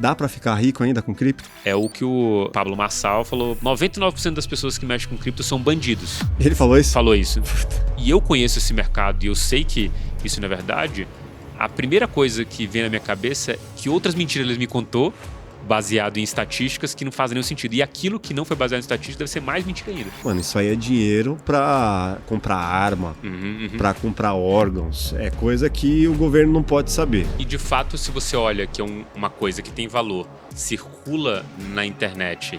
Dá pra ficar rico ainda com cripto? É o que o Pablo Marçal falou. 99% das pessoas que mexem com cripto são bandidos. Ele falou isso? Falou isso. E eu conheço esse mercado e eu sei que isso não é verdade. A primeira coisa que vem na minha cabeça é que outras mentiras ele me contou, baseado em estatísticas que não fazem nenhum sentido. E aquilo que não foi baseado em estatística deve ser mais mentira ainda. Mano, isso aí é dinheiro pra comprar arma, pra comprar órgãos. É coisa que o governo não pode saber. E de fato, se você olha que é uma coisa que tem valor, circula na internet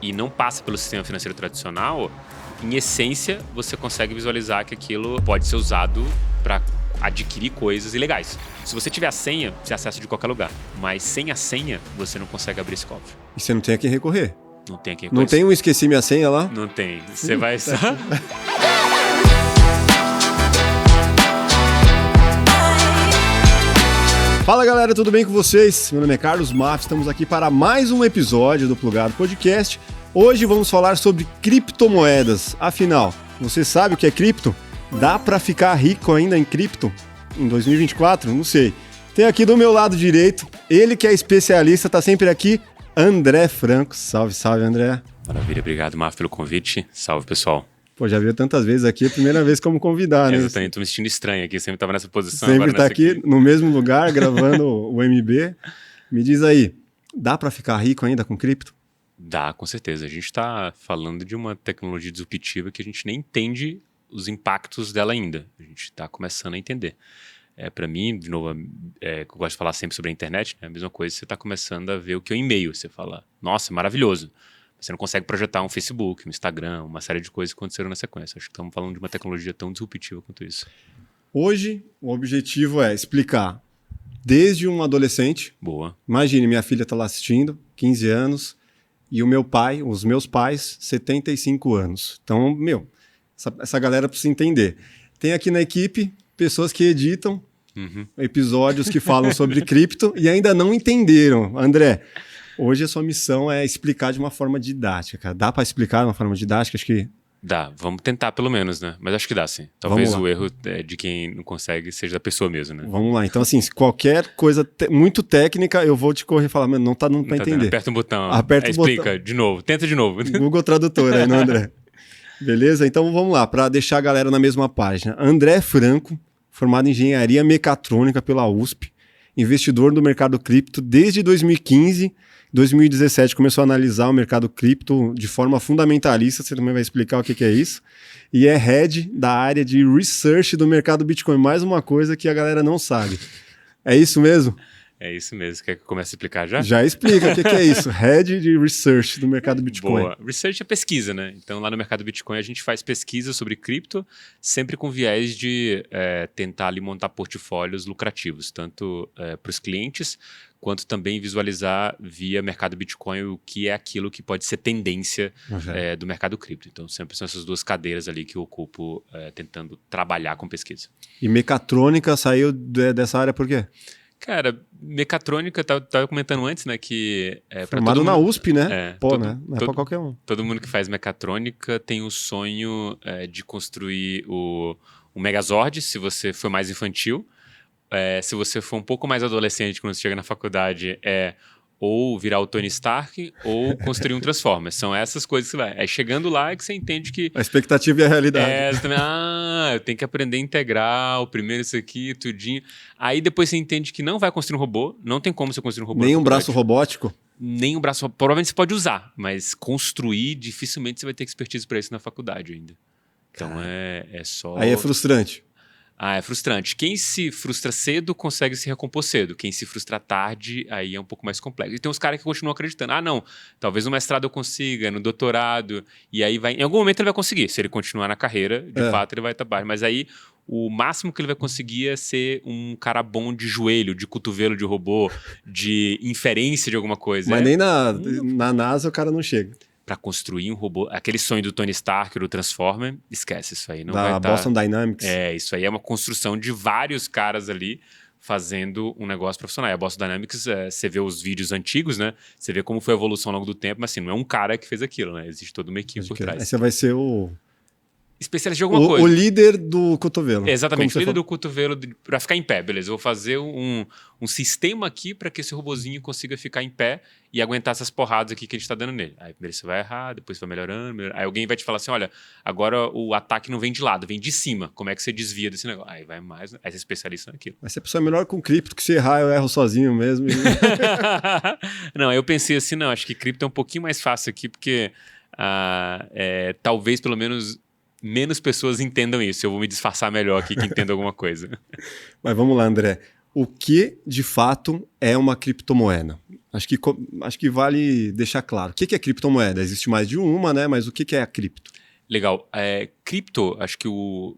e não passa pelo sistema financeiro tradicional, em essência, você consegue visualizar que aquilo pode ser usado para adquirir coisas ilegais. Se você tiver a senha, você acessa de qualquer lugar. Mas sem a senha, você não consegue abrir esse cofre. E você não tem a quem recorrer. Não tem a quem recorrer. Não tem um esqueci minha senha lá? Não tem. Você vai... Fala galera, tudo bem com vocês? Meu nome é Carlos Maff, estamos aqui para mais um episódio do Plugado Podcast. Hoje vamos falar sobre criptomoedas. Afinal, você sabe o que é cripto? Dá para ficar rico ainda em cripto em 2024? Não sei. Tem aqui do meu lado direito, ele que é especialista, tá sempre aqui, André Franco. Salve, salve, André. Maravilha, obrigado, Maff, pelo convite. Salve, pessoal. Pô, já viu tantas vezes aqui, é a primeira vez como convidar, né? Exatamente, tô me sentindo estranho aqui, sempre tava nessa posição. Sempre agora tá aqui no mesmo lugar, gravando o MB. Me diz aí, dá para ficar rico ainda com cripto? Dá, com certeza. A gente está falando de uma tecnologia disruptiva que a gente nem entende os impactos dela ainda. A gente está começando a entender. Para mim, de novo, eu gosto de falar sempre sobre a internet, né? A mesma coisa, você está começando a ver o que é um e-mail. Você fala, nossa, maravilhoso. Você não consegue projetar um Facebook, um Instagram, uma série de coisas que aconteceram na sequência. Acho que estamos falando de uma tecnologia tão disruptiva quanto isso. Hoje, o objetivo é explicar desde um adolescente. Boa. Imagine, minha filha está lá assistindo, 15 anos, e o meu pai, os meus pais, 75 anos. Então, essa galera precisa entender. Tem aqui na equipe pessoas que editam episódios que falam sobre cripto e ainda não entenderam. André, hoje a sua missão é explicar de uma forma didática, cara. Dá para explicar de uma forma didática? Acho que... Dá, vamos tentar pelo menos, né? Mas acho que dá, sim. Talvez o erro de quem não consegue seja da pessoa mesmo, né? Vamos lá. Então, assim, se qualquer coisa muito técnica, eu vou te correr e falar, mano, não tá dando pra entender. Aperta um botão. Explica botão. De novo. Tenta de novo. Google Tradutor aí, né, André? Beleza? Então, vamos lá, para deixar a galera na mesma página. André Franco, formado em Engenharia Mecatrônica pela USP, investidor do mercado cripto desde 2015. 2017 começou a analisar o mercado cripto de forma fundamentalista, você também vai explicar o que é isso, e é head da área de research do mercado Bitcoin, mais uma coisa que a galera não sabe. É isso mesmo? É isso mesmo. Quer que eu comece a explicar já? Já explica o que é isso, head de research do mercado Bitcoin. Boa. Research é pesquisa, né? Então lá no mercado Bitcoin a gente faz pesquisa sobre cripto, sempre com viés de tentar ali montar portfólios lucrativos, tanto para os clientes, quanto também visualizar via mercado Bitcoin o que é aquilo que pode ser tendência do mercado cripto. Então sempre são essas duas cadeiras ali que eu ocupo tentando trabalhar com pesquisa. E mecatrônica saiu dessa área por quê? Cara, mecatrônica, tava comentando antes, né, que... Formado na USP, né? Né? Não é pra qualquer um. Todo mundo que faz mecatrônica tem o sonho de construir o Megazord, se você for mais infantil. Se você for um pouco mais adolescente, quando você chega na faculdade, ou virar o Tony Stark, ou construir um Transformer. São essas coisas que você vai. Chegando lá é que você entende que... A expectativa e a realidade. Você também, eu tenho que aprender integral, primeiro isso aqui, tudinho. Aí depois você entende que não vai construir um robô, não tem como você construir um robô. Nem um braço robótico? Nem um braço, provavelmente você pode usar, mas construir, dificilmente você vai ter expertise para isso na faculdade ainda. Então é só... Aí é frustrante. É frustrante. Quem se frustra cedo consegue se recompor cedo. Quem se frustra tarde, aí é um pouco mais complexo. E tem uns caras que continuam acreditando. Não, talvez no mestrado eu consiga, no doutorado, e aí em algum momento ele vai conseguir. Se ele continuar na carreira, de fato ele vai estar baixo. Mas aí o máximo que ele vai conseguir é ser um cara bom de joelho, de cotovelo de robô, de inferência de alguma coisa. Mas nem na NASA o cara não chega. Para construir um robô, aquele sonho do Tony Stark ou do Transformer, esquece isso aí. Não vai da Boston Dynamics. Isso aí é uma construção de vários caras ali fazendo um negócio profissional. E a Boston Dynamics, você vê os vídeos antigos, né? Você vê como foi a evolução ao longo do tempo, mas assim, não é um cara que fez aquilo, né? Existe toda uma equipe por trás. Aí você vai ser o Especialista de alguma O coisa. líder do cotovelo. Exatamente, o líder do cotovelo para ficar em pé, beleza. Eu vou fazer um sistema aqui para que esse robozinho consiga ficar em pé e aguentar essas porradas aqui que a gente tá dando nele. Aí primeiro você vai errar, depois você vai melhorando. Aí alguém vai te falar assim, olha, agora o ataque não vem de lado, vem de cima. Como é que você desvia desse negócio? Aí vai mais, aí você é especialista naquilo. Mas se a pessoa é melhor com cripto, que se errar eu erro sozinho mesmo. Não, eu pensei assim, não, acho que cripto é um pouquinho mais fácil aqui, porque talvez pelo menos pessoas entendam isso. Eu vou me disfarçar melhor aqui que entenda alguma coisa. Mas vamos lá, André. O que, de fato, é uma criptomoeda? Acho que vale deixar claro. O que é criptomoeda? Existe mais de uma, né? Mas o que é a cripto? Legal. Cripto, acho que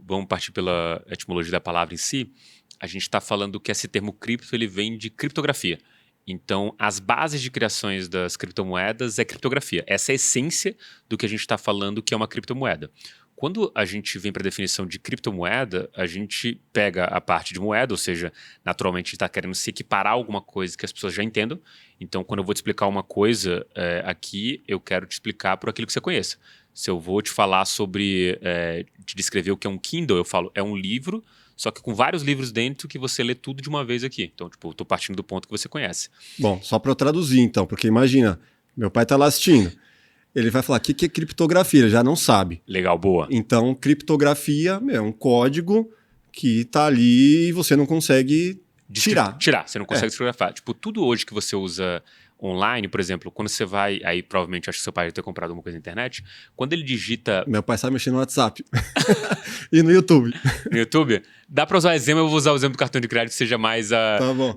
vamos partir pela etimologia da palavra em si. A gente está falando que esse termo cripto ele vem de criptografia. Então, as bases de criações das criptomoedas é criptografia. Essa é a essência do que a gente está falando que é uma criptomoeda. Quando a gente vem para a definição de criptomoeda, a gente pega a parte de moeda, ou seja, naturalmente a gente está querendo se equiparar a alguma coisa que as pessoas já entendam. Então, quando eu vou te explicar uma coisa aqui, eu quero te explicar por aquilo que você conheça. Se eu vou te falar sobre, te descrever o que é um Kindle, eu falo, é um livro, só que com vários livros dentro que você lê tudo de uma vez aqui. Então, tipo, eu tô partindo do ponto que você conhece. Bom, só para eu traduzir então, porque imagina, meu pai tá lá assistindo. Ele vai falar, o que é criptografia? Ele já não sabe. Legal, boa. Então, criptografia é um código que tá ali e você não consegue tirar. Você não consegue descrevafar. Tipo, tudo hoje que você usa online, por exemplo, quando você vai, aí provavelmente acho que seu pai deve ter comprado alguma coisa na internet, quando ele digita... Meu pai sabe mexer no WhatsApp e no YouTube. No YouTube, dá pra usar exemplo, eu vou usar o exemplo do cartão de crédito que seja mais Tá bom.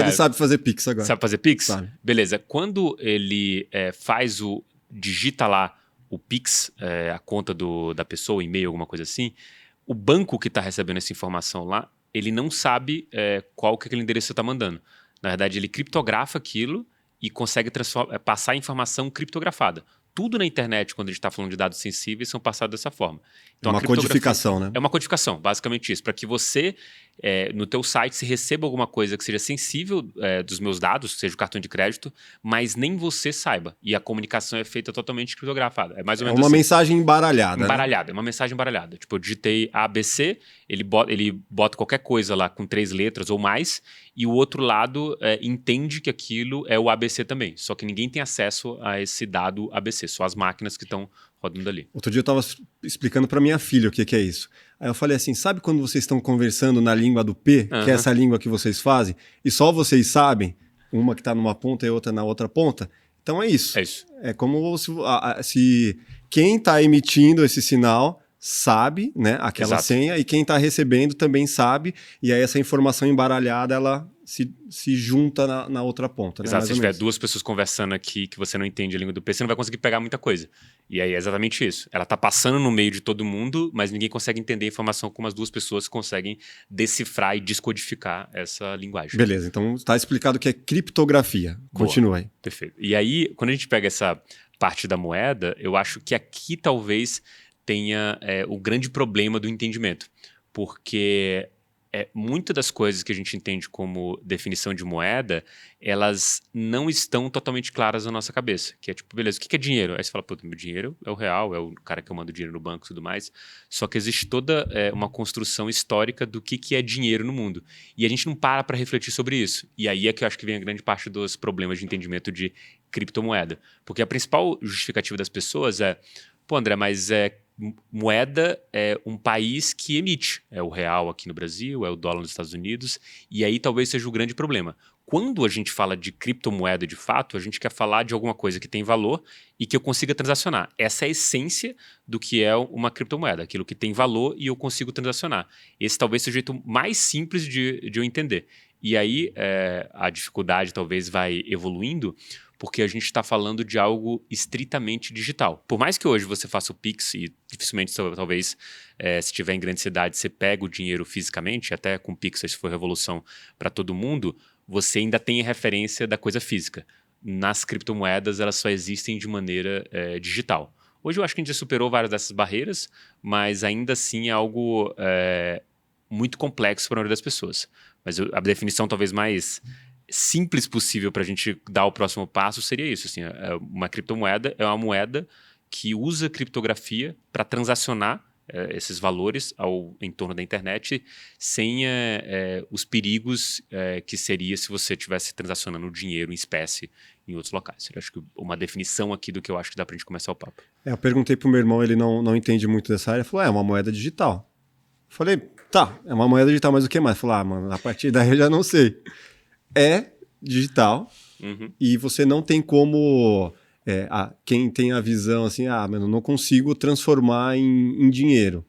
Ele sabe fazer Pix agora. Sabe fazer Pix? Sabe. Beleza. Quando ele digita lá o Pix, a conta da pessoa, o e-mail, alguma coisa assim, o banco que está recebendo essa informação lá, ele não sabe qual que aquele endereço você está mandando. Na verdade, ele criptografa aquilo e consegue passar a informação criptografada. Tudo na internet, quando a gente está falando de dados sensíveis, são passados dessa forma. Então, uma codificação, né? É uma codificação, basicamente isso. Para que você, no teu site, se receba alguma coisa que seja sensível dos meus dados, seja o cartão de crédito, mas nem você saiba. E a comunicação é feita totalmente criptografada. É mais ou menos uma assim. Mensagem embaralhada. Embaralhada, é uma mensagem embaralhada. Tipo, eu digitei ABC, ele bota qualquer coisa lá com 3 letras ou mais, e o outro lado entende que aquilo é o ABC também. Só que ninguém tem acesso a esse dado ABC, só as máquinas que estão rodando ali. Outro dia eu estava explicando para minha filha o que é isso. Aí eu falei assim, sabe quando vocês estão conversando na língua do P, que é essa língua que vocês fazem, e só vocês sabem, uma que está numa ponta e outra na outra ponta? Então é isso. É isso. É como se quem está emitindo esse sinal sabe, né, aquela Exato. senha, e quem está recebendo também sabe, e aí essa informação embaralhada, ela se junta na outra ponta. Né? Exato, se tiver duas pessoas conversando aqui que você não entende a língua do P, você não vai conseguir pegar muita coisa. E aí é exatamente isso. Ela tá passando no meio de todo mundo, mas ninguém consegue entender a informação como as duas pessoas conseguem decifrar e descodificar essa linguagem. Beleza, então está explicado o que é criptografia. Continua aí. Perfeito. E aí, quando a gente pega essa parte da moeda, eu acho que aqui talvez tenha o grande problema do entendimento. Porque muitas das coisas que a gente entende como definição de moeda, elas não estão totalmente claras na nossa cabeça. Que é tipo, beleza, o que é dinheiro? Aí você fala, pô, meu dinheiro é o real, é o cara que eu mando dinheiro no banco e tudo mais. Só que existe toda uma construção histórica do que é dinheiro no mundo. E a gente não para refletir sobre isso. E aí é que eu acho que vem a grande parte dos problemas de entendimento de criptomoeda. Porque a principal justificativa das pessoas pô, André, mas moeda é um país que emite. É o real aqui no Brasil, é o dólar nos Estados Unidos, e aí talvez seja o grande problema. Quando a gente fala de criptomoeda de fato, a gente quer falar de alguma coisa que tem valor e que eu consiga transacionar. Essa é a essência do que é uma criptomoeda, aquilo que tem valor e eu consigo transacionar. Esse talvez seja o jeito mais simples de eu entender. E aí a dificuldade talvez vai evoluindo, porque a gente está falando de algo estritamente digital. Por mais que hoje você faça o Pix e dificilmente, talvez, se estiver em grande cidade, você pega o dinheiro fisicamente, até com o Pix isso foi revolução para todo mundo, você ainda tem a referência da coisa física. Nas criptomoedas, elas só existem de maneira digital. Hoje eu acho que a gente já superou várias dessas barreiras, mas ainda assim é algo muito complexo para a maioria das pessoas. Mas a definição talvez mais simples possível para a gente dar o próximo passo seria isso. Assim, uma criptomoeda é uma moeda que usa criptografia para transacionar esses valores em torno da internet sem os perigos que seria se você estivesse transacionando dinheiro em espécie em outros locais. Eu acho que uma definição aqui do que eu acho que dá pra gente começar o papo. Eu perguntei pro meu irmão, ele não entende muito dessa área, ele falou, é uma moeda digital. Eu falei, tá, é uma moeda digital, mas o que mais? Ele falou, mano, a partir daí eu já não sei. É digital e você não tem como... quem tem a visão assim, mano, não consigo transformar em dinheiro.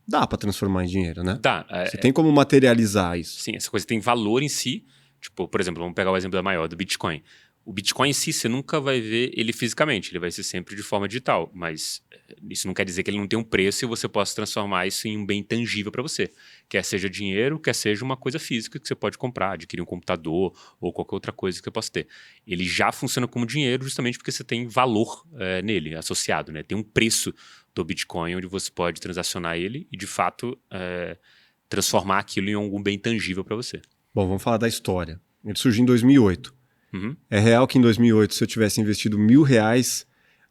Dá pra transformar em dinheiro, né? Dá. Você tem como materializar isso. Sim, essa coisa tem valor em si. Tipo, por exemplo, vamos pegar o exemplo da maior, do Bitcoin. O Bitcoin em si, você nunca vai ver ele fisicamente, ele vai ser sempre de forma digital, mas isso não quer dizer que ele não tem um preço e você possa transformar isso em um bem tangível para você. Quer seja dinheiro, quer seja uma coisa física que você pode comprar, adquirir um computador ou qualquer outra coisa que você possa ter. Ele já funciona como dinheiro justamente porque você tem valor nele, associado, né? Tem um preço do Bitcoin onde você pode transacionar ele e, de fato, transformar aquilo em algum bem tangível para você. Bom, vamos falar da história. Ele surgiu em 2008. É real que em 2008, se eu tivesse investido R$1.000,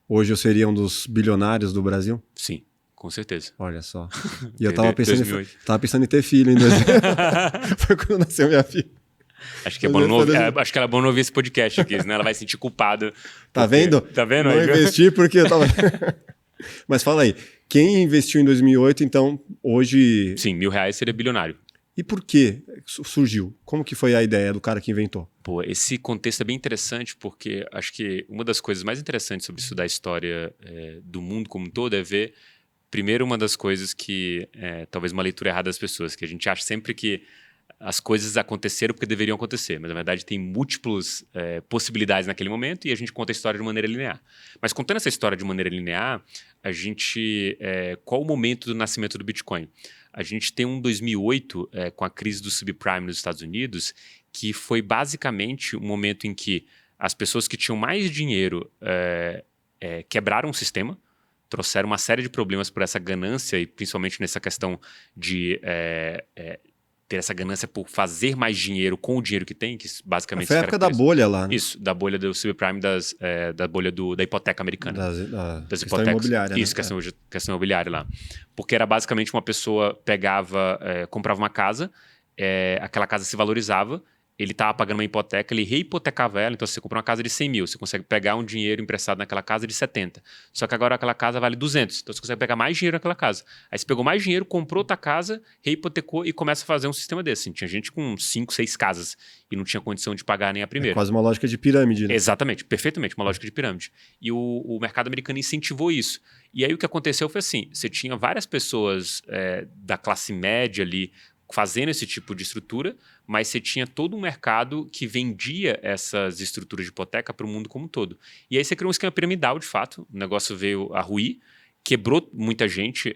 hoje eu seria um dos bilionários do Brasil? Sim, com certeza. Olha só. E eu tava pensando em ter filho em 2008. Foi quando nasceu minha filha. Acho que acho que ela é bom não ouvir esse podcast aqui, senão ela vai se sentir culpada. Tá vendo? Tá vendo? Não investi porque eu tava... Mas fala aí, quem investiu em 2008, então, hoje... Sim, R$1.000 seria bilionário. E por que surgiu? Como que foi a ideia do cara que inventou? Pô, esse contexto é bem interessante porque acho que uma das coisas mais interessantes sobre estudar a história do mundo como um todo é ver, primeiro, uma das coisas que talvez uma leitura errada das pessoas, que a gente acha sempre que as coisas aconteceram porque deveriam acontecer, mas na verdade tem múltiplas possibilidades naquele momento e a gente conta a história de maneira linear. Mas contando essa história de maneira linear, a gente... qual o momento do nascimento do Bitcoin? A gente tem um 2008 com a crise do subprime nos Estados Unidos, que foi basicamente um momento em que as pessoas que tinham mais dinheiro quebraram o sistema, trouxeram uma série de problemas por essa ganância e principalmente nessa questão de ter essa ganância por fazer mais dinheiro com o dinheiro que tem, que basicamente... Foi a época da bolha lá, né? Isso, da bolha do subprime, da bolha da hipoteca americana. Das questão hipotecas. Imobiliária. Isso, né? questão imobiliária lá. Porque era basicamente uma pessoa pegava, comprava uma casa, aquela casa se valorizava, ele estava pagando uma hipoteca, ele reipotecava ela, então se você compra uma casa de 100 mil, você consegue pegar um dinheiro emprestado naquela casa de 70. Só que agora aquela casa vale 200, então você consegue pegar mais dinheiro naquela casa. Aí você pegou mais dinheiro, comprou outra casa, reipotecou e começa a fazer um sistema desse. Assim, tinha gente com 5, 6 casas e não tinha condição de pagar nem a primeira. É quase uma lógica de pirâmide, né? Exatamente, perfeitamente, uma lógica de pirâmide. E o mercado americano incentivou isso. E aí o que aconteceu foi assim, você tinha várias pessoas da classe média ali fazendo esse tipo de estrutura, mas você tinha todo um mercado que vendia essas estruturas de hipoteca para o mundo como um todo. E aí você criou um esquema piramidal, de fato, o negócio veio a ruir, quebrou muita gente,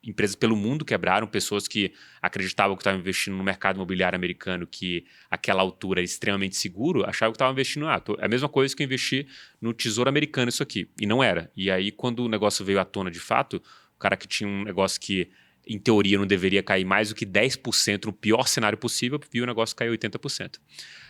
empresas pelo mundo quebraram, pessoas que acreditavam que estavam investindo no mercado imobiliário americano, que àquela altura é extremamente seguro, achavam que estavam investindo, é a mesma coisa que eu investir no Tesouro Americano isso aqui, e não era. E aí quando o negócio veio à tona de fato, o cara que tinha um negócio que em teoria não deveria cair mais do que 10% no pior cenário possível, viu o negócio cair 80%.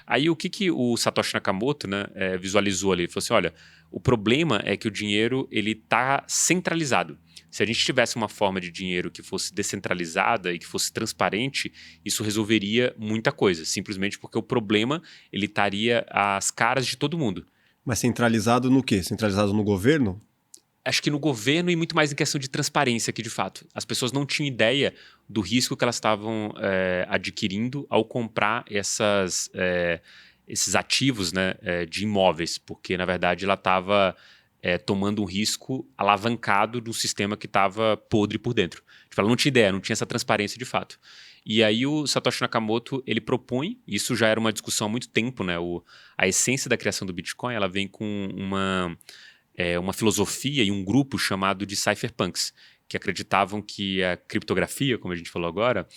Aí o que o Satoshi Nakamoto, né, visualizou ali? Ele falou assim, olha, o problema é que o dinheiro está centralizado. Se a gente tivesse uma forma de dinheiro que fosse descentralizada e que fosse transparente, isso resolveria muita coisa, simplesmente porque o problema ele estaria às caras de todo mundo. Mas centralizado no quê? Centralizado no governo? Acho que no governo e muito mais em questão de transparência aqui, de fato. As pessoas não tinham ideia do risco que elas estavam adquirindo ao comprar esses ativos, né, de imóveis, porque, na verdade, ela estava tomando um risco alavancado de um sistema que estava podre por dentro. Tipo, ela não tinha ideia, não tinha essa transparência de fato. E aí o Satoshi Nakamoto, ele propõe, isso já era uma discussão há muito tempo, né, a essência da criação do Bitcoin, ela vem com uma filosofia e um grupo chamado de cypherpunks, que acreditavam que a criptografia, como a gente falou agora,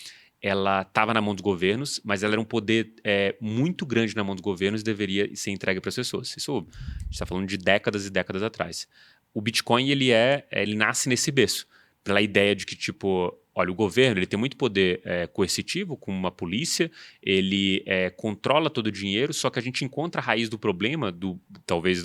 ela estava na mão dos governos, mas ela era um poder muito grande na mão dos governos e deveria ser entregue para as pessoas. Isso a gente está falando de décadas e décadas atrás. O Bitcoin, ele nasce nesse berço, pela ideia de que, tipo, olha, o governo ele tem muito poder coercitivo, com uma polícia, ele controla todo o dinheiro, só que a gente encontra a raiz do problema, talvez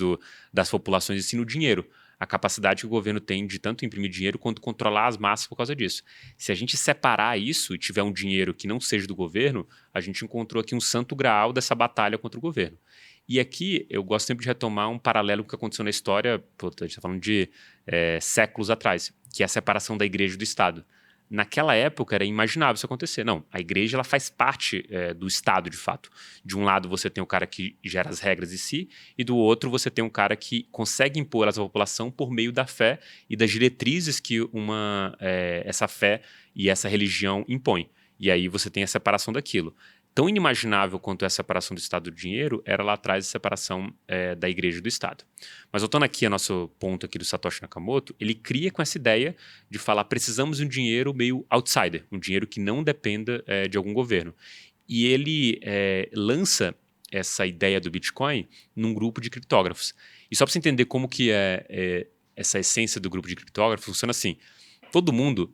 das populações, assim, no dinheiro. a capacidade que o governo tem de tanto imprimir dinheiro quanto controlar as massas por causa disso. Se a gente separar isso e tiver um dinheiro que não seja do governo, a gente encontrou aqui um santo graal dessa batalha contra o governo. E aqui eu gosto sempre de retomar um paralelo com o que aconteceu na história, a gente está falando de séculos atrás, que é a separação da igreja e do Estado. Naquela época era inimaginável isso acontecer. Não, a igreja ela faz parte do Estado, de fato. De um lado você tem o cara que gera as regras em si, e do outro você tem um cara que consegue impor elas à população por meio da fé e das diretrizes que essa fé e essa religião impõem. E aí você tem a separação daquilo. Tão inimaginável quanto é a separação do Estado do dinheiro, era lá atrás a separação da igreja do Estado. Mas voltando aqui ao nosso ponto aqui do Satoshi Nakamoto, ele cria com essa ideia de falar precisamos de um dinheiro meio outsider, um dinheiro que não dependa de algum governo. E ele lança essa ideia do Bitcoin num grupo de criptógrafos. E só para você entender como que essa essência do grupo de criptógrafos, funciona assim. Todo mundo,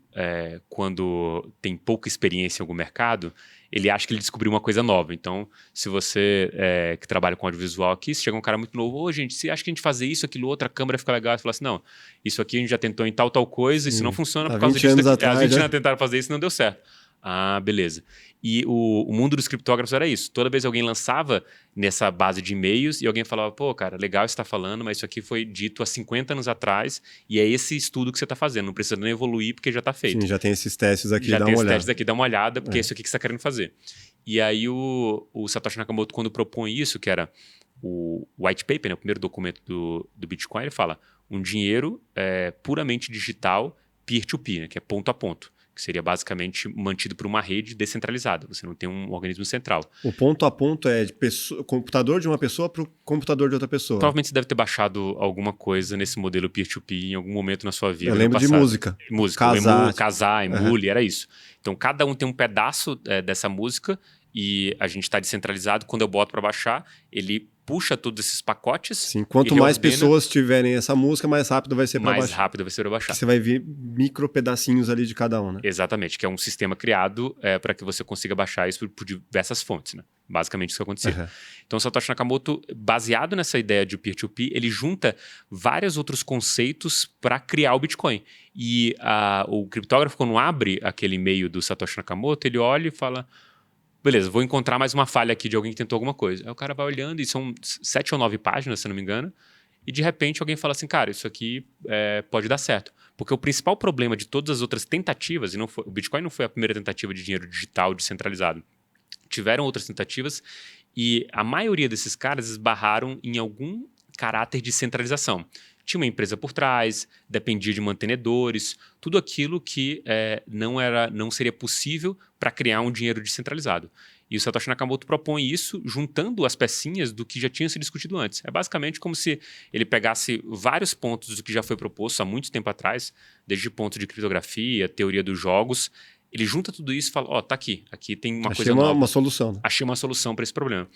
quando tem pouca experiência em algum mercado, ele acha que ele descobriu uma coisa nova. Então, se você que trabalha com audiovisual aqui, se chega um cara muito novo, ô gente, você acha que a gente fazer isso, aquilo, outro, a câmera fica legal, você fala assim, não, isso aqui a gente já tentou em tal coisa, isso não funciona por causa disso. Há 20 anos tentaram fazer isso e não deu certo. Ah, beleza. E o mundo dos criptógrafos era isso. Toda vez que alguém lançava nessa base de e-mails e alguém falava, pô, cara, legal você está falando, mas isso aqui foi dito há 50 anos atrás e é esse estudo que você está fazendo. Não precisa nem evoluir porque já está feito. Sim, já tem esses testes aqui, já dá tem uma esses olhada. testes aqui, dá uma olhada, porque é isso aqui que você está querendo fazer. E aí o Satoshi Nakamoto, quando propõe isso, que era o white paper, né, o primeiro documento do Bitcoin, ele fala um dinheiro puramente digital, peer-to-peer, né, que é ponto a ponto. Que seria basicamente mantido por uma rede descentralizada. Você não tem um organismo central. O ponto a ponto é de computador de uma pessoa para o computador de outra pessoa. Provavelmente você deve ter baixado alguma coisa nesse modelo peer-to-peer em algum momento na sua vida. Eu lembro de música. Música. Casar, emule, era isso. Então, cada um tem um pedaço dessa música e a gente está descentralizado. Quando eu boto para baixar, ele puxa todos esses pacotes. Sim, quanto mais pessoas tiverem essa música, mais rápido vai ser para baixar. Mais rápido vai ser para baixar. Você vai ver micro pedacinhos ali de cada um, né? Exatamente, que é um sistema criado para que você consiga baixar isso por diversas fontes, né? Basicamente isso que acontecia. Uhum. Então, o Satoshi Nakamoto, baseado nessa ideia de peer-to-peer, ele junta vários outros conceitos para criar o Bitcoin. E o criptógrafo, quando abre aquele e-mail do Satoshi Nakamoto, ele olha e fala... Beleza, vou encontrar mais uma falha aqui de alguém que tentou alguma coisa. Aí o cara vai olhando, e são 7 ou 9 páginas, se não me engano, e de repente alguém fala assim, cara, isso aqui pode dar certo. Porque o principal problema de todas as outras tentativas, o Bitcoin não foi a primeira tentativa de dinheiro digital descentralizado. Tiveram outras tentativas e a maioria desses caras esbarraram em algum caráter de centralização. Tinha uma empresa por trás, dependia de mantenedores, tudo aquilo que não seria possível para criar um dinheiro descentralizado. E o Satoshi Nakamoto propõe isso juntando as pecinhas do que já tinha sido discutido antes. É basicamente como se ele pegasse vários pontos do que já foi proposto há muito tempo atrás, desde ponto de criptografia, teoria dos jogos. Ele junta tudo isso e fala, ó, tá aqui tem uma coisa nova. Uma solução. Né? Achei uma solução para esse problema.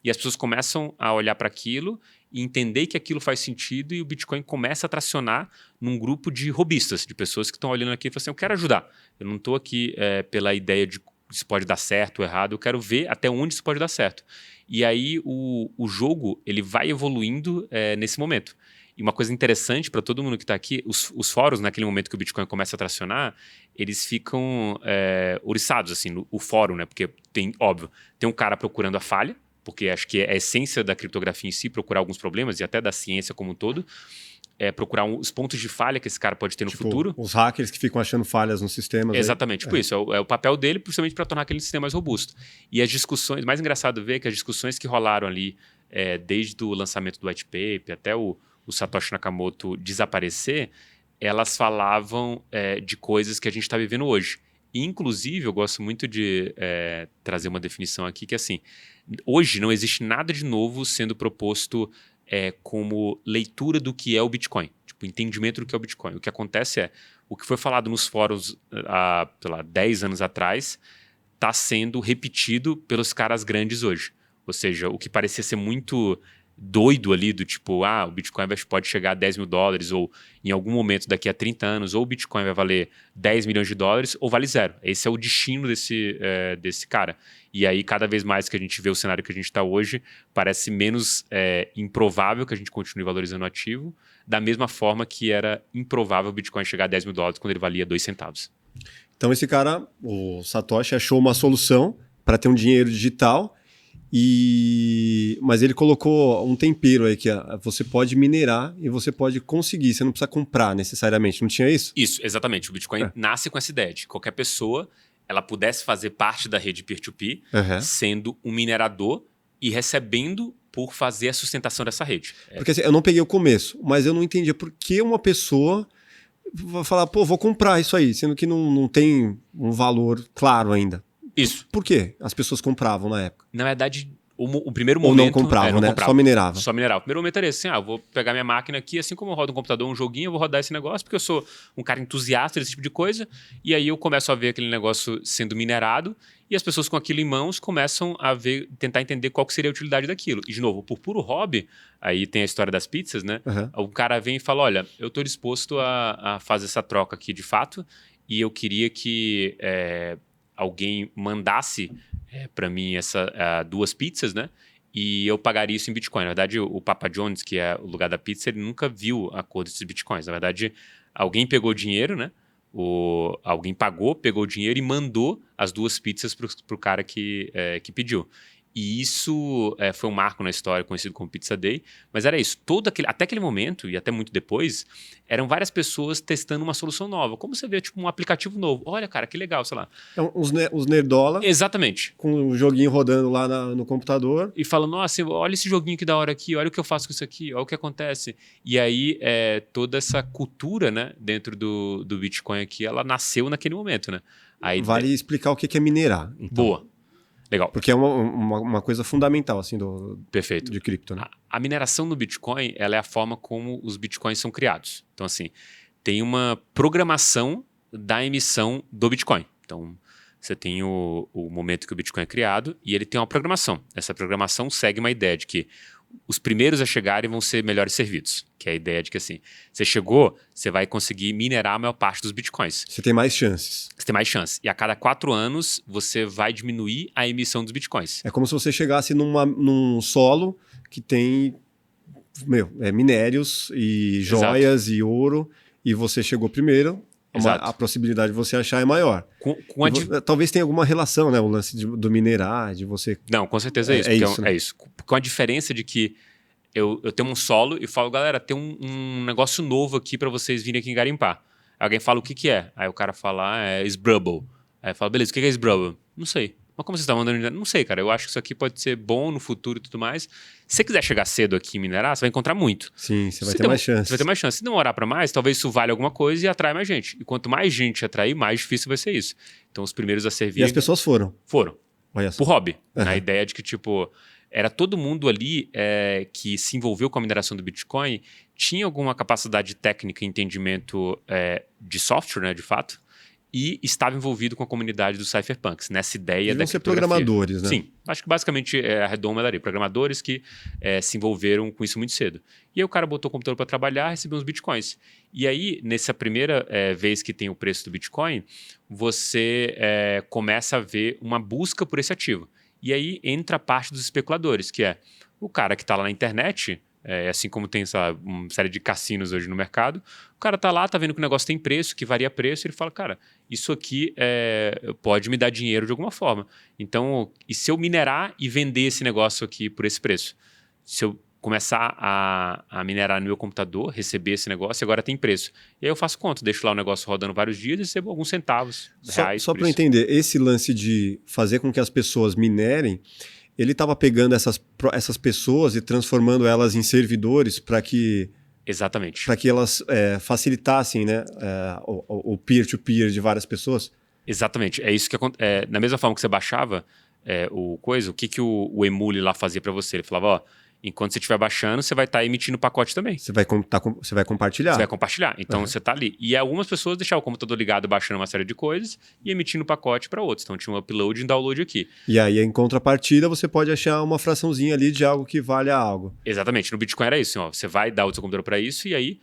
E as pessoas começam a olhar para aquilo e entender que aquilo faz sentido e o Bitcoin começa a tracionar num grupo de robistas, de pessoas que estão olhando aqui e falam assim, eu quero ajudar. Eu não estou aqui pela ideia de se pode dar certo ou errado, eu quero ver até onde isso pode dar certo. E aí o jogo ele vai evoluindo nesse momento. E uma coisa interessante para todo mundo que está aqui, os fóruns, naquele momento que o Bitcoin começa a tracionar, eles ficam oriçados, assim, o fórum, né? Porque tem um cara procurando a falha, porque acho que é a essência da criptografia em si, procurar alguns problemas e até da ciência como um todo, procurar os pontos de falha que esse cara pode ter no futuro. Os hackers que ficam achando falhas nos sistemas. Exatamente, isso. É o papel dele, principalmente para tornar aquele sistema mais robusto. E as discussões, mais engraçado ver que as discussões que rolaram ali, desde o lançamento do white paper até o Satoshi Nakamoto desaparecer, elas falavam de coisas que a gente está vivendo hoje. E, inclusive, eu gosto muito de trazer uma definição aqui que, assim, hoje não existe nada de novo sendo proposto como leitura do que é o Bitcoin, tipo, entendimento do que é o Bitcoin. O que acontece o que foi falado nos fóruns há, sei lá, 10 anos atrás está sendo repetido pelos caras grandes hoje. Ou seja, o que parecia ser muito doido ali do tipo, o Bitcoin pode chegar a $10.000 ou em algum momento daqui a 30 anos ou o Bitcoin vai valer $10 milhões ou vale zero. Esse é o destino desse cara. E aí cada vez mais que a gente vê o cenário que a gente está hoje, parece menos improvável que a gente continue valorizando o ativo, da mesma forma que era improvável o Bitcoin chegar a $10.000 quando ele valia 2 centavos. Então esse cara, o Satoshi, achou uma solução para ter um dinheiro digital, mas ele colocou um tempero aí que você pode minerar e você pode conseguir, você não precisa comprar necessariamente, não tinha isso? Isso, exatamente. O Bitcoin nasce com essa ideia de que qualquer pessoa ela pudesse fazer parte da rede peer-to-peer, sendo um minerador e recebendo por fazer a sustentação dessa rede. Porque assim, eu não peguei o começo, mas eu não entendia por que uma pessoa vai falar, vou comprar isso aí, sendo que não tem um valor claro ainda. Isso. Por quê? As pessoas compravam na época. Na verdade, o primeiro momento... Ou não compravam, né? Só mineravam. Só minerava. O primeiro momento era esse, eu vou pegar minha máquina aqui, assim como eu rodo um computador, um joguinho, eu vou rodar esse negócio, porque eu sou um cara entusiasta desse tipo de coisa, e aí eu começo a ver aquele negócio sendo minerado, e as pessoas com aquilo em mãos começam a tentar entender qual que seria a utilidade daquilo. E, de novo, por puro hobby, aí tem a história das pizzas, né? O cara vem e fala, olha, eu estou disposto a fazer essa troca aqui de fato, e eu queria que alguém mandasse para mim 2 pizzas, né? E eu pagaria isso em Bitcoin. Na verdade, o Papa John's, que é o lugar da pizza, ele nunca viu a cor desses Bitcoins. Na verdade, alguém pegou o dinheiro, né? Alguém pagou, pegou o dinheiro e mandou as 2 pizzas para o cara que pediu. E isso foi um marco na história, conhecido como Pizza Day. Mas era isso. Até aquele momento, e até muito depois, eram várias pessoas testando uma solução nova. Como você vê, tipo, um aplicativo novo. Olha, cara, que legal, sei lá. Então, os nerdola. Exatamente. Com o joguinho rodando lá no computador. E falando, nossa, olha esse joguinho que da hora aqui, olha o que eu faço com isso aqui, olha o que acontece. E aí, toda essa cultura, né, dentro do Bitcoin aqui, ela nasceu naquele momento, né? Vale explicar o que é minerar. Então. Boa. Legal. Porque é uma coisa fundamental, assim, Perfeito. de cripto, né? A mineração no Bitcoin, ela é a forma como os Bitcoins são criados. Então, assim, tem uma programação da emissão do Bitcoin. Então, você tem o momento que o Bitcoin é criado e ele tem uma programação. Essa programação segue uma ideia de que os primeiros a chegarem vão ser melhores servidos. Que é a ideia de que, assim, você chegou, você vai conseguir minerar a maior parte dos Bitcoins. Você tem mais chances. Você tem mais chance. E a cada 4 anos, você vai diminuir a emissão dos Bitcoins. É como se você chegasse num solo que tem minérios e joias e ouro, e você chegou primeiro, a possibilidade de você achar é maior. Talvez tenha alguma relação, né? O lance do minerar, de você... Não, com certeza é isso. É isso. Com a diferença de que eu tenho um solo e falo, galera, tem um negócio novo aqui para vocês virem aqui garimpar. Alguém fala o que é. Aí o cara fala, é Sbrubble. Aí eu falo, beleza, o que é Sbrubble? Não sei. Mas como você está mandando... Não sei, cara. Eu acho que isso aqui pode ser bom no futuro e tudo mais. Se você quiser chegar cedo aqui e minerar, você vai encontrar muito. Sim, você vai ter mais chance. Você vai ter mais chance. Se demorar para mais, talvez isso valha alguma coisa e atrai mais gente. E quanto mais gente atrair, mais difícil vai ser isso. Então, os primeiros a servir... E as pessoas foram? Foram. Olha só. Por hobby. Na ideia de que, tipo... Era todo mundo ali que se envolveu com a mineração do Bitcoin, tinha alguma capacidade técnica e entendimento de software, né, de fato, e estava envolvido com a comunidade dos cypherpunks, nessa ideia da criptografia. Ser programadores, né? Sim, acho que basicamente a redoma era programadores que se envolveram com isso muito cedo. E aí o cara botou o computador para trabalhar, recebeu uns Bitcoins. E aí, nessa primeira vez que tem o preço do Bitcoin, você começa a ver uma busca por esse ativo. E aí entra a parte dos especuladores, que é o cara que está lá na internet, assim como tem uma série de cassinos hoje no mercado, o cara está lá, está vendo que o negócio tem preço, que varia preço, e ele fala, cara, isso aqui pode me dar dinheiro de alguma forma. Então, e se eu minerar e vender esse negócio aqui por esse preço? Se eu começar a minerar no meu computador, receber esse negócio, agora tem preço. E aí eu faço conta, deixo lá o negócio rodando vários dias e recebo alguns centavos, reais. Só para entender, esse lance de fazer com que as pessoas minerem, ele estava pegando essas pessoas e transformando elas em servidores para que... Exatamente. Para que elas facilitassem, né, o peer-to-peer de várias pessoas? Exatamente. É isso que na mesma forma que você baixava o que o Emule lá fazia para você. Ele falava, Enquanto você estiver baixando, você vai estar emitindo pacote também. Você vai compartilhar. Você vai compartilhar. Então, você está ali. E algumas pessoas deixavam o computador ligado, baixando uma série de coisas e emitindo pacote para outros. Então, tinha um upload e um download aqui. E aí, em contrapartida, você pode achar uma fraçãozinha ali de algo que vale a algo. Exatamente. No Bitcoin era isso. Ó, você vai dar o seu computador para isso e aí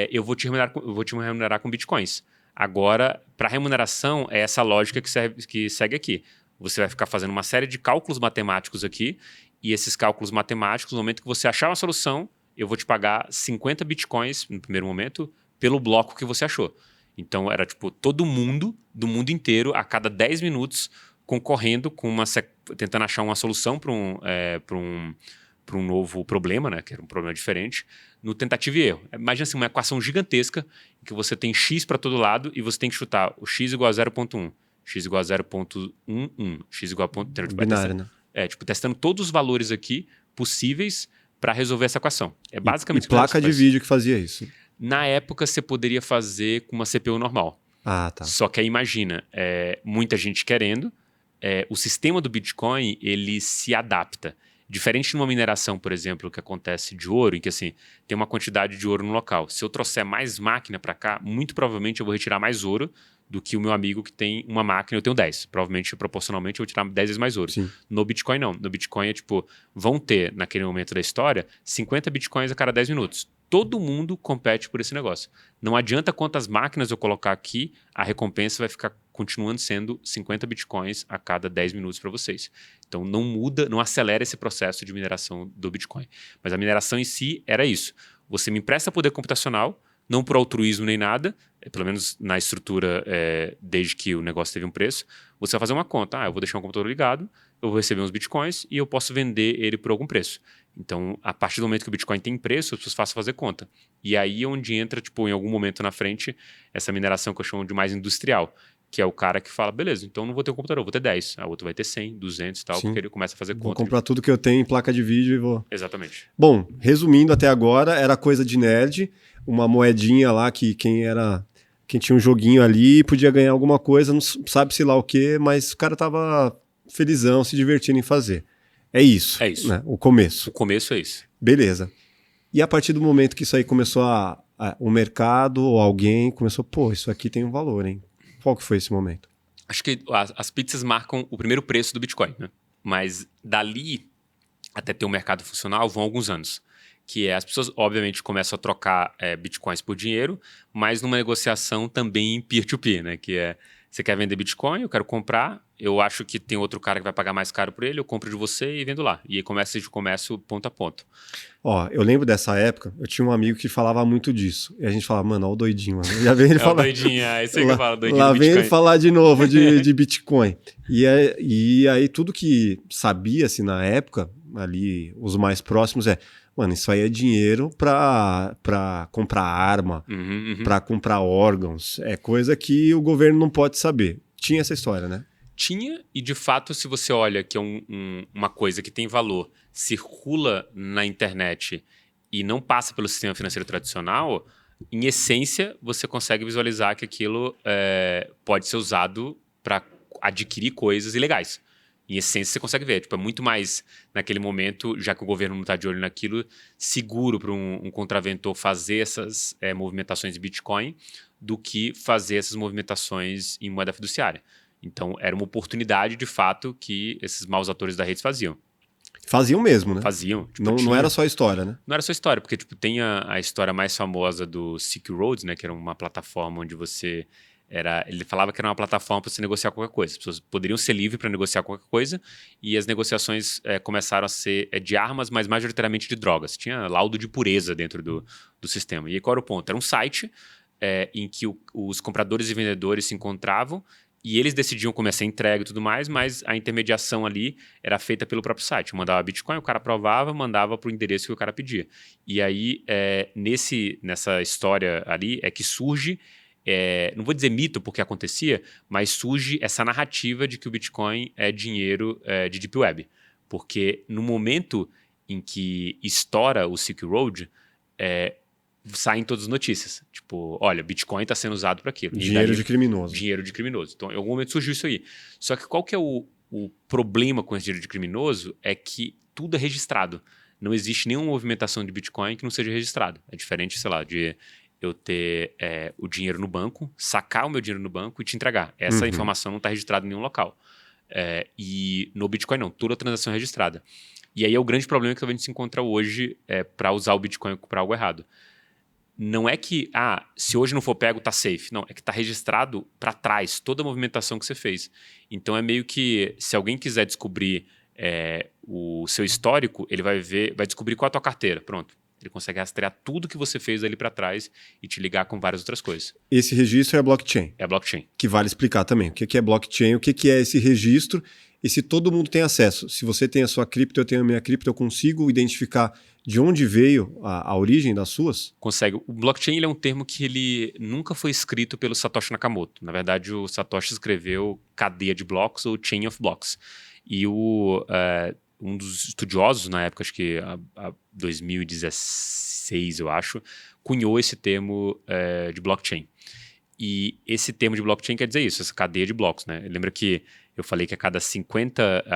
eu vou te remunerar com Bitcoins. Agora, para remuneração, é essa lógica que segue aqui. Você vai ficar fazendo uma série de cálculos matemáticos aqui e esses cálculos matemáticos, no momento que você achar uma solução, eu vou te pagar 50 Bitcoins, no primeiro momento, pelo bloco que você achou. Então, era tipo todo mundo, do mundo inteiro, a cada 10 minutos, concorrendo com tentando achar uma solução para um novo problema, né, que era um problema diferente, no tentativa e erro. Imagina assim, uma equação gigantesca em que você tem x para todo lado e você tem que chutar o x igual a 0.1, x igual a 0.11, x igual a... Binário, né? Testando todos os valores aqui possíveis para resolver essa equação. É basicamente e placa de vídeo que fazia isso. Na época, você poderia fazer com uma CPU normal. Ah, tá. Só que aí, imagina, muita gente querendo, o sistema do Bitcoin, ele se adapta. Diferente de uma mineração, por exemplo, que acontece de ouro, em que assim, tem uma quantidade de ouro no local. Se eu trouxer mais máquina para cá, muito provavelmente eu vou retirar mais ouro do que o meu amigo que tem uma máquina, eu tenho 10. Provavelmente, proporcionalmente, eu vou tirar 10 vezes mais ouro. Sim. No Bitcoin, não. No Bitcoin é tipo, vão ter, naquele momento da história, 50 Bitcoins a cada 10 minutos. Todo mundo compete por esse negócio. Não adianta quantas máquinas eu colocar aqui, a recompensa vai ficar continuando sendo 50 Bitcoins a cada 10 minutos para vocês. Então não muda, não acelera esse processo de mineração do Bitcoin. Mas a mineração em si era isso. Você me empresta poder computacional, não por altruísmo nem nada, pelo menos na estrutura, desde que o negócio teve um preço, você vai fazer uma conta. Eu vou deixar um computador ligado, eu vou receber uns Bitcoins e eu posso vender ele por algum preço. Então, a partir do momento que o Bitcoin tem preço, as pessoas façam fazer conta. E aí é onde entra, tipo, em algum momento na frente, essa mineração que eu chamo de mais industrial, que é o cara que fala, beleza, então não vou ter um computador, vou ter 10. A outro vai ter 100, 200 e tal, Sim. porque ele começa a fazer conta. Vou comprar tudo que eu tenho em placa de vídeo e vou... Exatamente. Bom, resumindo até agora, era coisa de nerd, uma moedinha lá que quem tinha um joguinho ali podia ganhar alguma coisa, não sabe-se lá o quê, mas o cara tava felizão, se divertindo em fazer. É isso. É isso. Né? O começo. O começo é isso. Beleza. E a partir do momento que isso aí começou o mercado ou alguém começou, isso aqui tem um valor, hein? Qual que foi esse momento? Acho que as pizzas marcam o primeiro preço do Bitcoin, né? Mas dali até ter um mercado funcional vão alguns anos. Que as pessoas, obviamente, começam a trocar Bitcoins por dinheiro, mas numa negociação também peer-to-peer, né? Que é, você quer vender Bitcoin, eu quero comprar, eu acho que tem outro cara que vai pagar mais caro por ele, eu compro de você e vendo lá. E aí começa de comércio ponto a ponto. Eu lembro dessa época, eu tinha um amigo que falava muito disso. E a gente falava, mano, olha o doidinho. Mano. Já vem ele falar. O doidinho, é isso aí que eu falo, doidinho lá do vem Bitcoin. ele falar de novo de Bitcoin. E aí tudo que sabia-se na época, ali, os mais próximos mano, isso aí é dinheiro pra comprar arma, pra comprar órgãos. É coisa que o governo não pode saber. Tinha essa história, né? Tinha, e de fato, se você olha que é uma coisa que tem valor, circula na internet e não passa pelo sistema financeiro tradicional, em essência, você consegue visualizar que aquilo pode ser usado para adquirir coisas ilegais. Em essência, você consegue ver. Tipo, é muito mais, naquele momento, já que o governo não está de olho naquilo, seguro para um contraventor fazer essas movimentações de Bitcoin do que fazer essas movimentações em moeda fiduciária. Então, era uma oportunidade, de fato, que esses maus atores da rede faziam. Faziam mesmo, né? Faziam. Tipo, não era só história, né? Não era só história, porque tipo, tem a história mais famosa do Silk Road, né, que era uma plataforma onde você... Ele falava que era uma plataforma para você negociar qualquer coisa. As pessoas poderiam ser livres para negociar qualquer coisa e as negociações começaram a ser de armas, mas majoritariamente de drogas. Tinha laudo de pureza dentro do sistema. E aí, qual era o ponto? Era um site em que os compradores e vendedores se encontravam e eles decidiam como ia ser entregue e tudo mais, mas a intermediação ali era feita pelo próprio site. Eu mandava Bitcoin, o cara aprovava, mandava para o endereço que o cara pedia. E aí, nessa história ali, é que surge, não vou dizer mito porque acontecia, mas surge essa narrativa de que o Bitcoin é dinheiro de Deep Web. Porque no momento em que estoura o Silk Road, saem todas as notícias. Tipo, olha, Bitcoin está sendo usado para aquilo. Dinheiro de criminoso. Dinheiro de criminoso. Então, em algum momento surgiu isso aí. Só que qual que é o problema com esse dinheiro de criminoso? É que tudo é registrado. não existe nenhuma movimentação de Bitcoin que não seja registrada. É diferente, sei lá, de eu ter o dinheiro no banco, sacar o meu dinheiro no banco e te entregar. Essa informação não está registrada em nenhum local. E no Bitcoin não, toda a transação é registrada. E aí é o grande problema que a gente se encontra hoje para usar o Bitcoin para algo errado. Não é que, se hoje não for pego, tá safe. Não, é que tá registrado para trás toda a movimentação que você fez. Então é meio que, se alguém quiser descobrir o seu histórico, ele vai descobrir qual é a tua carteira. Pronto. Ele consegue rastrear tudo que você fez ali para trás e te ligar com várias outras coisas. Esse registro é a blockchain. É a blockchain. Que vale explicar também. O que é blockchain, o que é esse registro e se todo mundo tem acesso. Se você tem a sua cripto, eu tenho a minha cripto, eu consigo identificar de onde veio a origem das suas? Consegue. O blockchain ele é um termo que ele nunca foi escrito pelo Satoshi Nakamoto. Na verdade, o Satoshi escreveu cadeia de blocos ou chain of blocks. E um dos estudiosos, na época, acho que 2016, eu acho, cunhou esse termo de blockchain. E esse termo de blockchain quer dizer isso, essa cadeia de blocos, né? Lembra que eu falei que a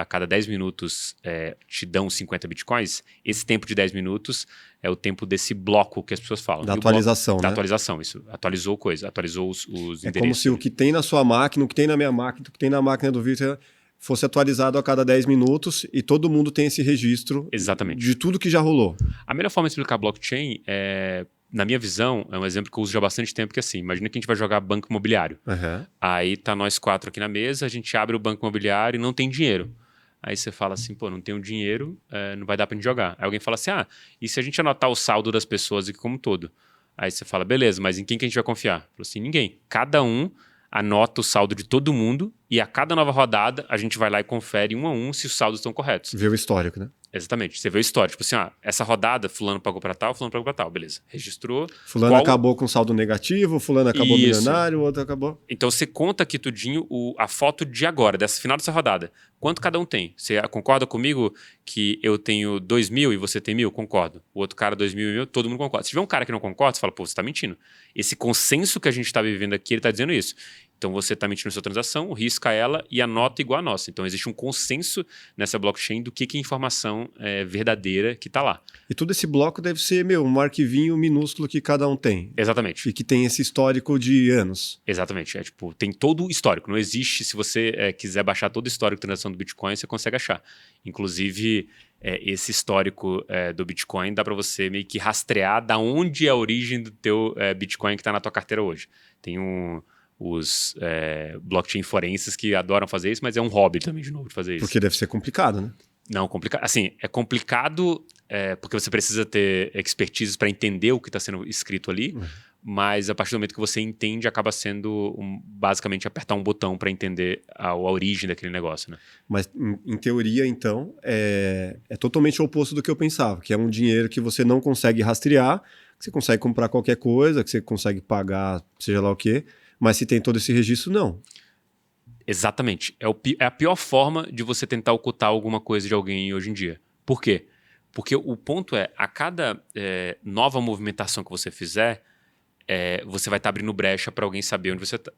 cada 10 minutos te dão 50 bitcoins? Esse tempo de 10 minutos é o tempo desse bloco que as pessoas falam. Da atualização, bloco, né? Da atualização, isso. Atualizou coisa, atualizou os endereços. É como se o que tem na sua máquina, o que tem na minha máquina, o que tem na máquina do Victor fosse atualizado a cada 10 minutos e todo mundo tem esse registro. Exatamente. De tudo que já rolou. A melhor forma de explicar blockchain na minha visão, é um exemplo que eu uso já há bastante tempo, que é assim, imagina que a gente vai jogar banco imobiliário. Aí tá nós 4 aqui na mesa, a gente abre o banco imobiliário e não tem dinheiro. Aí você fala assim, não tenho dinheiro, não vai dar pra gente jogar. Aí alguém fala assim, e se a gente anotar o saldo das pessoas aqui como um todo? Aí você fala, beleza, mas em quem que a gente vai confiar? Falo assim, ninguém. Cada um anota o saldo de todo mundo e a cada nova rodada a gente vai lá e confere um a um se os saldos estão corretos. Vê o histórico, né? Exatamente. Você vê o histórico. Tipo assim, essa rodada, fulano pagou pra tal, fulano pagou pra tal. Beleza. Registrou. Fulano acabou com saldo negativo, fulano acabou milionário, o outro acabou... Então você conta aqui tudinho a foto de agora, final dessa rodada. Quanto cada um tem? Você concorda comigo que eu tenho 2.000 e você tem 1.000? Concordo. O outro cara 2.000 e 1.000, todo mundo concorda. Se tiver um cara que não concorda, você fala, você tá mentindo. Esse consenso que a gente tá vivendo aqui, ele tá dizendo isso. Então você está mentindo na sua transação, risca ela e anota igual a nossa. Então existe um consenso nessa blockchain do que é informação verdadeira que está lá. E todo esse bloco deve ser, um arquivinho minúsculo que cada um tem. Exatamente. E que tem esse histórico de anos. Exatamente. Tem todo o histórico. Não existe, se você quiser baixar todo o histórico de transação do Bitcoin, você consegue achar. Inclusive, esse histórico do Bitcoin dá para você meio que rastrear da onde é a origem do teu Bitcoin que está na tua carteira hoje. Tem os blockchain forenses que adoram fazer isso, mas é um hobby também, de novo, de fazer isso. Porque deve ser complicado, né? Não, complicado. Assim, é complicado porque você precisa ter expertise para entender o que está sendo escrito ali, mas a partir do momento que você entende, acaba sendo basicamente apertar um botão para entender a origem daquele negócio, né? Mas, em teoria, então, é totalmente o oposto do que eu pensava, que é um dinheiro que você não consegue rastrear, que você consegue comprar qualquer coisa, que você consegue pagar, seja lá o quê, mas se tem todo esse registro, não. Exatamente. É a pior forma de você tentar ocultar alguma coisa de alguém hoje em dia. Por quê? Porque o ponto a cada nova movimentação que você fizer, você vai estar abrindo brecha para alguém saber onde você tá,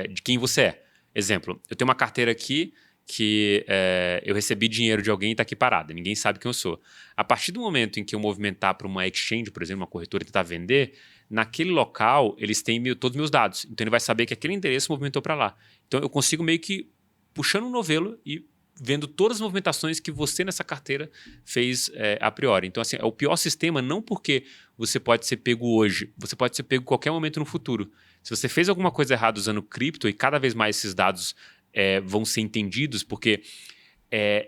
de quem você é. Exemplo, eu tenho uma carteira aqui que eu recebi dinheiro de alguém e está aqui parada. Ninguém sabe quem eu sou. A partir do momento em que eu movimentar para uma exchange, por exemplo, uma corretora e tentar vender, naquele local eles têm todos os meus dados. Então ele vai saber que aquele endereço movimentou para lá. Então eu consigo meio que puxando um novelo e vendo todas as movimentações que você nessa carteira fez a priori. Então assim, é o pior sistema não porque você pode ser pego hoje, você pode ser pego em qualquer momento no futuro. Se você fez alguma coisa errada usando cripto e cada vez mais esses dados vão ser entendidos, porque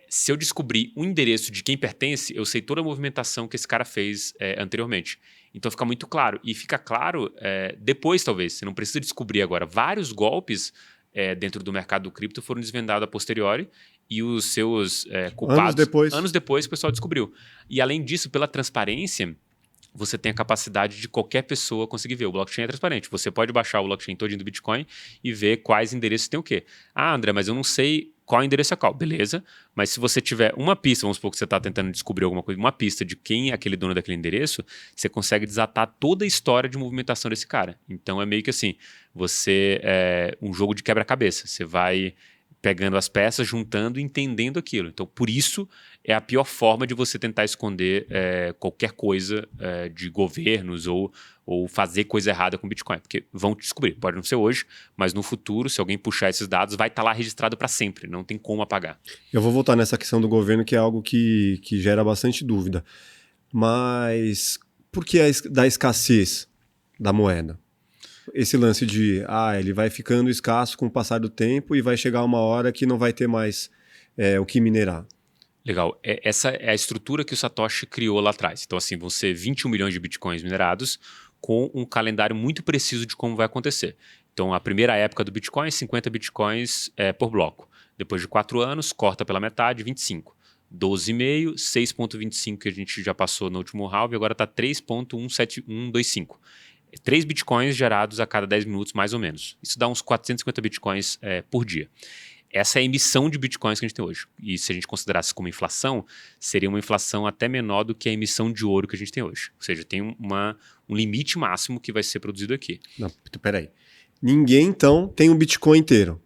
se eu descobrir um endereço de quem pertence, eu sei toda a movimentação que esse cara fez anteriormente. Então fica muito claro. E fica claro depois, talvez. Você não precisa descobrir agora. Vários golpes dentro do mercado do cripto foram desvendados a posteriori e os seus culpados... Anos depois o pessoal descobriu. E além disso, pela transparência, você tem a capacidade de qualquer pessoa conseguir ver. O blockchain é transparente. Você pode baixar o blockchain todinho do Bitcoin e ver quais endereços tem o quê. André, mas eu não sei qual endereço é qual. Beleza, mas se você tiver uma pista, vamos supor que você está tentando descobrir alguma coisa, uma pista de quem é aquele dono daquele endereço, você consegue desatar toda a história de movimentação desse cara. Então é meio que assim, um jogo de quebra-cabeça. Você vai pegando as peças, juntando e entendendo aquilo. Então, por isso, é a pior forma de você tentar esconder qualquer coisa de governos ou fazer coisa errada com Bitcoin. Porque vão descobrir. Pode não ser hoje, mas no futuro, se alguém puxar esses dados, vai estar lá registrado para sempre. Não tem como apagar. Eu vou voltar nessa questão do governo, que é algo que gera bastante dúvida. Mas por que da escassez da moeda? Esse lance de, ele vai ficando escasso com o passar do tempo e vai chegar uma hora que não vai ter mais o que minerar. Legal. Essa é a estrutura que o Satoshi criou lá atrás. Então, assim, vão ser 21 milhões de bitcoins minerados com um calendário muito preciso de como vai acontecer. Então, a primeira época do Bitcoin, 50 bitcoins por bloco. Depois de 4 anos, corta pela metade, 25. 12,5, 6,25 que a gente já passou no último halving, agora está 3,17125. 3 bitcoins gerados a cada 10 minutos, mais ou menos. Isso dá uns 450 bitcoins por dia. Essa é a emissão de bitcoins que a gente tem hoje. E se a gente considerasse como inflação, seria uma inflação até menor do que a emissão de ouro que a gente tem hoje. Ou seja, tem um limite máximo que vai ser produzido aqui. Não, peraí. Ninguém, então, tem um Bitcoin inteiro?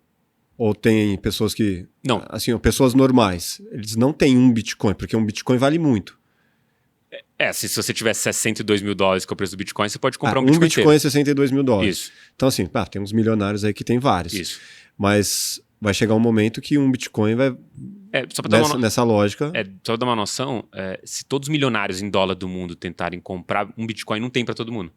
Ou tem pessoas que... Não. Assim, pessoas normais. Eles não têm um Bitcoin, porque um Bitcoin vale muito. Se você tivesse 62 mil dólares, que é o preço do Bitcoin, você pode comprar um Bitcoin inteiro. é 62 mil dólares. Isso. Então, assim, tem uns milionários aí que tem vários. Isso. Mas vai chegar um momento que um Bitcoin vai... Só pra dar nessa lógica... Só para dar uma noção, se todos os milionários em dólar do mundo tentarem comprar um Bitcoin, não tem para todo mundo.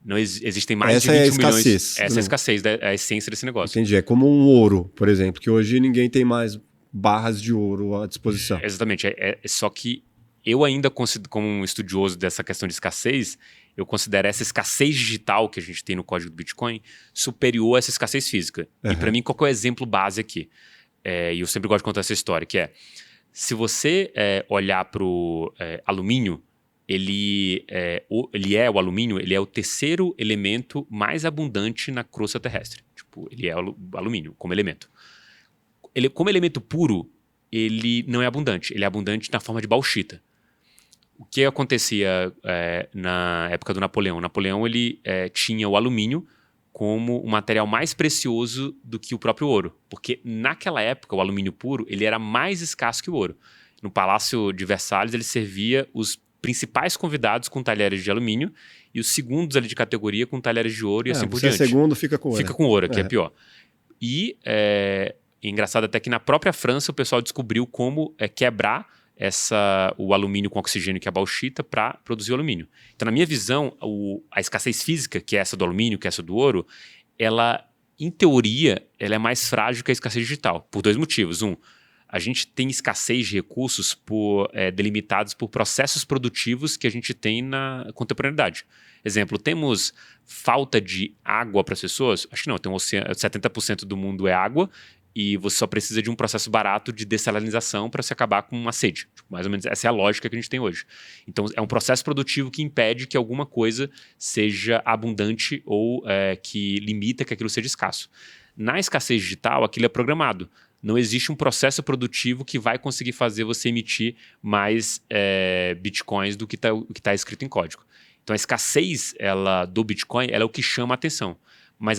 Não existem mais de 21 milhões. Essa é a escassez, a essência desse negócio. Entendi. É como um ouro, por exemplo, que hoje ninguém tem mais barras de ouro à disposição. Exatamente. Só que eu ainda, como um estudioso dessa questão de escassez, eu considero essa escassez digital que a gente tem no código do Bitcoin superior a essa escassez física. E para mim, qual é o exemplo base aqui? E eu sempre gosto de contar essa história, que se você olhar para o alumínio, o alumínio, ele é o terceiro elemento mais abundante na crosta terrestre. Tipo, ele é o alumínio como elemento. Como elemento puro, ele não é abundante. Ele é abundante na forma de bauxita. O que acontecia na época do Napoleão? O Napoleão ele tinha o alumínio como o material mais precioso do que o próprio ouro. Porque naquela época, o alumínio puro ele era mais escasso que o ouro. No Palácio de Versalhes, ele servia os principais convidados com talheres de alumínio e os segundos ali de categoria com talheres de ouro e assim por diante. Se é segundo, fica com ouro. Fica com ouro, que é pior. E engraçado até que na própria França o pessoal descobriu como quebrar o alumínio com oxigênio, que é a bauxita, para produzir o alumínio. Então, na minha visão, a escassez física, que é essa do alumínio, que é essa do ouro, ela, em teoria, ela é mais frágil que a escassez digital, por 2 motivos. A gente tem escassez de recursos delimitados por processos produtivos que a gente tem na contemporaneidade. Exemplo, temos falta de água para as pessoas? Acho que não, tem 70% do mundo é água e você só precisa de um processo barato de dessalinização para se acabar com uma sede. Mais ou menos essa é a lógica que a gente tem hoje. Então, é um processo produtivo que impede que alguma coisa seja abundante ou que limita que aquilo seja escasso. Na escassez digital, aquilo é programado. Não existe um processo produtivo que vai conseguir fazer você emitir mais bitcoins do que está escrito em código. Então, a escassez do Bitcoin ela é o que chama a atenção. Mas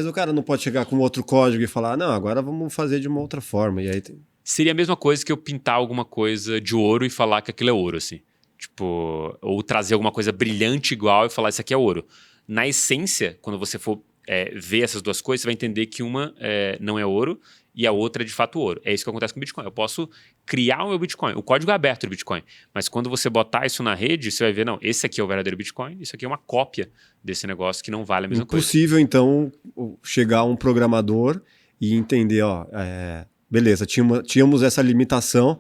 o cara não pode chegar com outro código e falar, não, agora vamos fazer de uma outra forma. E aí Seria a mesma coisa que eu pintar alguma coisa de ouro e falar que aquilo é ouro, assim. Tipo, ou trazer alguma coisa brilhante igual e falar isso aqui é ouro. Na essência, quando você for ver essas duas coisas, você vai entender que uma não é ouro e a outra é de fato ouro. É isso que acontece com o Bitcoin. Eu posso criar o meu Bitcoin. O código é aberto do Bitcoin. Mas quando você botar isso na rede, você vai ver, não, esse aqui é o verdadeiro Bitcoin, isso aqui é uma cópia desse negócio que não vale a mesma coisa. Impossível, então, chegar um programador e entender, beleza, tínhamos essa limitação,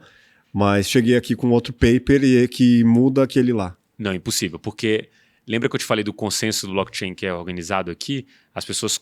mas cheguei aqui com outro paper e que muda aquele lá. Não, impossível, porque lembra que eu te falei do consenso do blockchain que é organizado aqui? As pessoas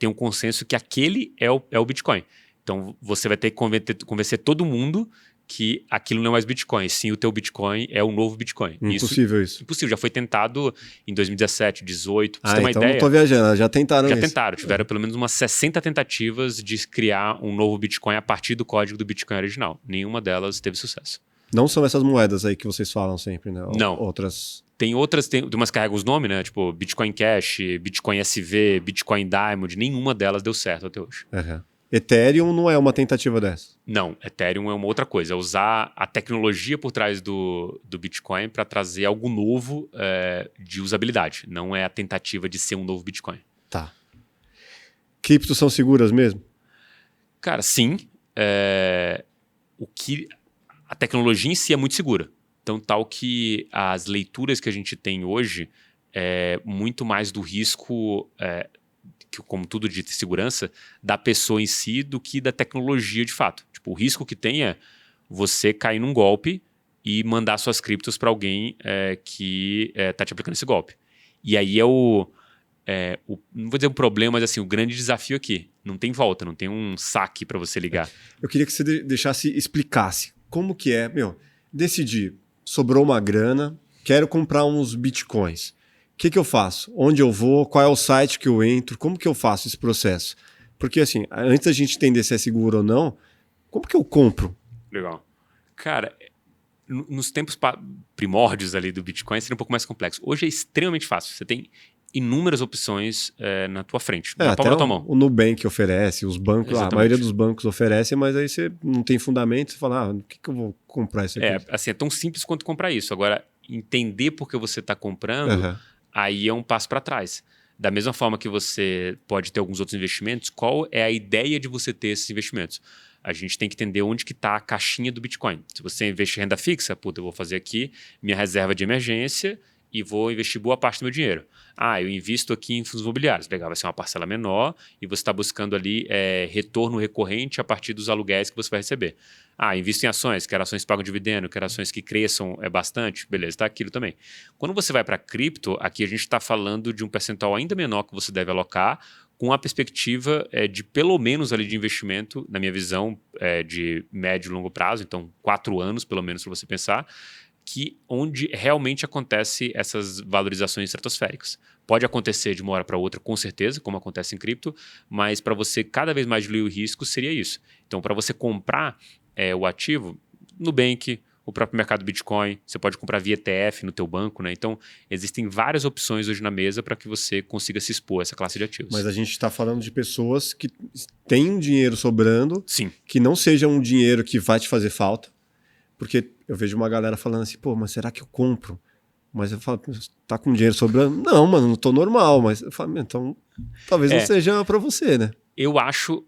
têm um consenso que aquele é o Bitcoin. Então, você vai ter que convencer todo mundo que aquilo não é mais Bitcoin, sim o teu Bitcoin é o novo Bitcoin. Impossível isso. Impossível, já foi tentado em 2017, 2018, pra você ter uma então ideia. Não tô viajando, já tentaram isso. Já tentaram, tiveram pelo menos umas 60 tentativas de criar um novo Bitcoin a partir do código do Bitcoin original. Nenhuma delas teve sucesso. Não são essas moedas aí que vocês falam sempre, né? Não. Outras... Tem outras, tem umas que carregam os nomes, né? Tipo Bitcoin Cash, Bitcoin SV, Bitcoin Diamond, nenhuma delas deu certo até hoje. Uhum. Ethereum não é uma tentativa dessa. Não, Ethereum é uma outra coisa. É usar a tecnologia por trás do Bitcoin para trazer algo novo de usabilidade. Não é a tentativa de ser um novo Bitcoin. Tá. Criptos são seguras mesmo? Cara, sim. A tecnologia em si é muito segura. Então, tal que as leituras que a gente tem hoje é muito mais do risco, como tudo de segurança, da pessoa em si do que da tecnologia de fato. Tipo, o risco que tem é você cair num golpe e mandar suas criptos para alguém que está te aplicando esse golpe. E aí não vou dizer um problema, mas assim, o grande desafio aqui. Não tem volta, não tem um saque para você ligar. Eu queria que você explicasse como que é, decidi, sobrou uma grana, quero comprar uns bitcoins. O que eu faço? Onde eu vou? Qual é o site que eu entro? Como que eu faço esse processo? Porque assim, antes da gente entender se é seguro ou não, como que eu compro? Legal. Cara, nos tempos primórdios ali do Bitcoin seria um pouco mais complexo. Hoje é extremamente fácil. Você tem inúmeras opções na tua frente, na palma da tua mão. O Nubank oferece, os bancos, a maioria dos bancos oferecem, mas aí você não tem fundamento, você fala, o que eu vou comprar isso aqui? Assim, é tão simples quanto comprar isso. Agora, entender por que você está comprando, aí é um passo para trás. Da mesma forma que você pode ter alguns outros investimentos, qual é a ideia de você ter esses investimentos? A gente tem que entender onde que está a caixinha do Bitcoin. Se você investe em renda fixa, eu vou fazer aqui minha reserva de emergência e vou investir boa parte do meu dinheiro. Eu invisto aqui em fundos imobiliários. Legal, vai ser uma parcela menor e você está buscando ali retorno recorrente a partir dos aluguéis que você vai receber. Invisto em ações, quero ações que pagam dividendo, quero ações que cresçam bastante. Beleza, está aquilo também. Quando você vai para cripto, aqui a gente está falando de um percentual ainda menor que você deve alocar, com a perspectiva de pelo menos ali de investimento, na minha visão, de médio e longo prazo, então 4 anos pelo menos para você pensar, onde realmente acontece essas valorizações estratosféricas. Pode acontecer de uma hora para outra, com certeza, como acontece em cripto, mas para você cada vez mais diluir o risco, seria isso. Então, para você comprar o ativo, Nubank, o próprio mercado Bitcoin, você pode comprar via ETF no teu banco, né? Então, existem várias opções hoje na mesa para que você consiga se expor a essa classe de ativos. Mas a gente está falando de pessoas que têm um dinheiro sobrando, sim, que não seja um dinheiro que vai te fazer falta, porque eu vejo uma galera falando assim, mas será que eu compro? Mas eu falo, tá com dinheiro sobrando? Não, mano, não tô normal. Mas eu falo, então, talvez não seja para você, né? Eu acho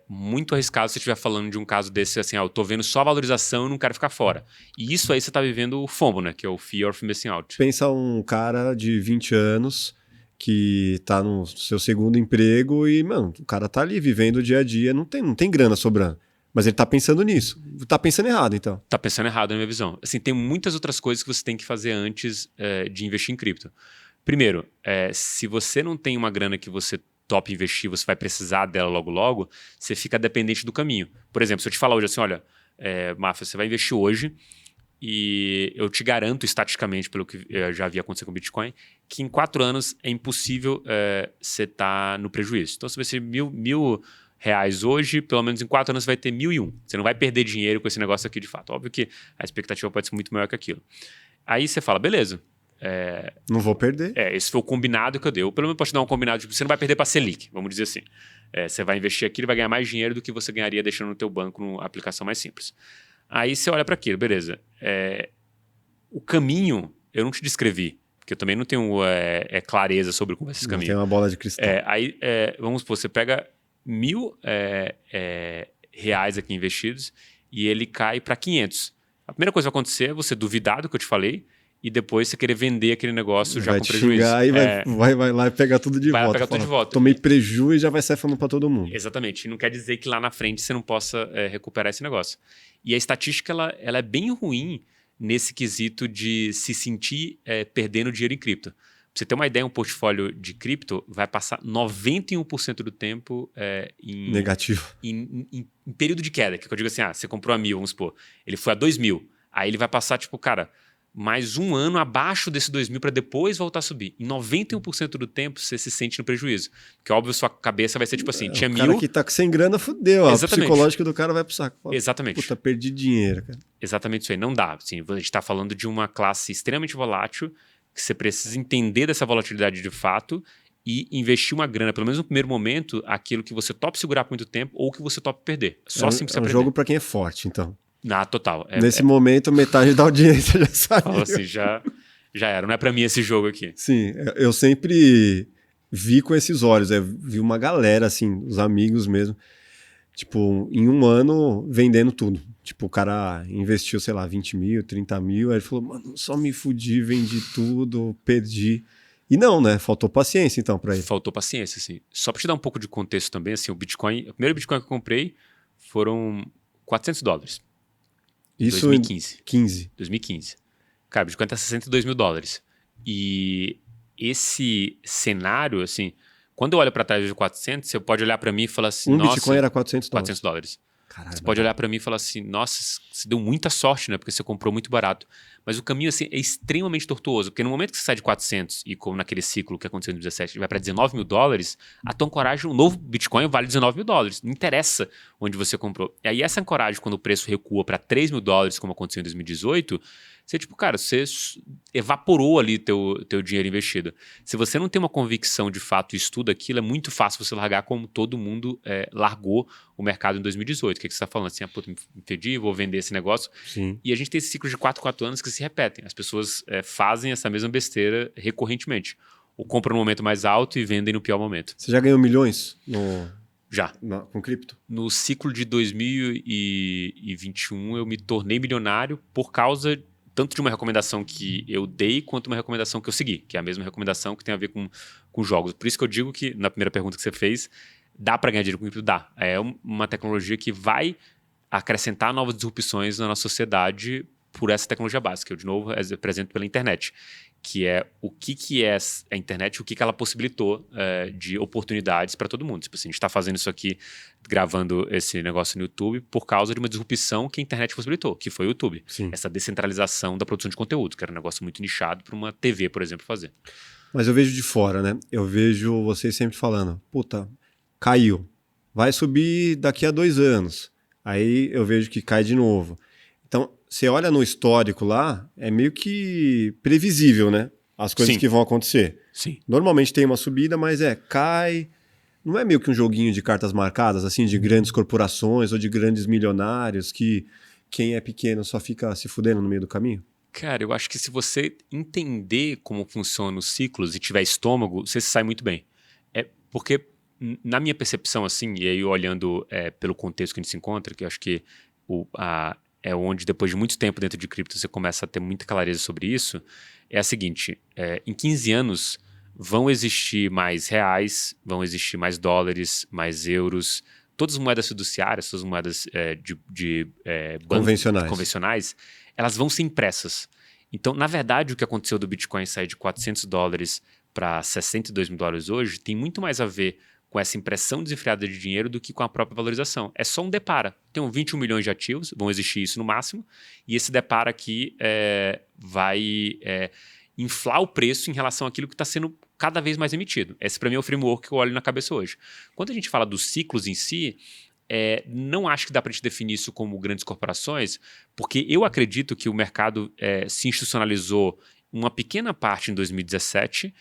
muito arriscado se você estiver falando de um caso desse, assim, eu tô vendo só a valorização e não quero ficar fora. E isso aí você tá vivendo o FOMO, né? Que é o Fear of Missing Out. Pensa um cara de 20 anos que tá no seu segundo emprego e, mano, o cara tá ali vivendo o dia a dia, não tem grana sobrando. Mas ele tá pensando nisso. Tá pensando errado, então. Tá pensando errado, na minha visão. Assim, tem muitas outras coisas que você tem que fazer antes de investir em cripto. Primeiro, se você não tem uma grana que você top investir, você vai precisar dela logo, você fica dependente do caminho. Por exemplo, se eu te falar hoje assim, olha, Mafra, você vai investir hoje e eu te garanto, estatisticamente, pelo que já havia acontecido com o Bitcoin, que em 4 anos é impossível você estar no prejuízo. Então, se você mil reais hoje, pelo menos em 4 anos você vai ter 1.001. Você não vai perder dinheiro com esse negócio aqui de fato. Óbvio que a expectativa pode ser muito maior que aquilo. Aí você fala, beleza. Não vou perder. Esse foi o combinado que eu dei. Eu pelo menos posso te dar um combinado, tipo, você não vai perder para Selic, vamos dizer assim. Você vai investir aqui e vai ganhar mais dinheiro do que você ganharia deixando no teu banco numa aplicação mais simples. Aí você olha para aquilo, beleza. O caminho, eu não te descrevi, porque eu também não tenho clareza sobre como é esse caminho. Tem uma bola de cristal. Aí, vamos supor, você pega 1.000 reais aqui investidos e ele cai para 500. A primeira coisa que vai acontecer é você duvidar do que eu te falei e depois você querer vender aquele negócio já com prejuízo. Vai te xingar e vai lá e pegar tudo de volta. Vai pegar tudo de volta. Tomei prejuízo e já vai sair falando para todo mundo. Exatamente. E não quer dizer que lá na frente você não possa recuperar esse negócio. E a estatística ela é bem ruim nesse quesito de se sentir perdendo dinheiro em cripto. Pra você ter uma ideia, um portfólio de cripto vai passar 91% do tempo em... negativo. Em período de queda. Que eu digo assim, você comprou a 1.000, vamos supor. Ele foi a 2.000. Aí ele vai passar, tipo, cara, mais um ano abaixo desse 2.000 para depois voltar a subir. Em 91% do tempo você se sente no prejuízo. Porque, óbvio, sua cabeça vai ser tipo assim, tinha 1.000... O cara que tá sem grana, fudeu. Exatamente. O psicológico do cara vai pro saco. Fala, exatamente. Puta, perdi dinheiro, cara. Exatamente isso aí. Não dá. Assim, a gente tá falando de uma classe extremamente volátil, que você precisa entender dessa volatilidade de fato e investir uma grana, pelo menos no primeiro momento, aquilo que você topa segurar por muito tempo ou que você topa perder. Só assim pra você É um aprender. jogo para quem é forte, então. Total. Nesse momento, metade da audiência já sabia. Fala assim, já era. Não é pra mim esse jogo aqui. Sim, eu sempre vi com esses olhos. Vi uma galera, assim, os amigos mesmo, tipo, em um ano vendendo tudo. Tipo, o cara investiu, sei lá, 20 mil, 30 mil, aí ele falou, mano, só me fudi, vendi tudo, perdi. E não, né? Faltou paciência, então, pra ele. Faltou paciência, assim. Só pra te dar um pouco de contexto também, assim, o primeiro Bitcoin que eu comprei foram $400. Isso 2015. em 15. 2015. Cara, o Bitcoin tá $62 mil. E esse cenário, assim, quando eu olho pra trás de 400, você pode olhar pra mim e falar assim, Um nossa... Bitcoin era $400. $400. Caralho, Você pode olhar pra mim e falar assim, nossa, você deu muita sorte, né? Porque você comprou muito barato. Mas o caminho, assim, é extremamente tortuoso. Porque no momento que você sai de 400 e como naquele ciclo que aconteceu em 2017, vai pra $19 mil, a tua ancoragem, um novo Bitcoin vale $19 mil. Não interessa onde você comprou. E aí essa ancoragem, quando o preço recua pra $3 mil, como aconteceu em 2018, você, tipo, cara, você evaporou ali teu dinheiro investido. Se você não tem uma convicção de fato e estuda aquilo, é muito fácil você largar como todo mundo largou o mercado em 2018. O que você está falando? Assim, puta, me perdi, vou vender esse negócio. Sim. E a gente tem esse ciclo de 4 anos que se repetem. As pessoas fazem essa mesma besteira recorrentemente. Ou compram no momento mais alto e vendem no pior momento. Você já ganhou milhões Já. com cripto? No ciclo de 2021, eu me tornei milionário por causa tanto de uma recomendação que eu dei, quanto uma recomendação que eu segui, que é a mesma recomendação que tem a ver com jogos. Por isso que eu digo que, na primeira pergunta que você fez, dá para ganhar dinheiro com cripto? Dá. É uma tecnologia que vai acrescentar novas disrupções na nossa sociedade por essa tecnologia básica. Eu, de novo, apresento pela internet, que é o que é a internet, o que ela possibilitou de oportunidades para todo mundo. Tipo assim, a gente está fazendo isso aqui, gravando esse negócio no YouTube, por causa de uma disrupção que a internet possibilitou, que foi o YouTube. Sim. Essa descentralização da produção de conteúdo, que era um negócio muito nichado para uma TV, por exemplo, fazer. Mas eu vejo de fora, né? Eu vejo vocês sempre falando, puta, caiu. Vai subir daqui a 2 anos. Aí eu vejo que cai de novo. Então, você olha no histórico lá, é meio que previsível, né? As coisas Sim. que vão acontecer. Sim. Normalmente tem uma subida, mas cai. Não é meio que um joguinho de cartas marcadas, assim, de grandes corporações ou de grandes milionários que quem é pequeno só fica se fudendo no meio do caminho? Cara, eu acho que se você entender como funcionam os ciclos e tiver estômago, você se sai muito bem. Porque, na minha percepção, assim, e aí olhando pelo contexto que a gente se encontra, que eu acho que é onde, depois de muito tempo dentro de cripto, você começa a ter muita clareza sobre isso, é a seguinte, em 15 anos vão existir mais reais, vão existir mais dólares, mais euros, todas as moedas fiduciárias, todas as moedas de convencionais, elas vão ser impressas. Então, na verdade, o que aconteceu do Bitcoin sair de $400 para $62 mil hoje tem muito mais a ver com essa impressão desenfreada de dinheiro do que com a própria valorização. É só um depara. Tem 21 milhões de ativos, vão existir isso no máximo, e esse depara aqui vai inflar o preço em relação àquilo que está sendo cada vez mais emitido. Esse, para mim, é o framework que eu olho na cabeça hoje. Quando a gente fala dos ciclos em si, não acho que dá para te definir isso como grandes corporações, porque eu acredito que o mercado se institucionalizou uma pequena parte em 2017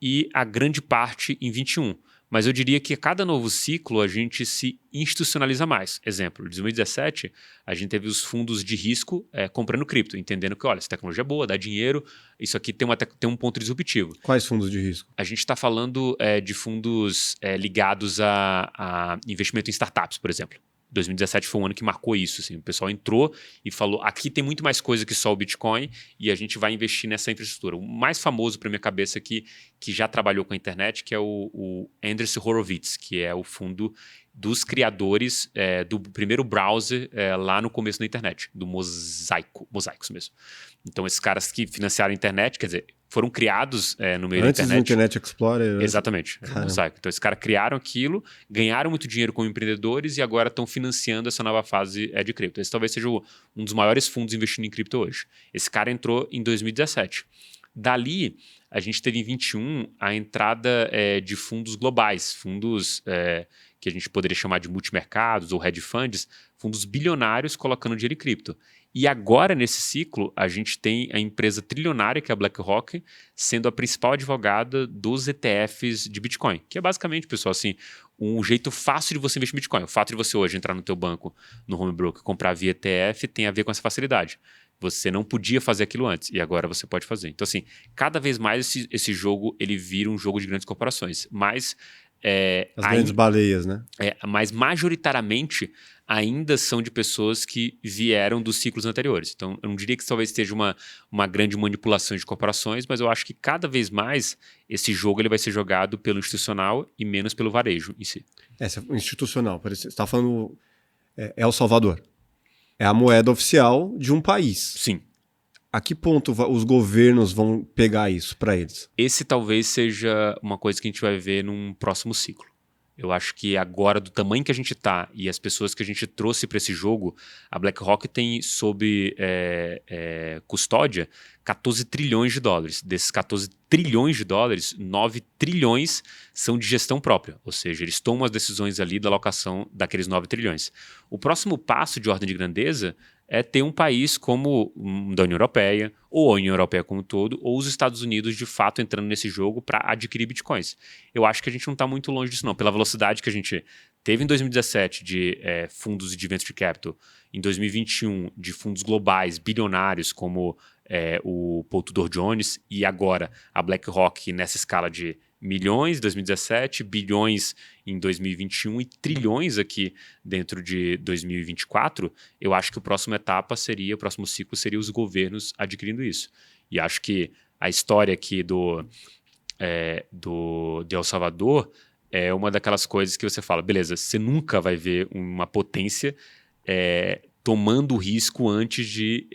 e a grande parte em 21. Mas eu diria que a cada novo ciclo a gente se institucionaliza mais. Exemplo, em 2017 a gente teve os fundos de risco comprando cripto, entendendo que, olha, essa tecnologia é boa, dá dinheiro, isso aqui tem um ponto disruptivo. Quais fundos de risco? A gente está falando de fundos ligados a investimento em startups, por exemplo. 2017 foi um ano que marcou isso. Assim, o pessoal entrou e falou, aqui tem muito mais coisa que só o Bitcoin e a gente vai investir nessa infraestrutura. O mais famoso para minha cabeça aqui, que já trabalhou com a internet, que é o Andreessen Horowitz, que é o fundo dos criadores do primeiro browser lá no começo da internet, do Mosaicos mesmo. Então, esses caras que financiaram a internet, quer dizer, foram criados no meio da internet. Antes do Internet Explorer? Exatamente. Mosaico. Então, esses caras criaram aquilo, ganharam muito dinheiro como empreendedores e agora estão financiando essa nova fase de cripto. Esse talvez seja um dos maiores fundos investindo em cripto hoje. Esse cara entrou em 2017. Dali, a gente teve em 21 a entrada de fundos globais, fundos que a gente poderia chamar de multimercados ou hedge funds, fundos bilionários colocando dinheiro em cripto. E agora, nesse ciclo, a gente tem a empresa trilionária, que é a BlackRock, sendo a principal advogada dos ETFs de Bitcoin, que é basicamente, pessoal, assim, um jeito fácil de você investir em Bitcoin. O fato de você hoje entrar no teu banco, no home broker, comprar via ETF, tem a ver com essa facilidade. Você não podia fazer aquilo antes, e agora você pode fazer. Então, assim, cada vez mais esse jogo, ele vira um jogo de grandes corporações. Mas... As grandes baleias, né? Mas majoritariamente ainda são de pessoas que vieram dos ciclos anteriores. Então, eu não diria que talvez esteja uma grande manipulação de corporações, mas eu acho que cada vez mais esse jogo ele vai ser jogado pelo institucional e menos pelo varejo em si. Essa institucional, você está falando El Salvador. É a moeda oficial de um país. Sim. A que ponto os governos vão pegar isso para eles? Esse talvez seja uma coisa que a gente vai ver num próximo ciclo. Eu acho que agora, do tamanho que a gente está e as pessoas que a gente trouxe para esse jogo, a BlackRock tem sob custódia 14 trilhões de dólares. Desses 14 trilhões de dólares, 9 trilhões são de gestão própria, ou seja, eles tomam as decisões ali da alocação daqueles 9 trilhões. O próximo passo de ordem de grandeza é ter um país como da União Europeia, ou a União Europeia como um todo, ou os Estados Unidos de fato entrando nesse jogo para adquirir bitcoins. Eu acho que a gente não está muito longe disso não, pela velocidade que a gente teve em 2017 de fundos de venture capital, em 2021 de fundos globais bilionários como o Paul Tudor Jones e agora a BlackRock nessa escala de milhões em 2017, bilhões em 2021 e trilhões aqui dentro de 2024, eu acho que o próximo ciclo seria os governos adquirindo isso. E acho que a história aqui de El Salvador é uma daquelas coisas que você fala, beleza, você nunca vai ver uma potência tomando risco antes de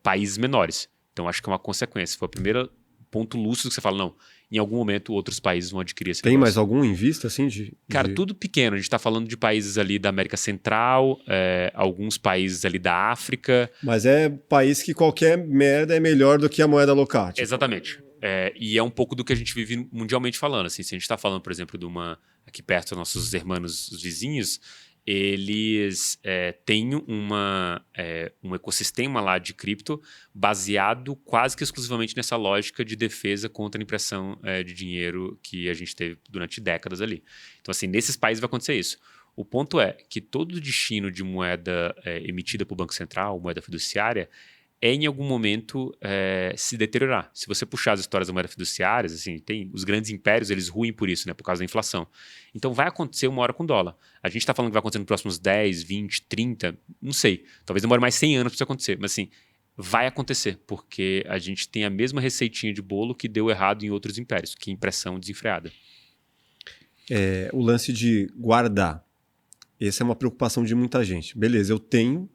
países menores. Então acho que é uma consequência. Foi o primeiro ponto lúcido que você fala, não, em algum momento outros países vão adquirir esse negócio. Tem mais algum em vista, assim? Cara, tudo pequeno. A gente está falando de países ali da América Central, alguns países ali da África. Mas é país que qualquer merda é melhor do que a moeda local. Tipo. Exatamente. E é um pouco do que a gente vive mundialmente falando. Assim, se a gente está falando, por exemplo, aqui perto dos nossos irmãos, os vizinhos, eles têm um ecossistema lá de cripto baseado quase que exclusivamente nessa lógica de defesa contra a impressão de dinheiro que a gente teve durante décadas ali. Então, assim, nesses países vai acontecer isso. O ponto é que todo o destino de moeda emitida por Banco Central, moeda fiduciária, em algum momento se deteriorar. Se você puxar as histórias da moeda fiduciárias, assim, tem os grandes impérios, eles ruem por isso, né, por causa da inflação. Então vai acontecer uma hora com o dólar. A gente está falando que vai acontecer nos próximos 10, 20, 30, não sei. Talvez demore mais 100 anos para isso acontecer, mas assim, vai acontecer, porque a gente tem a mesma receitinha de bolo que deu errado em outros impérios, que é impressão desenfreada. O lance de guardar. Essa é uma preocupação de muita gente. Beleza, eu tenho,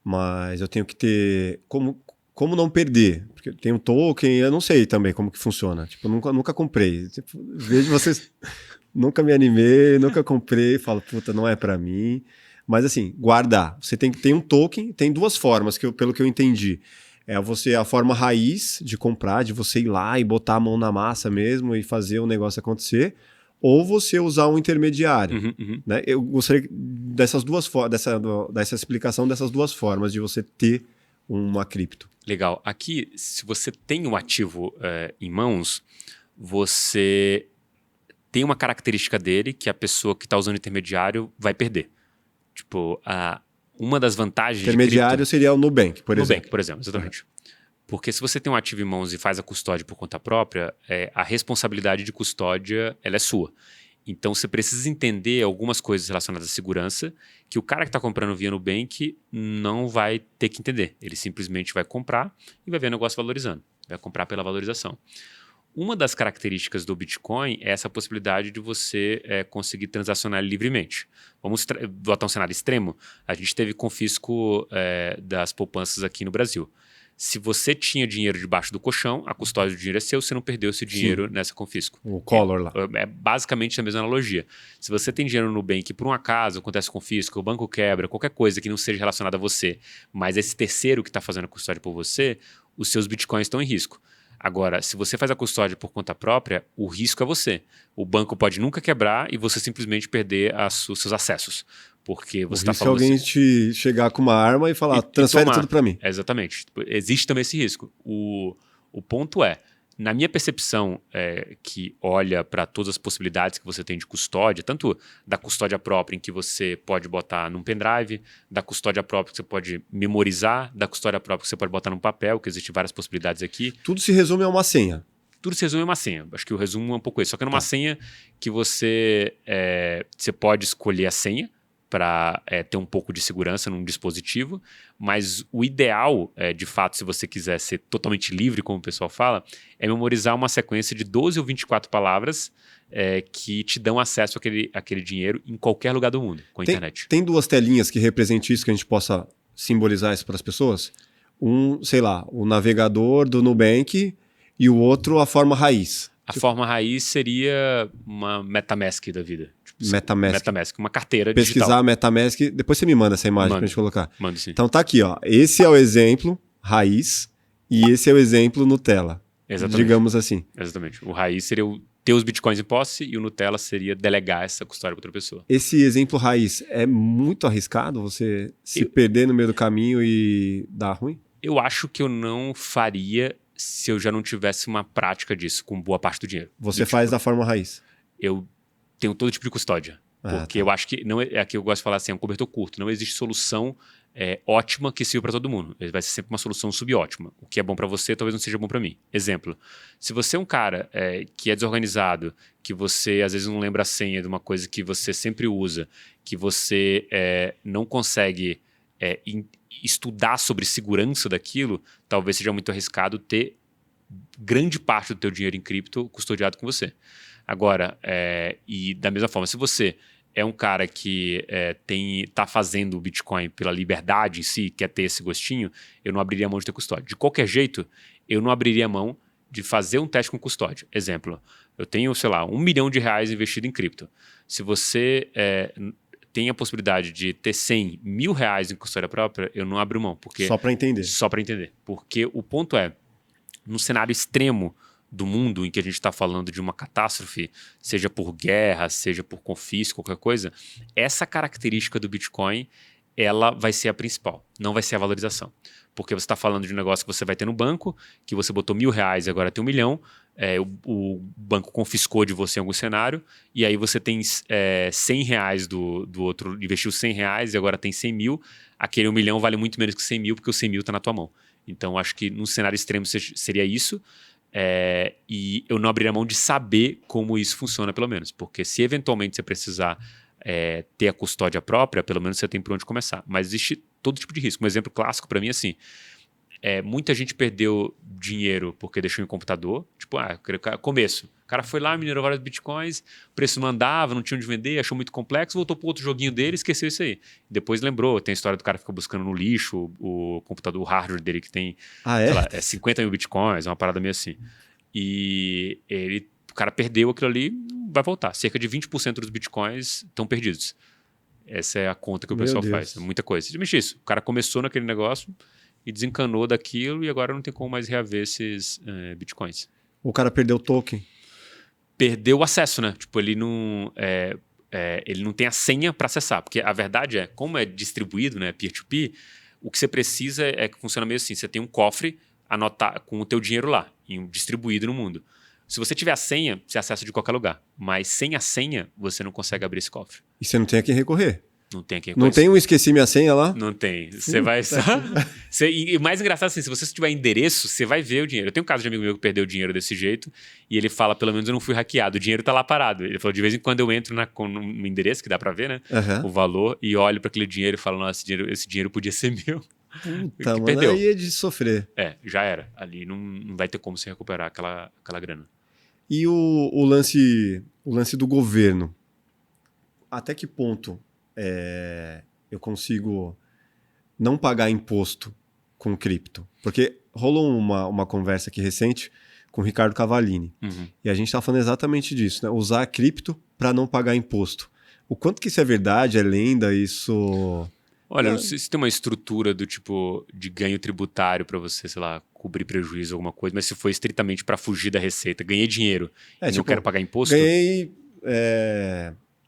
mas eu tenho que ter... Como não perder? Porque tem um token, eu não sei também como que funciona. Tipo, nunca comprei. Tipo, vejo vocês... nunca me animei, nunca comprei. Falo, puta, não é pra mim. Mas assim, guardar. Você tem que ter um token. Tem duas formas, pelo que eu entendi. A forma raiz de comprar, de você ir lá e botar a mão na massa mesmo e fazer o negócio acontecer. Ou você usar um intermediário. Né? Eu gostaria dessa explicação dessas duas formas de você ter uma cripto. Legal. Aqui, se você tem um ativo em mãos, você tem uma característica dele que a pessoa que está usando intermediário vai perder. Tipo, uma das vantagens intermediário seria o Nubank, por exemplo. Nubank, por exemplo, exatamente. Porque se você tem um ativo em mãos e faz a custódia por conta própria, a responsabilidade de custódia ela é sua. Então você precisa entender algumas coisas relacionadas à segurança que o cara que está comprando via Nubank não vai ter que entender. Ele simplesmente vai comprar e vai ver o negócio valorizando. Vai comprar pela valorização. Uma das características do Bitcoin é essa possibilidade de você conseguir transacionar livremente. Vamos botar um cenário extremo. A gente teve confisco das poupanças aqui no Brasil. Se você tinha dinheiro debaixo do colchão, a custódia do dinheiro é seu, você não perdeu esse dinheiro nessa confisco. O Collor lá. É basicamente a mesma analogia. Se você tem dinheiro no Nubank e por um acaso acontece confisco, o banco quebra, qualquer coisa que não seja relacionada a você, mas esse terceiro que está fazendo a custódia por você, os seus bitcoins estão em risco. Agora, se você faz a custódia por conta própria, o risco é você. O banco pode nunca quebrar e você simplesmente perder os seus acessos. Porque O você está risco é falando alguém assim, te chegar com uma arma e falar, e transfere tomar. tudo para mim. Exatamente. Tipo, existe também esse risco. O ponto é, na minha percepção, que olha para todas as possibilidades que você tem de custódia, tanto da custódia própria, em que você pode botar num pendrive, da custódia própria que você pode memorizar, da custódia própria que você pode botar num papel, que existem várias possibilidades aqui. Tudo se resume a uma senha. Tudo se resume a uma senha. Acho que o resumo é um pouco isso. Só que é numa Tá. senha que você pode escolher a senha para ter um pouco de segurança num dispositivo, mas o ideal, de fato, se você quiser ser totalmente livre, como o pessoal fala, é memorizar uma sequência de 12 ou 24 palavras que te dão acesso àquele dinheiro em qualquer lugar do mundo, com a internet. Tem duas telinhas que representem isso, que a gente possa simbolizar isso para as pessoas? Um, sei lá, o navegador do Nubank e o outro a forma raiz. A forma raiz seria uma MetaMask da vida. Tipo, MetaMask. uma carteira Pesquisar digital. MetaMask, depois você me manda essa imagem Mando. pra gente colocar. Mando sim. Então tá aqui, ó. Esse é o exemplo raiz e esse é o exemplo Nutella. Exatamente. Digamos assim. Exatamente. O raiz seria ter os bitcoins em posse e o Nutella seria delegar essa custódia para outra pessoa. Esse exemplo raiz é muito arriscado você se perder no meio do caminho e dar ruim? Eu acho que eu não faria se eu já não tivesse uma prática disso com boa parte do dinheiro. Você faz da forma raiz. Eu tenho todo tipo de custódia. Porque eu acho que não é aqui eu gosto de falar assim, é um cobertor curto. Não existe solução ótima que sirva para todo mundo. Vai ser sempre uma solução subótima. O que é bom para você talvez não seja bom para mim. Exemplo, se você é um cara que é desorganizado, que você às vezes não lembra a senha de uma coisa que você sempre usa, que você não consegue estudar sobre segurança daquilo, talvez seja muito arriscado ter grande parte do teu dinheiro em cripto custodiado com você. Agora, e da mesma forma, se você é um cara que tá fazendo o Bitcoin pela liberdade em si, quer ter esse gostinho, eu não abriria mão de ter custódia. De qualquer jeito, eu não abriria mão de fazer um teste com custódia. Exemplo, eu tenho, sei lá, R$1 milhão investido em cripto. Se você tem a possibilidade de ter R$100 mil em custódia própria, eu não abro mão. Porque, só para entender. Só para entender. Porque o ponto é, no cenário extremo do mundo em que a gente está falando de uma catástrofe, seja por guerra, seja por confisco, qualquer coisa, essa característica do Bitcoin, ela vai ser a principal, não vai ser a valorização. Porque você está falando de um negócio que você vai ter no banco, que você botou R$1.000 e agora tem 1 milhão, o banco confiscou de você em algum cenário, e aí você tem R$100 do outro, investiu R$100 e agora tem 100 mil, aquele 1 milhão vale muito menos que 100 mil, porque o 100 mil está na tua mão. Então, acho que num cenário extremo seria isso, e eu não abriria mão de saber como isso funciona, pelo menos. Porque se eventualmente você precisar ter a custódia própria, pelo menos você tem por onde começar. Mas existe todo tipo de risco. Um exemplo clássico para mim é assim, muita gente perdeu dinheiro porque deixou em computador. Tipo, começo. O cara foi lá, minerou vários bitcoins, o preço não andava, não tinha onde vender, achou muito complexo, voltou para outro joguinho dele, esqueceu isso aí. Depois lembrou, tem a história do cara que fica buscando no lixo o computador, o hardware dele que tem, sei lá, 50 mil bitcoins, uma parada meio assim. E o cara perdeu aquilo ali, vai voltar. Cerca de 20% dos bitcoins estão perdidos. Essa é a conta que o pessoal faz. É muita coisa. Simplesmente isso. O cara começou naquele negócio e desencanou daquilo e agora não tem como mais reaver esses bitcoins. O cara perdeu o token. Perdeu o acesso, né? Tipo, ele não tem a senha para acessar. Porque a verdade como é distribuído, né, peer-to-peer, o que você precisa que funciona meio assim. Você tem um cofre com o teu dinheiro lá, distribuído no mundo. Se você tiver a senha, você acessa de qualquer lugar. Mas sem a senha, você não consegue abrir esse cofre. E você não tem a quem recorrer. Não tem a quem recorrer. Não tem um esqueci minha senha lá? Não tem. Você vai... E mais engraçado assim, se você tiver endereço, você vai ver o dinheiro. Eu tenho um caso de amigo meu que perdeu dinheiro desse jeito e ele fala, pelo menos eu não fui hackeado. O dinheiro tá lá parado. Ele falou, de vez em quando eu entro no endereço, que dá pra ver, né? O valor, e olho para aquele dinheiro e falo, nossa, esse dinheiro podia ser meu. Puta, mano, perdeu. Aí é de sofrer. Já era. Ali não vai ter como se recuperar aquela grana. E o lance do governo? Até que ponto eu consigo não pagar imposto com cripto? Porque rolou uma conversa aqui recente com o Ricardo Cavallini. E a gente tá falando exatamente disso, né? Usar a cripto para não pagar imposto. O quanto que isso é verdade, é lenda, isso... Olha, não sei se tem uma estrutura do tipo de ganho tributário para você, sei lá, cobrir prejuízo ou alguma coisa, mas se for estritamente para fugir da receita, ganhei dinheiro e não quero pagar imposto... Ganhei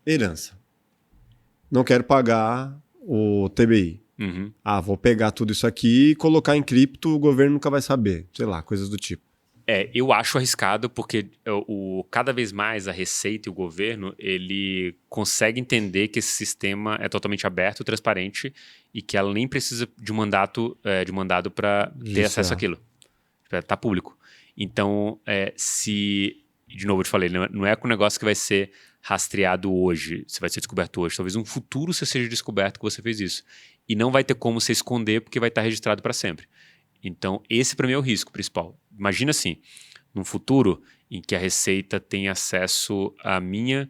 herança. não quero pagar o TBI. Uhum. Vou pegar tudo isso aqui e colocar em cripto, o governo nunca vai saber. Sei lá, coisas do tipo. Eu acho arriscado porque cada vez mais a Receita e o governo, ele consegue entender que esse sistema é totalmente aberto, transparente e que ela nem precisa de um mandado para ter acesso àquilo. Tá público. Então, de novo eu te falei, não é com um negócio que vai ser rastreado hoje, você vai ser descoberto hoje. Talvez no futuro você seja descoberto que você fez isso. E não vai ter como você esconder porque vai estar registrado para sempre. Então, esse para mim é o risco principal. Imagina assim, num futuro em que a Receita tem acesso à minha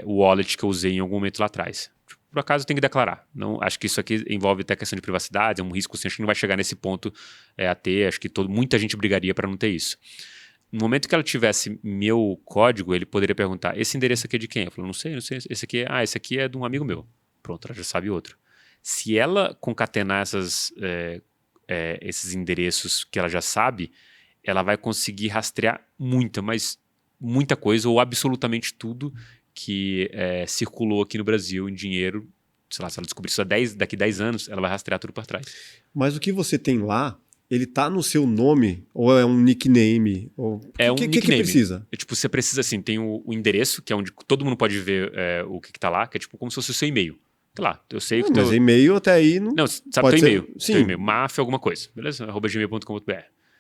wallet que eu usei em algum momento lá atrás. Por acaso eu tenho que declarar. Não, acho que isso aqui envolve até questão de privacidade, é um risco, assim, acho que não vai chegar nesse ponto a ter, acho que muita gente brigaria para não ter isso. No momento que ela tivesse meu código, ele poderia perguntar, esse endereço aqui é de quem? Eu falo, não sei, esse aqui é de um amigo meu. Pronto, ela já sabe outro. Se ela concatenar esses endereços que ela já sabe, ela vai conseguir rastrear muita coisa ou absolutamente tudo que circulou aqui no Brasil em dinheiro. Sei lá, se ela descobrir isso daqui 10 anos, ela vai rastrear tudo por trás. Mas o que você tem lá, ele tá no seu nome ou é um nickname? É um nickname. Que precisa? Tipo, você precisa, assim, tem o endereço, que é onde todo mundo pode ver o que tá lá, que é tipo como se fosse o seu e-mail. Sei lá, eu sei que Mas e-mail até aí não. Não, sabe pode teu e-mail. Sim. Teu e-mail, mafia alguma coisa, beleza? @gmail.com.br.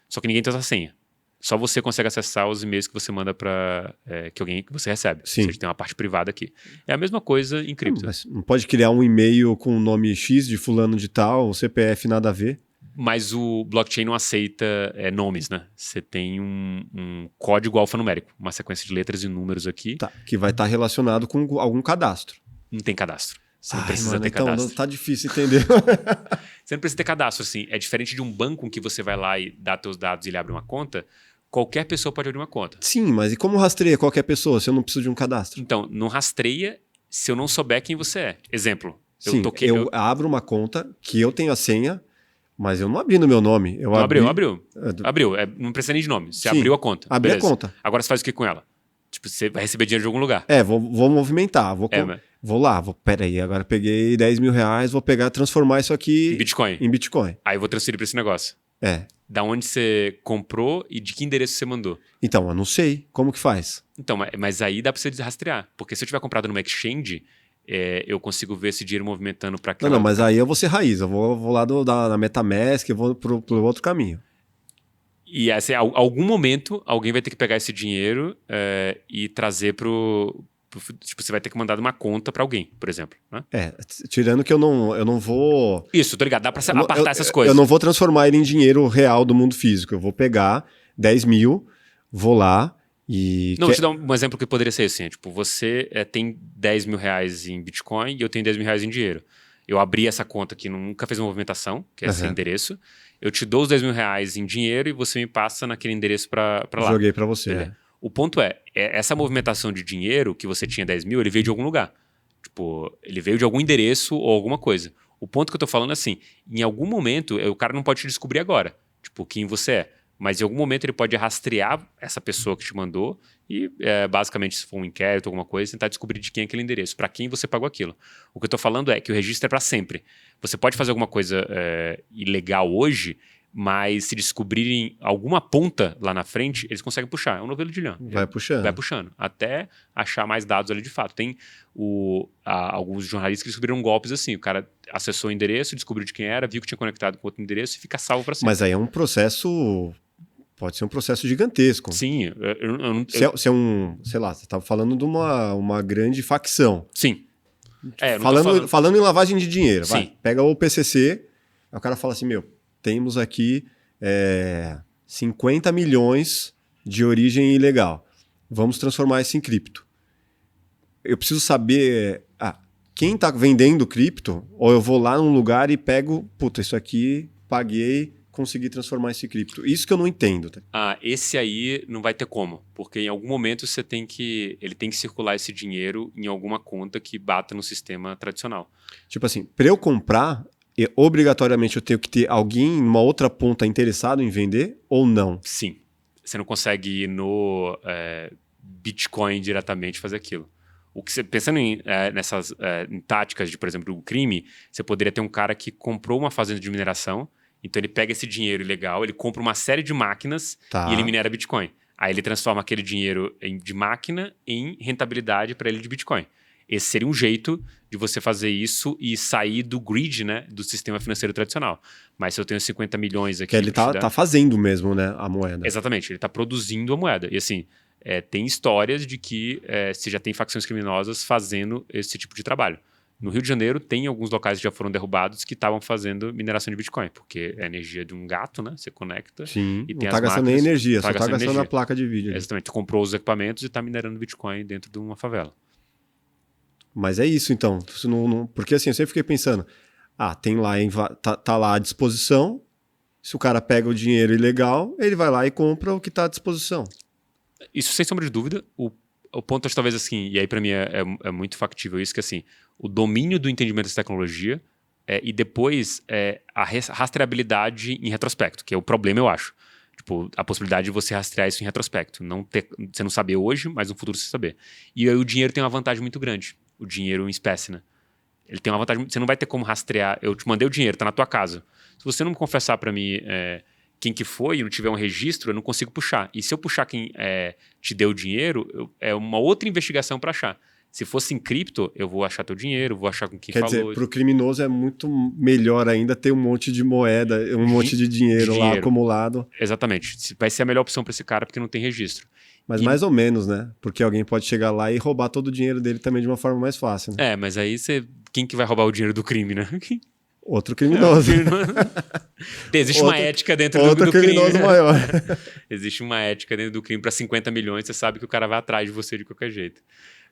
Só que ninguém tem essa senha. Só você consegue acessar os e-mails que você manda para que você recebe. Sim. Ou seja, tem uma parte privada aqui. É a mesma coisa em cripto. Mas não pode criar um e-mail com o nome X de fulano de tal, o CPF nada a ver. Mas o blockchain não aceita nomes, né? Você tem um código alfanumérico, uma sequência de letras e números aqui. Tá, que vai estar relacionado com algum cadastro. Não tem cadastro. Você não precisa ter então, cadastro. Tá difícil entender. Você não precisa ter cadastro, assim. É diferente de um banco em que você vai lá e dá seus dados e ele abre uma conta. Qualquer pessoa pode abrir uma conta. Sim, mas e como rastreia qualquer pessoa se eu não preciso de um cadastro? Então, não rastreia se eu não souber quem você é. Exemplo. Eu abro uma conta que eu tenho a senha, mas eu não abri no meu nome. Abriu. Não precisa nem de nome. Você abriu a conta. Abri a conta. Agora você faz o que com ela? Tipo, você vai receber dinheiro de algum lugar. Vou movimentar. Vou lá. Peraí, agora peguei 10 mil reais, vou transformar isso aqui em Bitcoin. Aí eu vou transferir para esse negócio. Da onde você comprou e de que endereço você mandou. Então, eu não sei. Como que faz? Então, mas aí dá para você rastrear. Porque se eu tiver comprado numa exchange, eu consigo ver esse dinheiro movimentando para aquela... Não, mas aí eu vou ser raiz. Eu vou lá da MetaMask, eu vou pro outro caminho. E assim, algum momento, alguém vai ter que pegar esse dinheiro e trazer pro... Tipo, você vai ter que mandar uma conta para alguém, por exemplo. Né? Tirando que eu não vou... Isso, tô ligado. Dá para apartar essas coisas. Eu não vou transformar ele em dinheiro real do mundo físico. Eu vou pegar 10 mil, vou lá e... Não, vou te dar um exemplo que poderia ser assim. Tipo, você tem 10 mil reais em Bitcoin e eu tenho 10 mil reais em dinheiro. Eu abri essa conta que nunca fez uma movimentação, que é esse endereço. Eu te dou os 10 mil reais em dinheiro e você me passa naquele endereço para lá. Joguei para você. O ponto essa movimentação de dinheiro que você tinha 10 mil, ele veio de algum lugar. Tipo, ele veio de algum endereço ou alguma coisa. O ponto que eu tô falando é assim, em algum momento, o cara não pode te descobrir agora, tipo, quem você é. Mas em algum momento ele pode rastrear essa pessoa que te mandou e, basicamente, se for um inquérito, alguma coisa, tentar descobrir de quem é aquele endereço, para quem você pagou aquilo. O que eu tô falando é que o registro é para sempre. Você pode fazer alguma coisa ilegal hoje, mas se descobrirem alguma ponta lá na frente, eles conseguem puxar. É um novelo de lã. Vai puxando. Até achar mais dados ali de fato. Tem alguns jornalistas que descobriram golpes assim. O cara acessou o endereço, descobriu de quem era, viu que tinha conectado com outro endereço e fica salvo para sempre. Mas aí é um processo... Pode ser um processo gigantesco. Sim. Se é um... Sei lá, você estava falando de uma grande facção. Sim. Falando em lavagem de dinheiro. Sim. Vai, pega o PCC, aí o cara fala assim, temos aqui 50 milhões de origem ilegal. Vamos transformar isso em cripto. Eu preciso saber quem está vendendo cripto, ou eu vou lá num lugar e pego, isso aqui, paguei, consegui transformar esse cripto. Isso que eu não entendo. Tá? Esse aí não vai ter como, porque em algum momento ele tem que circular esse dinheiro em alguma conta que bata no sistema tradicional. Tipo assim, para eu comprar... obrigatoriamente eu tenho que ter alguém numa outra ponta interessado em vender ou não? Sim. Você não consegue ir no Bitcoin diretamente fazer aquilo. O que você, pensando em táticas de, por exemplo, o crime, você poderia ter um cara que comprou uma fazenda de mineração, então ele pega esse dinheiro ilegal, ele compra uma série de máquinas e ele Tá. minera Bitcoin. Aí ele transforma aquele dinheiro de máquina em rentabilidade para ele de Bitcoin. Esse seria um jeito de você fazer isso e sair do grid, né, do sistema financeiro tradicional. Mas se eu tenho 50 milhões aqui... Que ele tá fazendo mesmo, né, a moeda. Exatamente, ele está produzindo a moeda. E assim, tem histórias de que se já tem facções criminosas fazendo esse tipo de trabalho. No Rio de Janeiro, tem alguns locais que já foram derrubados que estavam fazendo mineração de Bitcoin, porque é a energia de um gato, né? Você conecta Sim, e não tem tá as gastando nem máquinas, energia, tá só tá gastando gastando a energia. placa de vídeo ali. Exatamente, tu comprou os equipamentos e está minerando Bitcoin dentro de uma favela. Mas é isso, então. Porque assim, eu sempre fiquei pensando, tem lá, tá lá à disposição, se o cara pega o dinheiro ilegal, ele vai lá e compra o que tá à disposição. Isso sem sombra de dúvida. O ponto é talvez assim, e aí para mim é muito factível isso, que assim, o domínio do entendimento dessa tecnologia e depois a rastreabilidade em retrospecto, que é o problema, eu acho. Tipo, a possibilidade de você rastrear isso em retrospecto. Você não saber hoje, mas no futuro você saber. E aí o dinheiro tem uma vantagem muito grande. O dinheiro em espécie, né? Ele tem uma vantagem. Você não vai ter como rastrear. Eu te mandei o dinheiro, tá na tua casa. Se você não me confessar para mim quem que foi e não tiver um registro, eu não consigo puxar. E se eu puxar quem te deu o dinheiro, é uma outra investigação para achar. Se fosse em cripto, eu vou achar teu dinheiro, vou achar com quem Quer falou. dizer, pro criminoso é muito melhor ainda ter um monte de moeda, um monte de dinheiro lá acumulado. Exatamente. Vai ser a melhor opção para esse cara porque não tem registro. Mas mais ou menos, né? Porque alguém pode chegar lá e roubar todo o dinheiro dele também de uma forma mais fácil, né? Mas aí quem que vai roubar o dinheiro do crime, né? Outro criminoso. Existe uma ética dentro outro do crime. criminoso maior. Existe uma ética dentro do crime para 50 milhões, você sabe que o cara vai atrás de você de qualquer jeito.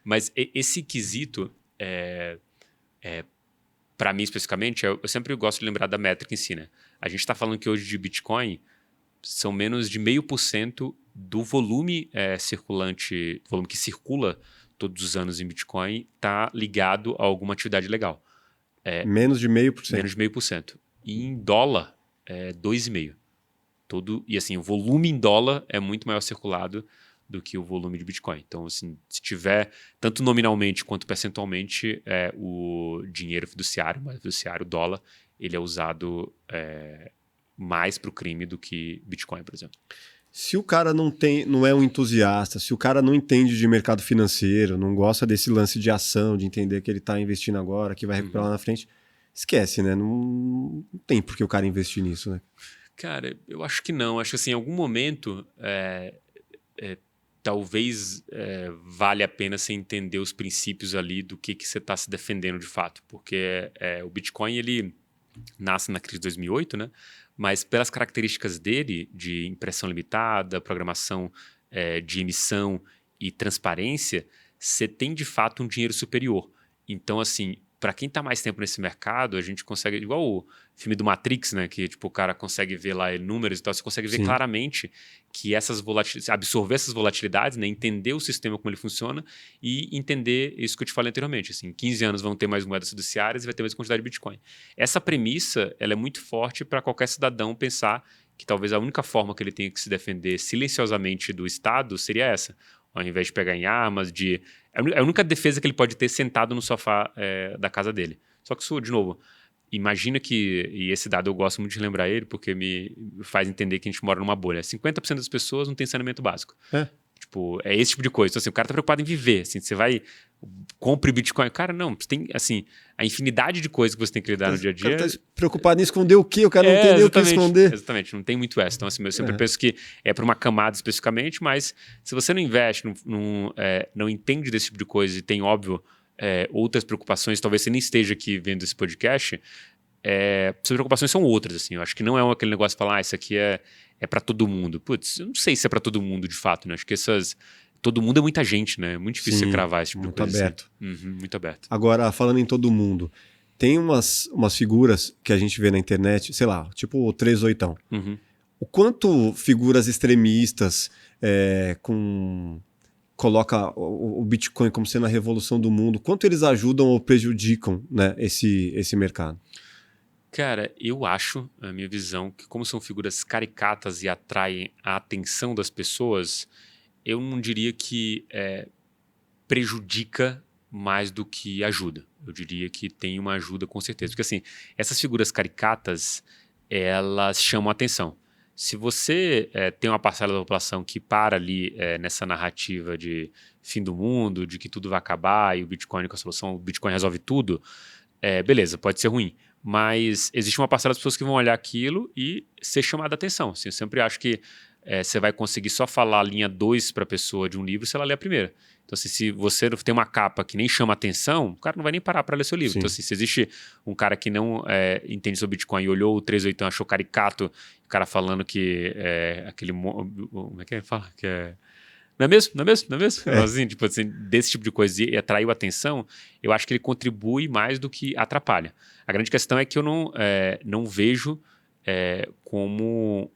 Mas esse quesito, para mim especificamente, eu sempre gosto de lembrar da métrica em si, né? A gente está falando que hoje de Bitcoin são menos de 0,5% do volume circulante, volume que circula todos os anos em Bitcoin, está ligado a alguma atividade legal. Menos de 0,5%. Menos de 0,5%. E em dólar, 2,5%. E assim, o volume em dólar é muito maior circulado do que o volume de Bitcoin. Então, assim, se tiver, tanto nominalmente quanto percentualmente, o dinheiro fiduciário, mas fiduciário, o dólar, ele é usado mais para o crime do que Bitcoin, por exemplo. Se o cara não é um entusiasta, se o cara não entende de mercado financeiro, não gosta desse lance de ação, de entender que ele está investindo agora, que vai recuperar lá na frente, esquece, né? Não tem por que o cara investir nisso, né? Cara, eu acho que não. Acho que assim, em algum momento talvez valha a pena você entender os princípios ali do que você está se defendendo de fato. Porque o Bitcoin, ele nasce na crise de 2008, né? Mas pelas características dele, de impressão limitada, programação de emissão e transparência, você tem de fato um dinheiro superior. Então, assim, para quem está mais tempo nesse mercado, a gente consegue, igual o filme do Matrix, né, que tipo, o cara consegue ver lá números e tal, você consegue ver Sim. claramente que absorver essas volatilidades, né, entender o sistema como ele funciona e entender isso que eu te falei anteriormente. Assim, em 15 anos vão ter mais moedas fiduciárias e vai ter mais quantidade de Bitcoin. Essa premissa ela é muito forte para qualquer cidadão pensar que talvez a única forma que ele tenha que se defender silenciosamente do Estado seria essa. Ao invés de pegar em armas, é a única defesa que ele pode ter sentado no sofá da casa dele. Só que isso, de novo, imagina que, e esse dado eu gosto muito de lembrar ele, porque me faz entender que a gente mora numa bolha. 50% das pessoas não tem saneamento básico. Tipo, é esse tipo de coisa. Então, assim, o cara tá preocupado em viver. Assim, você vai, compre Bitcoin. Cara, não, você tem, assim, a infinidade de coisas que você tem que lidar no dia a dia. O cara tá preocupado em esconder o quê? O cara não tem nem o que esconder. Exatamente, não tem muito essa. Então, assim, eu sempre penso que é para uma camada especificamente, mas se você não investe, não entende desse tipo de coisa e tem, óbvio, outras preocupações, talvez você nem esteja aqui vendo esse podcast, suas preocupações são outras, assim. Eu acho que não é aquele negócio de falar, isso aqui é para todo mundo. Putz, eu não sei se é para todo mundo, de fato, né? Acho que todo mundo é muita gente, né? É muito difícil você cravar esse tipo de coisa. Muito aberto. Assim. Muito aberto. Agora, falando em todo mundo, tem umas figuras que a gente vê na internet, sei lá, tipo o 38. O quanto figuras extremistas coloca o Bitcoin como sendo a revolução do mundo, quanto eles ajudam ou prejudicam, né, esse mercado? Cara, eu acho, a minha visão, que como são figuras caricatas e atraem a atenção das pessoas, eu não diria que prejudica mais do que ajuda. Eu diria que tem uma ajuda com certeza. Porque assim, essas figuras caricatas, elas chamam a atenção. Se você tem uma parcela da população que para ali nessa narrativa de fim do mundo, de que tudo vai acabar e o Bitcoin com a solução, o Bitcoin resolve tudo, beleza, pode ser ruim. Mas existe uma parcela das pessoas que vão olhar aquilo e ser chamada a atenção. Assim, eu sempre acho que você vai conseguir só falar a linha 2 para a pessoa de um livro se ela ler a primeira. Então, assim, se você tem uma capa que nem chama atenção, o cara não vai nem parar para ler seu livro. Sim. Então, assim, se existe um cara que não entende sobre Bitcoin e olhou o 381, achou caricato, o cara falando que aquele... Como é que ele fala? Que é... Não é mesmo? Não é mesmo? Não é mesmo? Assim, tipo assim, desse tipo de coisa e atraiu atenção, eu acho que ele contribui mais do que atrapalha. A grande questão é que eu não vejo como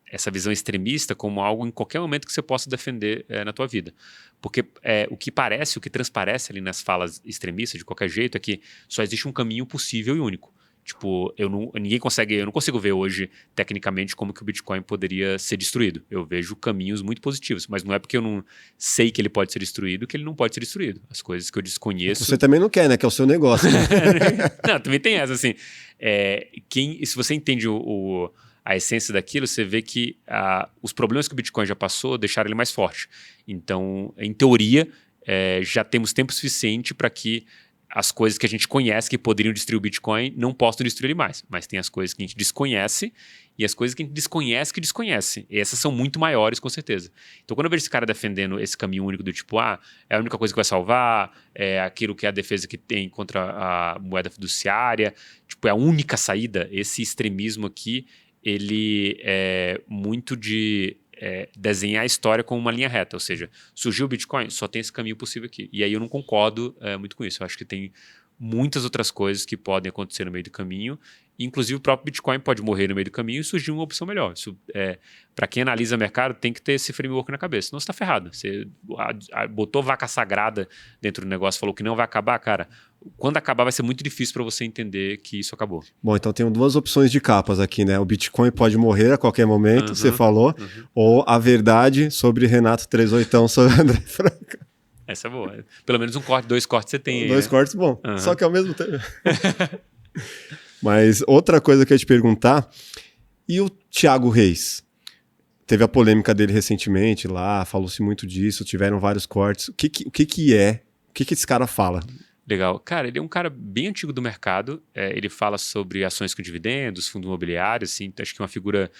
essa visão extremista como algo em qualquer momento que você possa defender na tua vida. Porque o que transparece ali nas falas extremistas, de qualquer jeito, é que só existe um caminho possível e único. Tipo, eu não consigo ver hoje, tecnicamente, como que o Bitcoin poderia ser destruído. Eu vejo caminhos muito positivos, mas não é porque eu não sei que ele pode ser destruído que ele não pode ser destruído. As coisas que eu desconheço... Você também não quer, né? Que é o seu negócio. Né? Não, também tem essa, assim. Se você entende a essência daquilo, você vê que os problemas que o Bitcoin já passou deixaram ele mais forte. Então, em teoria, já temos tempo suficiente para que as coisas que a gente conhece que poderiam destruir o Bitcoin não possam destruir ele mais. Mas tem as coisas que a gente desconhece e as coisas que a gente desconhece que desconhece. E essas são muito maiores, com certeza. Então, quando eu vejo esse cara defendendo esse caminho único do tipo, é a única coisa que vai salvar, é aquilo que é a defesa que tem contra a moeda fiduciária, tipo, é a única saída, esse extremismo aqui, ele é muito de desenhar a história como uma linha reta, ou seja, surgiu o Bitcoin, só tem esse caminho possível aqui. E aí eu não concordo muito com isso. Eu acho que tem muitas outras coisas que podem acontecer no meio do caminho, inclusive o próprio Bitcoin pode morrer no meio do caminho e surgir uma opção melhor. Isso, para quem analisa o mercado, tem que ter esse framework na cabeça, senão você está ferrado. Você botou vaca sagrada dentro do negócio, falou que não vai acabar, cara. Quando acabar vai ser muito difícil para você entender que isso acabou. Bom, então tem duas opções de capas aqui, né? O Bitcoin pode morrer a qualquer momento, você falou, ou a verdade sobre Renato 38 sobre André Franca. Essa é boa. Pelo menos dois cortes você tem aí, Dois cortes, bom. Só que ao mesmo tempo... Mas outra coisa que eu ia te perguntar, e o Thiago Reis? Teve a polêmica dele recentemente lá, falou-se muito disso, tiveram vários cortes. O que esse cara fala? Legal. Cara, ele é um cara bem antigo do mercado. Ele fala sobre ações com dividendos, fundo imobiliário, assim, acho que é uma figura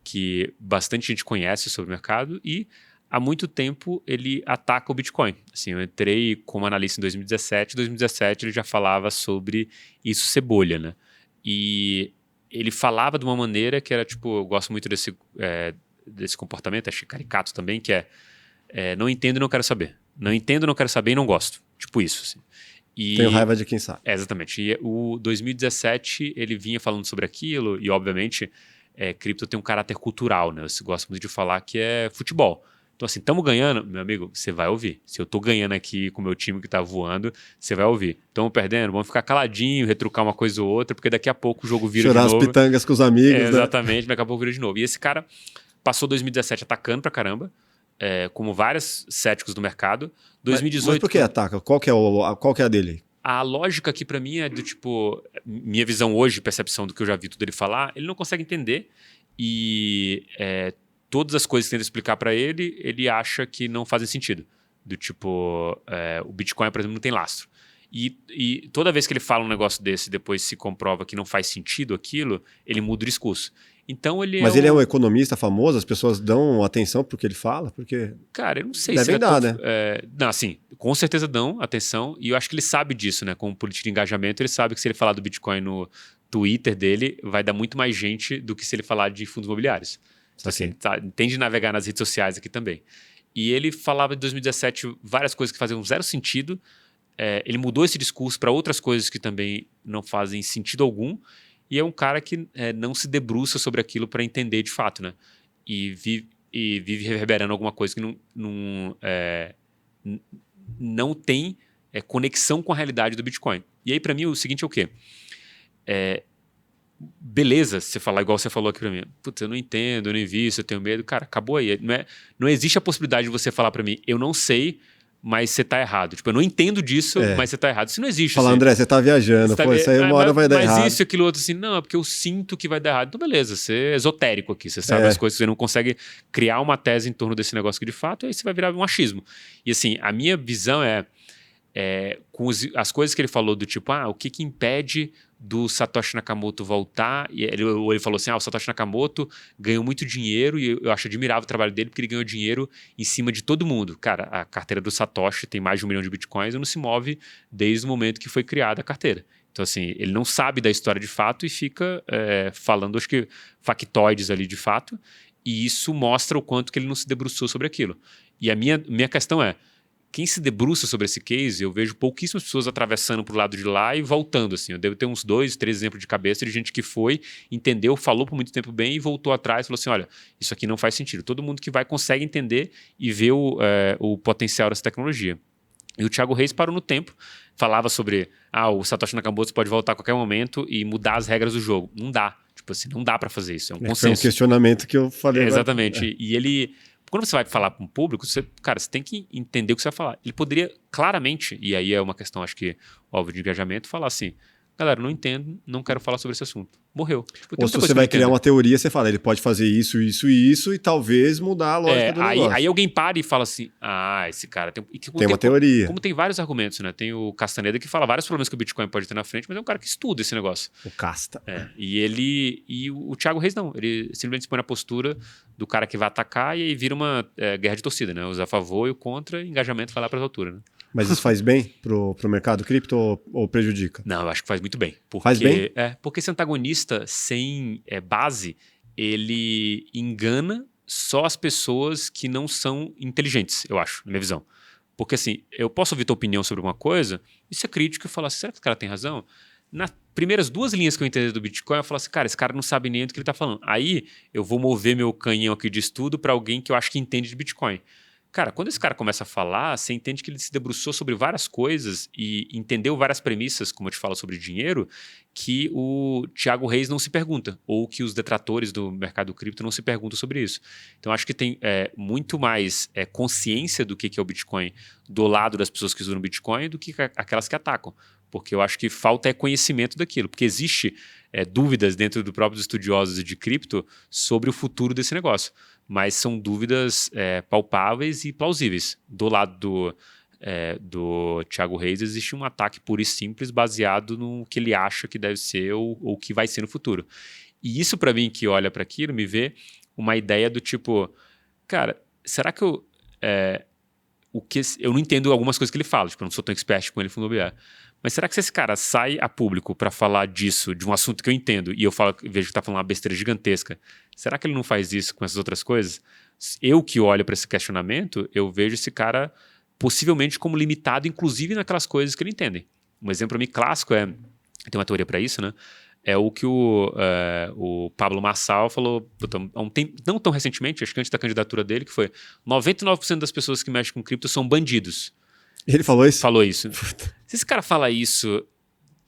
que bastante gente conhece sobre o mercado e há muito tempo ele ataca o Bitcoin. Assim, eu entrei como analista em 2017. Em 2017 ele já falava sobre isso ser bolha, né? E ele falava de uma maneira que era tipo, eu gosto muito desse comportamento, acho caricato também, que não entendo e não quero saber. Não entendo, não quero saber e não gosto. Tipo isso, assim. Tenho raiva de quem sabe. Exatamente. E o 2017 ele vinha falando sobre aquilo e, obviamente, cripto tem um caráter cultural, né? Eu gosto muito de falar que é futebol. Então, assim, estamos ganhando, meu amigo, você vai ouvir. Se eu tô ganhando aqui com o meu time que tá voando, você vai ouvir. Estamos perdendo, vamos ficar caladinho, retrucar uma coisa ou outra, porque daqui a pouco o jogo vira chorar de novo. Chorar as pitangas com os amigos, né? Exatamente, daqui a pouco vira de novo. E esse cara passou 2017 atacando pra caramba, como vários céticos do mercado. 2018... Mas por que ataca? Qual que é a dele? A lógica aqui pra mim é do tipo... Minha visão hoje, percepção do que eu já vi tudo ele falar, ele não consegue entender e... todas as coisas que tenta explicar para ele, ele acha que não fazem sentido. Do tipo, o Bitcoin, por exemplo, não tem lastro. E toda vez que ele fala um negócio desse, depois se comprova que não faz sentido aquilo, ele muda o discurso. Então ele Mas ele é um economista famoso? As pessoas dão atenção pro que ele fala? Porque cara, eu não sei devem dar, né? Não, assim, com certeza dão atenção. E eu acho que ele sabe disso, né? Como político de engajamento, ele sabe que se ele falar do Bitcoin no Twitter dele, vai dar muito mais gente do que se ele falar de fundos imobiliários. Então, assim, tende a navegar nas redes sociais aqui também. E ele falava em 2017 várias coisas que faziam zero sentido. Ele mudou esse discurso para outras coisas que também não fazem sentido algum. E é um cara que não se debruça sobre aquilo para entender de fato, né? E vive reverberando alguma coisa que não tem conexão com a realidade do Bitcoin. E aí, para mim, o seguinte é o quê? Beleza, você falar igual você falou aqui pra mim. Putz, eu não entendo, eu não invisto, eu tenho medo. Cara, acabou aí. Não existe a possibilidade de você falar pra mim, eu não sei, mas você tá errado. Tipo, eu não entendo disso, mas você tá errado. Isso não existe. Fala, assim. André, você tá viajando. Pô, isso aí uma hora vai dar errado. Mas isso e aquilo outro, assim, não, é porque eu sinto que vai dar errado. Então, beleza, você é esotérico aqui. Você sabe as coisas, você não consegue criar uma tese em torno desse negócio que de fato, e aí você vai virar um achismo. E assim, a minha visão com as coisas que ele falou do tipo, o que impede do Satoshi Nakamoto voltar? E ele falou assim, o Satoshi Nakamoto ganhou muito dinheiro e eu acho admirável o trabalho dele porque ele ganhou dinheiro em cima de todo mundo. Cara, a carteira do Satoshi tem mais de 1 milhão de bitcoins e não se move desde o momento que foi criada a carteira. Então, assim, ele não sabe da história de fato e fica falando, acho que, factoides ali de fato, e isso mostra o quanto que ele não se debruçou sobre aquilo. E a minha questão quem se debruça sobre esse case, eu vejo pouquíssimas pessoas atravessando para o lado de lá e voltando, assim. Eu devo ter uns 2, 3 exemplos de cabeça de gente que foi, entendeu, falou por muito tempo bem e voltou atrás e falou assim, olha, isso aqui não faz sentido. Todo mundo que vai consegue entender e ver o potencial dessa tecnologia. E o Thiago Reis parou no tempo, falava sobre, o Satoshi Nakamoto pode voltar a qualquer momento e mudar as regras do jogo. Não dá. Tipo assim, não dá para fazer isso. É um consenso. Foi um questionamento que eu falei. Exatamente. E ele... Quando você vai falar para um público, você tem que entender o que você vai falar. Ele poderia claramente, e aí é uma questão, acho que, óbvio, de engajamento, falar assim, galera, não entendo, não quero falar sobre esse assunto. Morreu. Tipo, ou se você vai criar uma teoria, você fala, ele pode fazer isso, isso e isso, e talvez mudar a lógica do negócio. Aí alguém para e fala assim, esse cara tem uma teoria. Como tem vários argumentos, né? Tem o Castaneda que fala vários problemas que o Bitcoin pode ter na frente, mas é um cara que estuda esse negócio. O Casta. E o Thiago Reis não. Ele simplesmente se põe na postura do cara que vai atacar e aí vira uma guerra de torcida, né? Os a favor e o contra, e engajamento vai lá para as alturas, né? Mas isso faz bem pro mercado cripto ou prejudica? Não, eu acho que faz muito bem. Faz bem? Porque esse antagonista sem base, ele engana só as pessoas que não são inteligentes, eu acho, na minha visão. Porque assim, eu posso ouvir tua opinião sobre uma coisa e ser crítico e falar assim, será que o cara tem razão? Nas primeiras 2 linhas que eu entendi do Bitcoin, eu falo assim, cara, esse cara não sabe nem do que ele está falando. Aí eu vou mover meu canhão aqui de estudo para alguém que eu acho que entende de Bitcoin. Cara, quando esse cara começa a falar, você entende que ele se debruçou sobre várias coisas e entendeu várias premissas, como eu te falo sobre dinheiro, que o Thiago Reis não se pergunta, ou que os detratores do mercado cripto não se perguntam sobre isso. Então, acho que tem muito mais consciência do que é o Bitcoin do lado das pessoas que usam o Bitcoin do que aquelas que atacam. Porque eu acho que falta conhecimento daquilo, porque existe dúvidas dentro do próprio estudiosos de cripto sobre o futuro desse negócio. Mas são dúvidas palpáveis e plausíveis. Do lado do Thiago Reis existe um ataque puro e simples baseado no que ele acha que deve ser ou que vai ser no futuro. E isso, para mim, que olha para aquilo, me vê uma ideia do tipo, cara, será que eu não entendo algumas coisas que ele fala, tipo, eu não sou tão expert com ele fundo imobiliário. Mas será que se esse cara sai a público para falar disso, de um assunto que eu entendo, e vejo que está falando uma besteira gigantesca, será que ele não faz isso com essas outras coisas? Eu que olho para esse questionamento, eu vejo esse cara possivelmente como limitado, inclusive naquelas coisas que ele entende. Um exemplo para mim clássico tem uma teoria para isso, né? É o que o Pablo Marçal falou não tão recentemente, acho que antes da candidatura dele, que foi 99% das pessoas que mexem com cripto são bandidos. Ele falou isso? Falou isso. Se esse cara fala isso,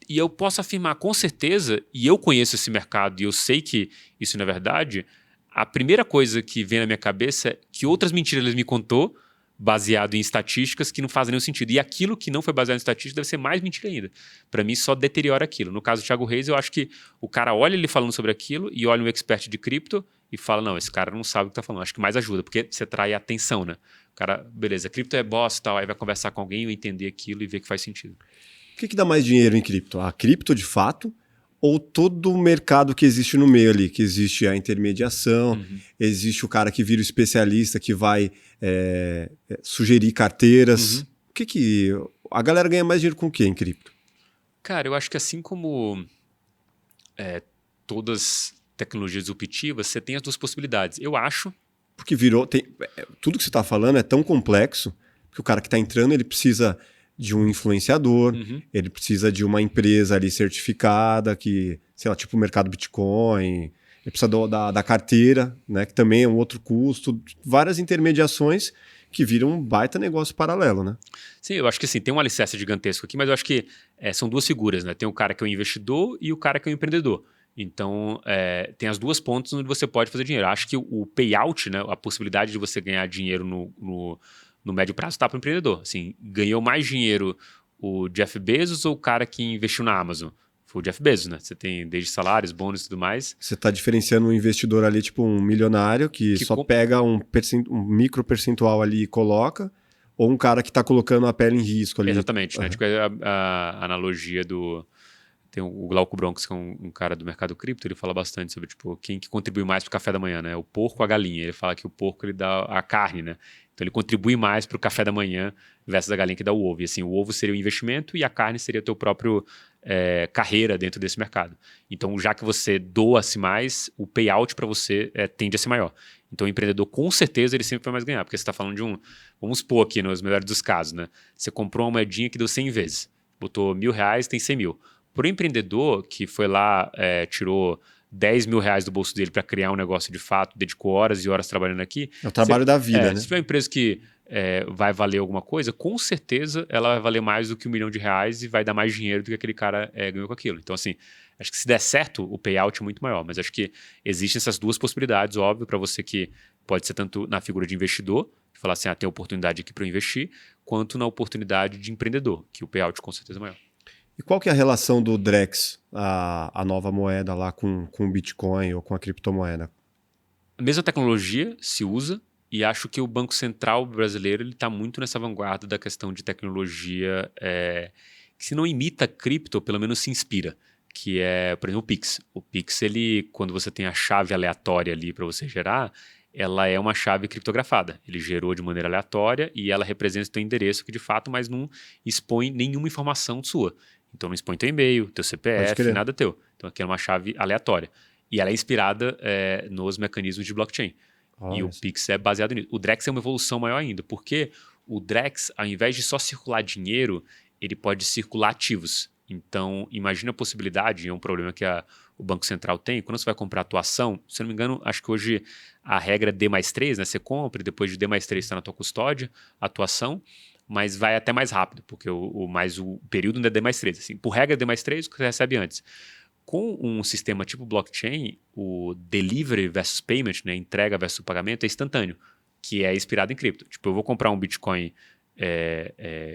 e eu posso afirmar com certeza, e eu conheço esse mercado e eu sei que isso não é verdade, a primeira coisa que vem na minha cabeça é que outras mentiras ele me contou, baseado em estatísticas que não fazem nenhum sentido. E aquilo que não foi baseado em estatística deve ser mais mentira ainda. Para mim, só deteriora aquilo. No caso do Thiago Reis, eu acho que o cara olha ele falando sobre aquilo e olha um expert de cripto e fala, não, esse cara não sabe o que tá falando. Acho que mais ajuda, porque você trai a atenção, né? O cara, beleza, cripto é bosta e tal, aí vai conversar com alguém, entender aquilo e ver que faz sentido. O que dá mais dinheiro em cripto? A cripto, de fato, ou todo o mercado que existe no meio ali? Que existe a intermediação, existe o cara que vira o especialista, que vai sugerir carteiras. O que a galera ganha mais dinheiro com o que em cripto? Cara, eu acho que assim como todas tecnologias disruptivas, você tem as 2 possibilidades. Eu acho... Porque tudo que você está falando é tão complexo que o cara que está entrando, ele precisa de um influenciador, ele precisa de uma empresa ali certificada, que, sei lá, tipo o mercado Bitcoin, ele precisa da carteira, né, que também é um outro custo, várias intermediações que viram um baita negócio paralelo, né? Sim, eu acho que sim, tem um alicerce gigantesco aqui, mas eu acho que são 2 figuras, né? Tem o cara que é o investidor e o cara que é o empreendedor. Então, tem as 2 pontas onde você pode fazer dinheiro. Acho que o payout, né, a possibilidade de você ganhar dinheiro no no médio prazo tá para o empreendedor. Assim, ganhou mais dinheiro o Jeff Bezos ou o cara que investiu na Amazon? Foi o Jeff Bezos, né? Você tem desde salários, bônus e tudo mais. Você está diferenciando um investidor ali, tipo um milionário, que só pega um micro percentual ali e coloca, ou um cara que está colocando a pele em risco ali. Exatamente, né? Tipo, a analogia do... Tem o Glauco Bronx, que é um cara do mercado cripto, ele fala bastante sobre, tipo, quem que contribui mais para o café da manhã, né? O porco ou a galinha. Ele fala que o porco, ele dá a carne, né? Então, ele contribui mais para o café da manhã versus a galinha que dá o ovo. E, assim, o ovo seria o investimento e a carne seria o teu próprio carreira dentro desse mercado. Então, já que você doa-se mais, o payout para você tende a ser maior. Então, o empreendedor, com certeza, ele sempre vai mais ganhar, porque você está falando de um... Vamos supor aqui, nos melhores dos casos, né? Você comprou uma moedinha que deu 100 vezes. Botou R$1.000, tem 100 mil. Para o empreendedor que foi lá, tirou R$10.000 do bolso dele para criar um negócio de fato, dedicou horas e horas trabalhando aqui... É o trabalho da vida, né? Se tiver uma empresa que vai valer alguma coisa, com certeza ela vai valer mais do que R$1 milhão e vai dar mais dinheiro do que aquele cara ganhou com aquilo. Então, assim, acho que se der certo, o payout é muito maior. Mas acho que existem essas duas possibilidades, óbvio, para você que pode ser tanto na figura de investidor, de falar assim, tem oportunidade aqui para eu investir, quanto na oportunidade de empreendedor, que o payout com certeza é maior. E qual que é a relação do Drex, a nova moeda lá com o Bitcoin ou com a criptomoeda? A mesma tecnologia se usa e acho que o Banco Central brasileiro está muito nessa vanguarda da questão de tecnologia que se não imita cripto, pelo menos se inspira, que é, por exemplo, o Pix. O Pix, quando você tem a chave aleatória ali para você gerar, ela é uma chave criptografada. Ele gerou de maneira aleatória e ela representa o teu endereço que de fato, mas não expõe nenhuma informação sua. Então não expõe teu e-mail, teu CPF, nada teu. Então aqui é uma chave aleatória. E ela é inspirada nos mecanismos de blockchain. E o Pix é baseado nisso. O Drex é uma evolução maior ainda, porque o Drex, ao invés de só circular dinheiro, ele pode circular ativos. Então, imagina a possibilidade, é um problema que o Banco Central tem, quando você vai comprar atuação, se eu não me engano, acho que hoje a regra é D+3, né? Você compra e depois de D+3 está na tua custódia, a atuação, mas vai até mais rápido, porque o período ainda é D+3. Assim, por regra, D+3, você recebe antes. Com um sistema tipo blockchain, o delivery versus payment, né, entrega versus pagamento, é instantâneo, que é inspirado em cripto. Tipo, eu vou comprar um Bitcoin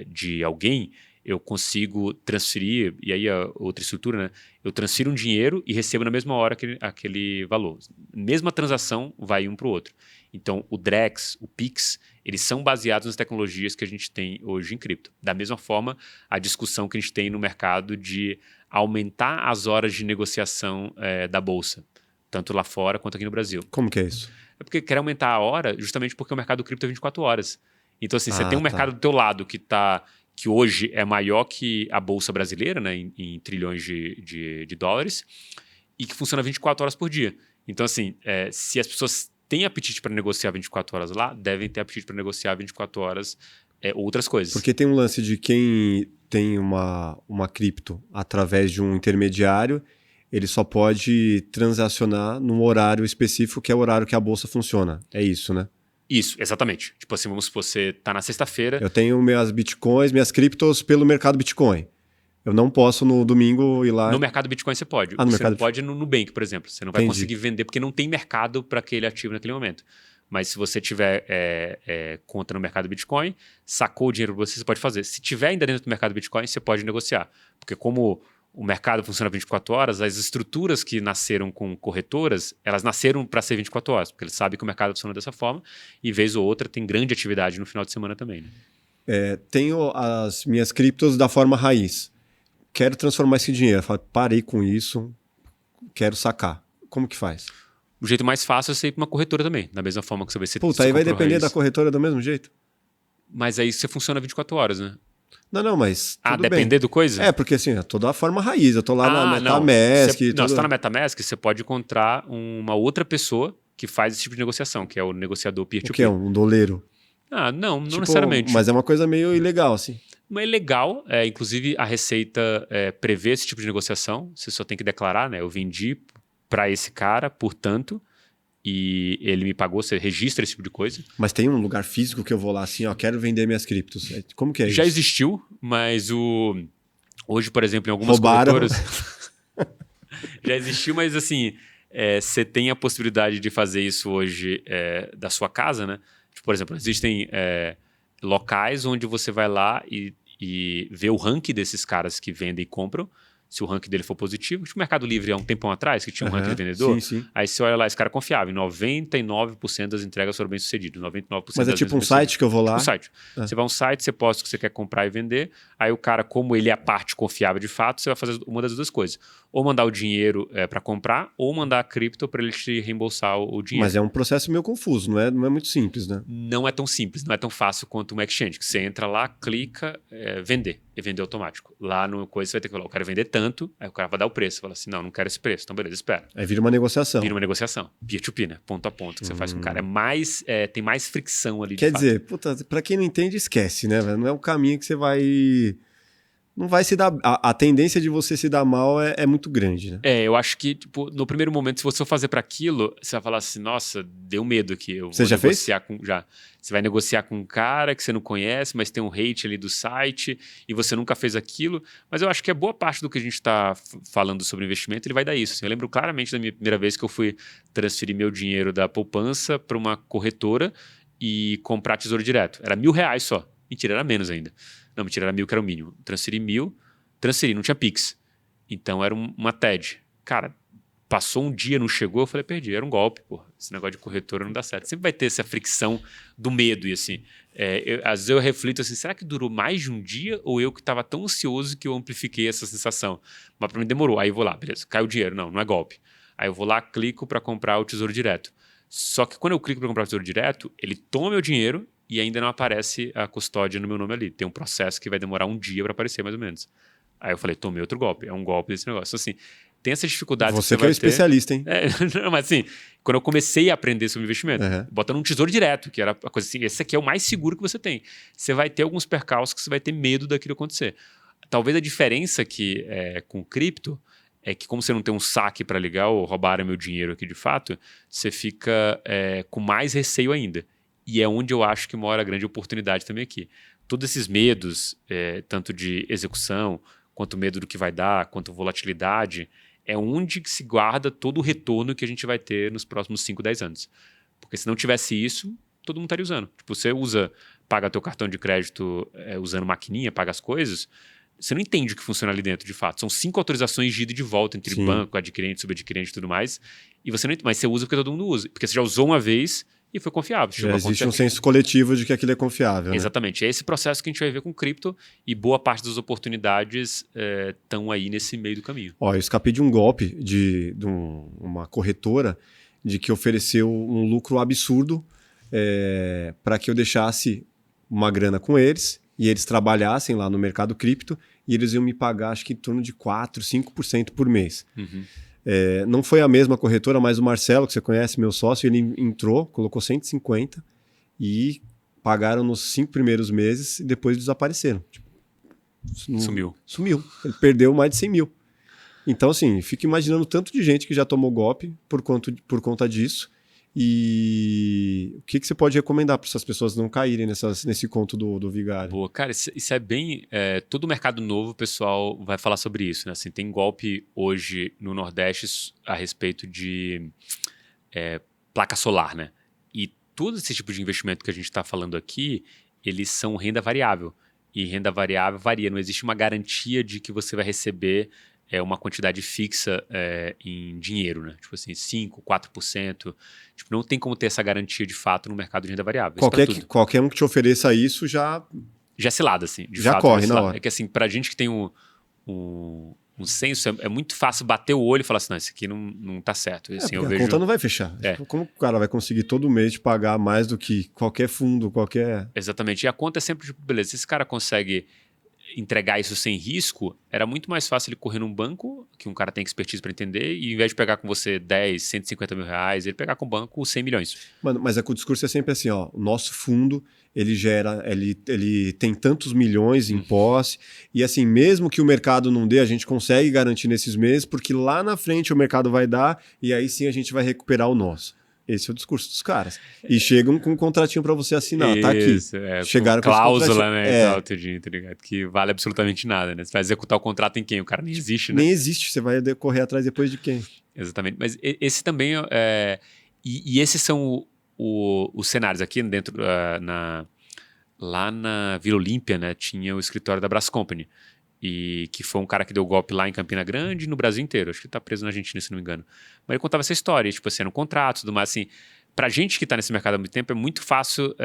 de alguém, eu consigo transferir, e aí a outra estrutura, né, eu transfiro um dinheiro e recebo na mesma hora aquele valor. Mesma transação vai um para o outro. Então, o Drex, o Pix, eles são baseados nas tecnologias que a gente tem hoje em cripto. Da mesma forma, a discussão que a gente tem no mercado de aumentar as horas de negociação da Bolsa, tanto lá fora quanto aqui no Brasil. Como que é isso? É porque quer aumentar a hora justamente porque o mercado cripto é 24 horas. Então, assim, você tem um mercado do teu lado que hoje é maior que a Bolsa brasileira, né, em trilhões de dólares, e que funciona 24 horas por dia. Então, assim, se as pessoas têm apetite para negociar 24 horas lá, devem ter apetite para negociar 24 horas outras coisas. Porque tem um lance de quem tem uma cripto através de um intermediário, ele só pode transacionar num horário específico, que é o horário que a bolsa funciona. É isso, né? Isso, exatamente. Tipo assim, vamos supor, você tá na sexta-feira... Eu tenho minhas bitcoins, minhas criptos pelo mercado Bitcoin. Eu não posso no domingo ir lá... No mercado Bitcoin você pode. Você não pode no Nubank, por exemplo. Você não vai conseguir vender porque não tem mercado para aquele ativo naquele momento. Mas se você tiver conta no mercado Bitcoin, sacou o dinheiro para você pode fazer. Se tiver ainda dentro do mercado Bitcoin, você pode negociar. Porque como o mercado funciona 24 horas, as estruturas que nasceram com corretoras, elas nasceram para ser 24 horas, porque eles sabem que o mercado funciona dessa forma, e vez ou outra tem grande atividade no final de semana também. Né? Tenho as minhas criptos da forma raiz. Quero transformar esse dinheiro. Eu falo, parei com isso, quero sacar. Como que faz? O jeito mais fácil é você ir para uma corretora também, da mesma forma que você vai ser... Puta, aí vai depender da corretora do mesmo jeito? Mas aí você funciona 24 horas, né? Não, mas depender do coisa? Porque assim, eu tô da forma raiz, eu tô lá na MetaMask... Você tá na MetaMask, você pode encontrar uma outra pessoa que faz esse tipo de negociação, que é o negociador peer-to-peer. O que é? Um doleiro? Não necessariamente. Mas é uma coisa meio ilegal, assim. Mas é legal, inclusive a Receita prevê esse tipo de negociação, você só tem que declarar, né? Eu vendi para esse cara, portanto, e ele me pagou, você registra esse tipo de coisa. Mas tem um lugar físico que eu vou lá assim, quero vender minhas criptos. Como que é isso? Já existiu, mas hoje, por exemplo, em algumas corretoras... Já existiu, mas assim, você tem a possibilidade de fazer isso hoje da sua casa, né? Tipo, por exemplo, existem locais onde você vai lá e vê o ranking desses caras que vendem e compram. Se o ranking dele for positivo, tipo o Mercado Livre há um tempão atrás, que tinha um ranking de vendedor. Sim. Aí você olha lá, esse cara é confiável. 99% das entregas foram bem-sucedidas. 99% Mas é das tipo vezes um site que eu vou lá? Tipo um site. Você vai a um site, você posta o que você quer comprar e vender. Aí o cara, como ele é a parte confiável de fato, você vai fazer uma das duas coisas. Ou mandar o dinheiro para comprar, ou mandar a cripto para ele te reembolsar o dinheiro. Mas é um processo meio confuso, não é muito simples, né? Não é tão simples, não é tão fácil quanto um exchange, que você entra lá, clica, vender, e vender automático. Lá no coisa você vai ter que falar, eu quero vender tanto, aí o cara vai dar o preço, fala assim, não quero esse preço, então beleza, espera. Aí vira uma negociação. Vira uma negociação, peer-to-peer, né? Ponto a ponto, que você faz com o cara. Tem mais fricção ali, Quer dizer, puta, pra quem não entende, esquece, né, velho? Não é um caminho que você vai... Não vai se dar... A tendência de você se dar mal é muito grande, né? Eu acho que, tipo, no primeiro momento, se você for fazer para aquilo, você vai falar assim, nossa, deu medo aqui. Você já fez? Já. Você vai negociar com um cara que você não conhece, mas tem um hate ali do site e você nunca fez aquilo. Mas eu acho que boa parte do que a gente está falando sobre investimento, ele vai dar isso. Assim, eu lembro claramente da minha primeira vez que eu fui transferir meu dinheiro da poupança para uma corretora e comprar tesouro direto. Era R$1.000 só. Mentira, era menos ainda. Não, mentira, era 1.000 que era o mínimo. Transferi 1.000, não tinha Pix. Então era uma TED. Cara, passou um dia, não chegou, eu falei, perdi, era um golpe, pô. Esse negócio de corretora não dá certo. Sempre vai ter essa fricção do medo e assim. Às vezes eu reflito assim, será que durou mais de um dia ou eu que estava tão ansioso que eu amplifiquei essa sensação? Mas para mim demorou. Aí eu vou lá, beleza, caiu o dinheiro. Não é golpe. Aí eu vou lá, clico para comprar o Tesouro Direto. Só que quando eu clico para comprar o Tesouro Direto, ele toma meu dinheiro e ainda não aparece a custódia no meu nome ali. Tem um processo que vai demorar um dia para aparecer, mais ou menos. Aí eu falei, tomei outro golpe. É um golpe desse negócio. Assim, tem essas dificuldades Você que que é o especialista, hein? Não, mas assim, quando eu comecei a aprender sobre investimento, botando um tesouro direto, que era a coisa assim, esse aqui é o mais seguro que você tem. Você vai ter alguns percalços que você vai ter medo daquilo acontecer. Talvez a diferença que com o cripto é que como você não tem um saque para ligar ou roubaram meu dinheiro aqui de fato, você fica com mais receio ainda. E é onde eu acho que mora a grande oportunidade também aqui. Todos esses medos, tanto de execução, quanto medo do que vai dar, quanto volatilidade, é onde se guarda todo o retorno que a gente vai ter nos próximos 5, 10 anos. Porque se não tivesse isso, todo mundo estaria usando. Tipo, você paga teu cartão de crédito usando maquininha, paga as coisas, você não entende o que funciona ali dentro, de fato. São 5 autorizações de ida e de volta entre banco, adquirente, subadquirente e tudo mais. Mas você usa porque todo mundo usa. Porque você já usou uma vez e foi confiável. Já existe um senso coletivo de que aquilo é confiável. Exatamente. Né? É esse processo que a gente vai ver com cripto e boa parte das oportunidades estão aí nesse meio do caminho. Eu escapei de um golpe de uma corretora de que ofereceu um lucro absurdo para que eu deixasse uma grana com eles e eles trabalhassem lá no mercado cripto e eles iam me pagar acho que em torno de 4%, 5% por mês. Uhum. Não foi a mesma corretora, mas o Marcelo, que você conhece, meu sócio, ele entrou, colocou 150 e pagaram nos 5 primeiros meses e depois desapareceram. Tipo, Sumiu. Ele perdeu mais de 100 mil. Então, assim, fico imaginando tanto de gente que já tomou golpe por conta disso. E o que você pode recomendar para essas pessoas não caírem nesse conto do vigário? Boa, cara, isso é bem... todo mercado novo, o pessoal vai falar sobre isso, né? Assim, tem golpe hoje no Nordeste a respeito de placa solar, né? E todo esse tipo de investimento que a gente está falando aqui, eles são renda variável. E renda variável varia, não existe uma garantia de que você vai receber uma quantidade fixa em dinheiro, né? Tipo assim, 5%, 4%. Tipo, não tem como ter essa garantia de fato no mercado de renda variável. Qualquer um que te ofereça isso já é cilada, assim. Já fato, corre na hora. É que assim, pra gente que tem um senso, é muito fácil bater o olho e falar assim, não, isso aqui não tá certo. Assim, a conta não vai fechar. Como o cara vai conseguir todo mês te pagar mais do que qualquer fundo, qualquer... Exatamente. E a conta é sempre, tipo, beleza, se esse cara consegue entregar isso sem risco, era muito mais fácil ele correr num banco, que um cara tem expertise para entender, e ao invés de pegar com você 10, 150 mil reais, ele pegar com o banco 100 milhões. Mano, mas o discurso é sempre assim, ó, o nosso fundo, ele tem tantos milhões em posse, e assim, mesmo que o mercado não dê, a gente consegue garantir nesses meses, porque lá na frente o mercado vai dar, e aí sim a gente vai recuperar o nosso. Esse é o discurso dos caras. E chegam com um contratinho para você assinar. Tá aqui. Chegaram com cláusula, né? E tal, tudinho, tá ligado? Que vale absolutamente nada, né? Você vai executar o contrato em quem? O cara nem existe, né? Nem existe. Você vai correr atrás depois de quem? Exatamente. Mas esse também e esses são os cenários aqui dentro lá na Vila Olímpia, né, tinha o escritório da Brás Company, e que foi um cara que deu golpe lá em Campina Grande e no Brasil inteiro. Acho que ele tá preso na Argentina, se não me engano. Mas ele contava essa história, tipo assim, eram contratos, tudo mais, assim. Pra gente que tá nesse mercado há muito tempo, é muito fácil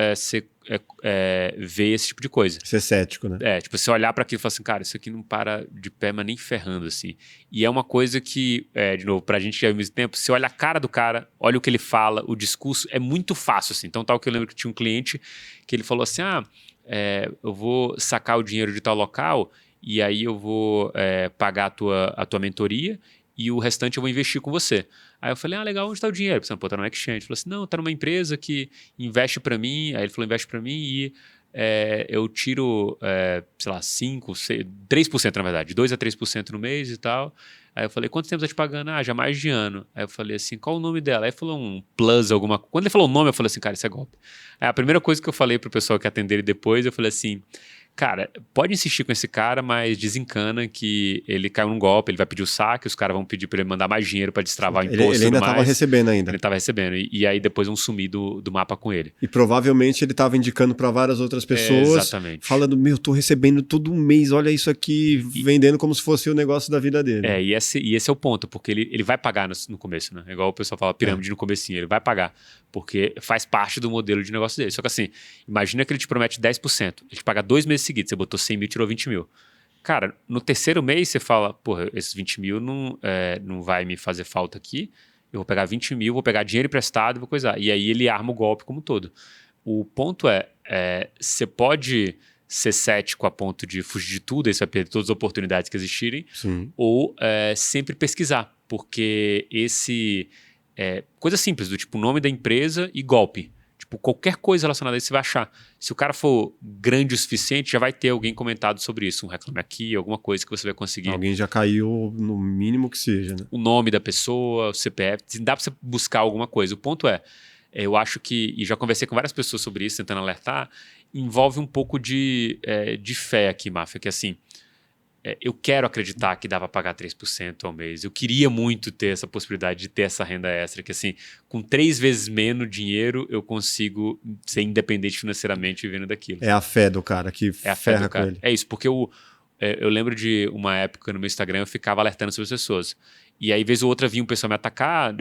ver esse tipo de coisa. Ser cético, né? Tipo, você olhar pra aquilo e falar assim, cara, isso aqui não para de pé, mas nem ferrando, assim. E é uma coisa que, de novo, pra gente que é ao mesmo tempo, você olha a cara do cara, olha o que ele fala, o discurso, é muito fácil, assim. Então, tal que eu lembro que tinha um cliente que ele falou assim, eu vou sacar o dinheiro de tal local e aí eu vou pagar a tua mentoria e o restante eu vou investir com você. Aí eu falei, legal, onde está o dinheiro? Pensando, pô, tá no exchange. Ele falou assim, não, tá numa empresa que investe para mim. Aí ele falou, investe para mim e eu tiro, sei lá, 5, 6, 3% na verdade, de 2 a 3% no mês e tal. Aí eu falei, quanto tempo tá te pagando? Já mais de ano. Aí eu falei assim, qual o nome dela? Aí ele falou um plus, alguma coisa. Quando ele falou o nome, eu falei assim, cara, isso é golpe. Aí a primeira coisa que eu falei pro pessoal que atender ele depois, eu falei assim, cara, pode insistir com esse cara, mas desencana que ele caiu num golpe, ele vai pedir o saque, os caras vão pedir para ele mandar mais dinheiro para destravar o imposto. Ele ainda estava recebendo ainda. Ele estava recebendo. E aí depois vão sumir do mapa com ele. E provavelmente ele estava indicando para várias outras pessoas. Exatamente. Falando, tô recebendo todo mês, olha isso aqui, vendendo como se fosse o negócio da vida dele. E esse é o ponto, porque ele vai pagar no começo, né? Igual o pessoal fala, pirâmide no comecinho, ele vai pagar, porque faz parte do modelo de negócio dele. Só que assim, imagina que ele te promete 10%, ele te paga 2 meses seguidos, você botou 100 mil, tirou 20 mil. Cara, no terceiro mês você fala, porra, esses 20 mil não vai me fazer falta aqui, eu vou pegar 20 mil, vou pegar dinheiro emprestado e vou coisar. E aí ele arma o golpe como um todo. O ponto você pode ser cético a ponto de fugir de tudo, aí você vai perder todas as oportunidades que existirem, Sim. ou sempre pesquisar, porque coisa simples, do tipo nome da empresa e golpe. Tipo, qualquer coisa relacionada a isso você vai achar. Se o cara for grande o suficiente, já vai ter alguém comentado sobre isso, um Reclame Aqui, alguma coisa que você vai conseguir. Alguém já caiu no mínimo que seja, né? O nome da pessoa, o CPF, dá pra você buscar alguma coisa. O ponto eu acho que, e já conversei com várias pessoas sobre isso, tentando alertar, envolve um pouco de fé aqui, Máfia, que assim, eu quero acreditar que dá para pagar 3% ao mês. Eu queria muito ter essa possibilidade de ter essa renda extra, que assim, com 3 vezes menos dinheiro, eu consigo ser independente financeiramente vivendo daquilo. É a fé do cara que ferra com ele. É isso, porque eu lembro de uma época no meu Instagram, eu ficava alertando sobre as pessoas. E aí, vez ou outra, vinha um pessoal me atacar,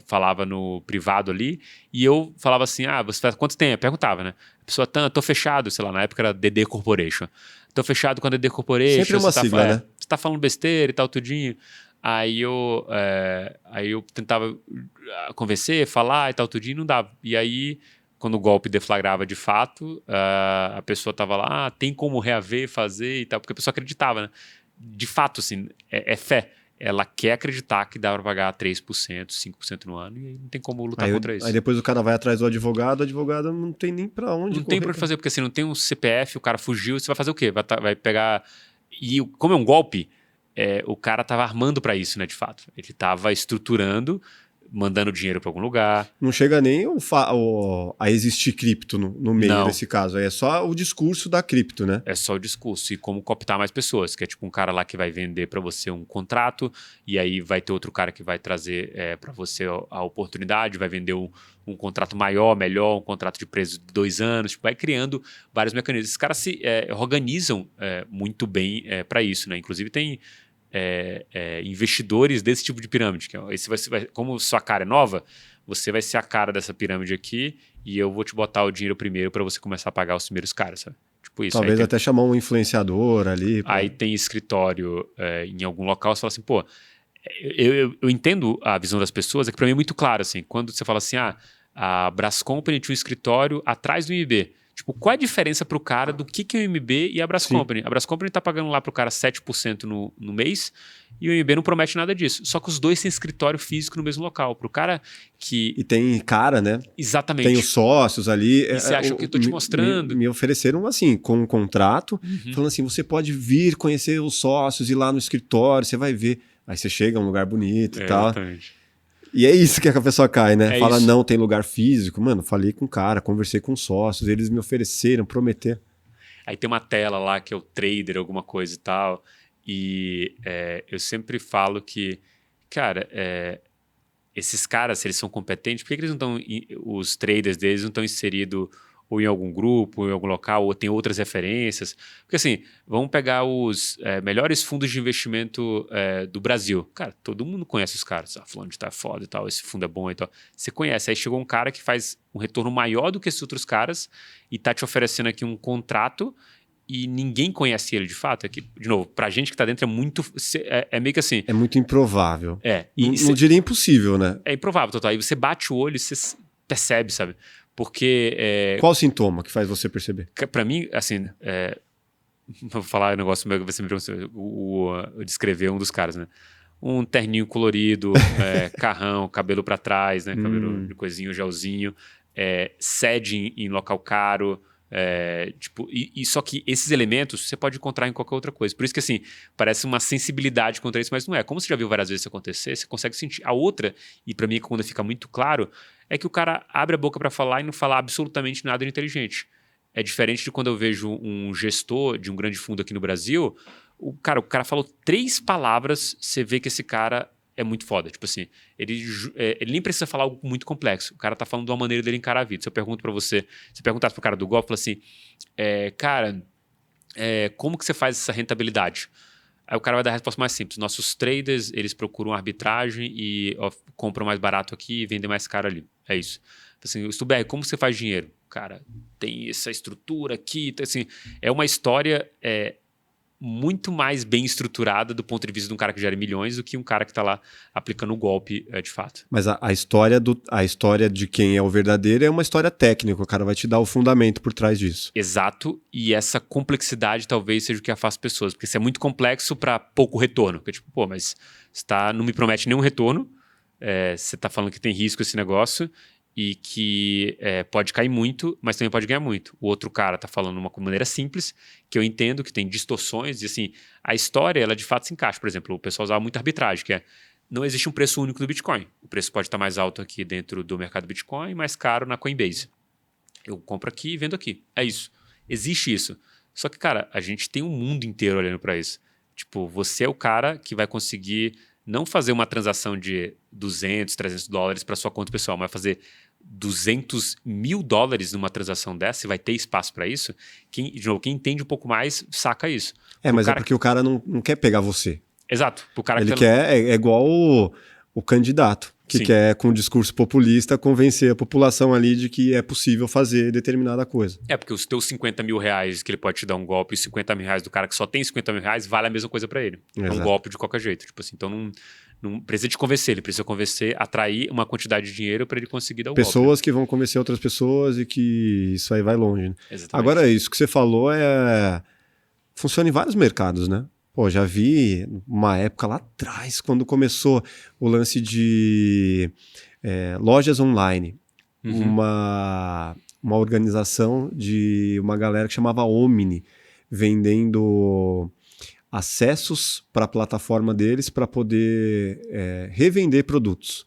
falava no privado ali, e eu falava assim, você faz quanto tempo? Eu perguntava, né? A pessoa, tô fechado, sei lá, na época era DD Corporation. Tô fechado com a DD Corporation. Sempre uma sigla, né? Você tá falando besteira e tal, tudinho. Aí eu tentava convencer, falar e tal, tudinho, e não dava. E aí, quando o golpe deflagrava de fato, a pessoa tava lá, tem como reaver, fazer e tal, porque a pessoa acreditava, né? De fato, assim, é fé. Ela quer acreditar que dá para pagar 3%, 5% no ano, e aí não tem como lutar contra isso. Aí depois o cara vai atrás do advogado, o advogado não tem nem para onde Não tem para onde fazer, porque assim, não tem um CPF, o cara fugiu, você vai fazer o quê? Vai pegar... E como é um golpe, o cara tava armando para isso, né, de fato. Ele tava estruturando, mandando dinheiro para algum lugar. Não chega nem a existir cripto no meio desse caso. É só o discurso da cripto, né? É só o discurso. E como cooptar mais pessoas. Que é tipo um cara lá que vai vender para você um contrato, e aí vai ter outro cara que vai trazer para você a oportunidade, vai vender um contrato maior, melhor, um contrato de preço de 2 anos. Tipo, vai criando vários mecanismos. Esses caras se organizam muito bem para isso, né? Inclusive tem... investidores desse tipo de pirâmide. Como sua cara é nova, você vai ser a cara dessa pirâmide aqui e eu vou te botar o dinheiro primeiro para você começar a pagar os primeiros caras, sabe? Tipo isso. Talvez até chamar um influenciador ali. Aí tem escritório em algum local, você fala assim, pô, eu entendo a visão das pessoas, é que para mim é muito claro, assim, quando você fala assim, a Brás Company tinha um escritório atrás do IMB. Tipo, qual é a diferença pro cara do que é o IMB e a Brás Company? A Brás Company tá pagando lá pro cara 7% no mês e o IMB não promete nada disso. Só que os dois têm escritório físico no mesmo local. Pro cara que... E tem cara, né? Exatamente. Tem os sócios ali. E você acha que eu tô te mostrando? Me ofereceram assim, com um contrato, falando assim, você pode vir conhecer os sócios, ir lá no escritório, você vai ver. Aí você chega a um lugar bonito e tal. Exatamente. E é isso que a pessoa cai, né? Fala, isso. não, tem lugar físico. Mano, falei com o cara, conversei com os sócios, eles me ofereceram, prometeram. Aí tem uma tela lá que é o trader, alguma coisa e tal. E eu sempre falo que, cara, esses caras, se eles são competentes, por que eles não estão... Os traders deles não estão inseridos ou em algum grupo, ou em algum local, ou tem outras referências. Porque assim, vamos pegar os melhores fundos de investimento do Brasil. Cara, todo mundo conhece os caras. Fulano de tá foda e tal, esse fundo é bom e tal. Você conhece. Aí chegou um cara que faz um retorno maior do que esses outros caras e tá te oferecendo aqui um contrato e ninguém conhece ele de fato. É que, de novo, pra gente que tá dentro é muito... É meio que assim... É muito improvável. Não diria impossível, né? É improvável, total. Aí você bate o olho e você percebe, sabe? Porque... Qual o sintoma que faz você perceber? Pra mim, assim... vou falar um negócio meu que você me perguntou, eu descrever um dos caras, né? Um terninho colorido, carrão, cabelo pra trás, né? Cabelo de coisinho, gelzinho, sede em local caro, só que esses elementos você pode encontrar em qualquer outra coisa. Por isso que, assim, parece uma sensibilidade contra isso, mas não é. Como você já viu várias vezes isso acontecer, você consegue sentir. A outra, e pra mim quando fica muito claro, é que o cara abre a boca pra falar e não fala absolutamente nada de inteligente. É diferente de quando eu vejo um gestor de um grande fundo aqui no Brasil, o cara falou 3 palavras, você vê que esse cara é muito foda. Tipo assim, ele nem precisa falar algo muito complexo. O cara tá falando de uma maneira dele encarar a vida. Se eu pergunto pra você, se perguntasse pro cara do golpe, fala assim, como que você faz essa rentabilidade? Aí o cara vai dar a resposta mais simples. Nossos traders, eles procuram arbitragem e compram mais barato aqui e vendem mais caro ali. É isso. Assim, Stuber, como você faz dinheiro? Cara, tem essa estrutura aqui. Assim, é uma história muito mais bem estruturada do ponto de vista de um cara que gera milhões do que um cara que está lá aplicando o golpe de fato. Mas a história de quem é o verdadeiro é uma história técnica. O cara vai te dar o fundamento por trás disso. Exato. E essa complexidade talvez seja o que afasta pessoas. Porque isso é muito complexo para pouco retorno. Porque tipo, mas você não me promete nenhum retorno. Você está falando que tem risco esse negócio e que pode cair muito, mas também pode ganhar muito. O outro cara está falando de uma maneira simples, que eu entendo que tem distorções, e assim, a história, ela de fato se encaixa. Por exemplo, o pessoal usava muito arbitragem, que não existe um preço único do Bitcoin. O preço pode estar mais alto aqui dentro do mercado Bitcoin e mais caro na Coinbase. Eu compro aqui e vendo aqui. É isso. Existe isso. Só que, cara, a gente tem um mundo inteiro olhando para isso. Tipo, você é o cara que vai conseguir não fazer uma transação de 200, 300 dólares para sua conta pessoal, mas fazer 200 mil dólares numa transação dessa, e vai ter espaço para isso, quem entende um pouco mais saca isso. Mas é porque o cara não quer pegar você. Exato. Pro cara ele quer, é igual o candidato, que Sim. quer, com um discurso populista, convencer a população ali de que é possível fazer determinada coisa. Porque os teus 50 mil reais que ele pode te dar um golpe e os 50 mil reais do cara que só tem 50 mil reais vale a mesma coisa para ele. Exato. É um golpe de qualquer jeito. Tipo assim, então não precisa te convencer, ele precisa atrair uma quantidade de dinheiro para ele conseguir dar o golpe. Pessoas que vão convencer outras pessoas e que isso aí vai longe. Né? Exatamente. Agora, isso que você falou funciona em vários mercados, né? Pô, já vi uma época lá atrás, quando começou o lance de lojas online. Uhum. Uma organização de uma galera que chamava Omni, vendendo acessos para a plataforma deles para poder revender produtos.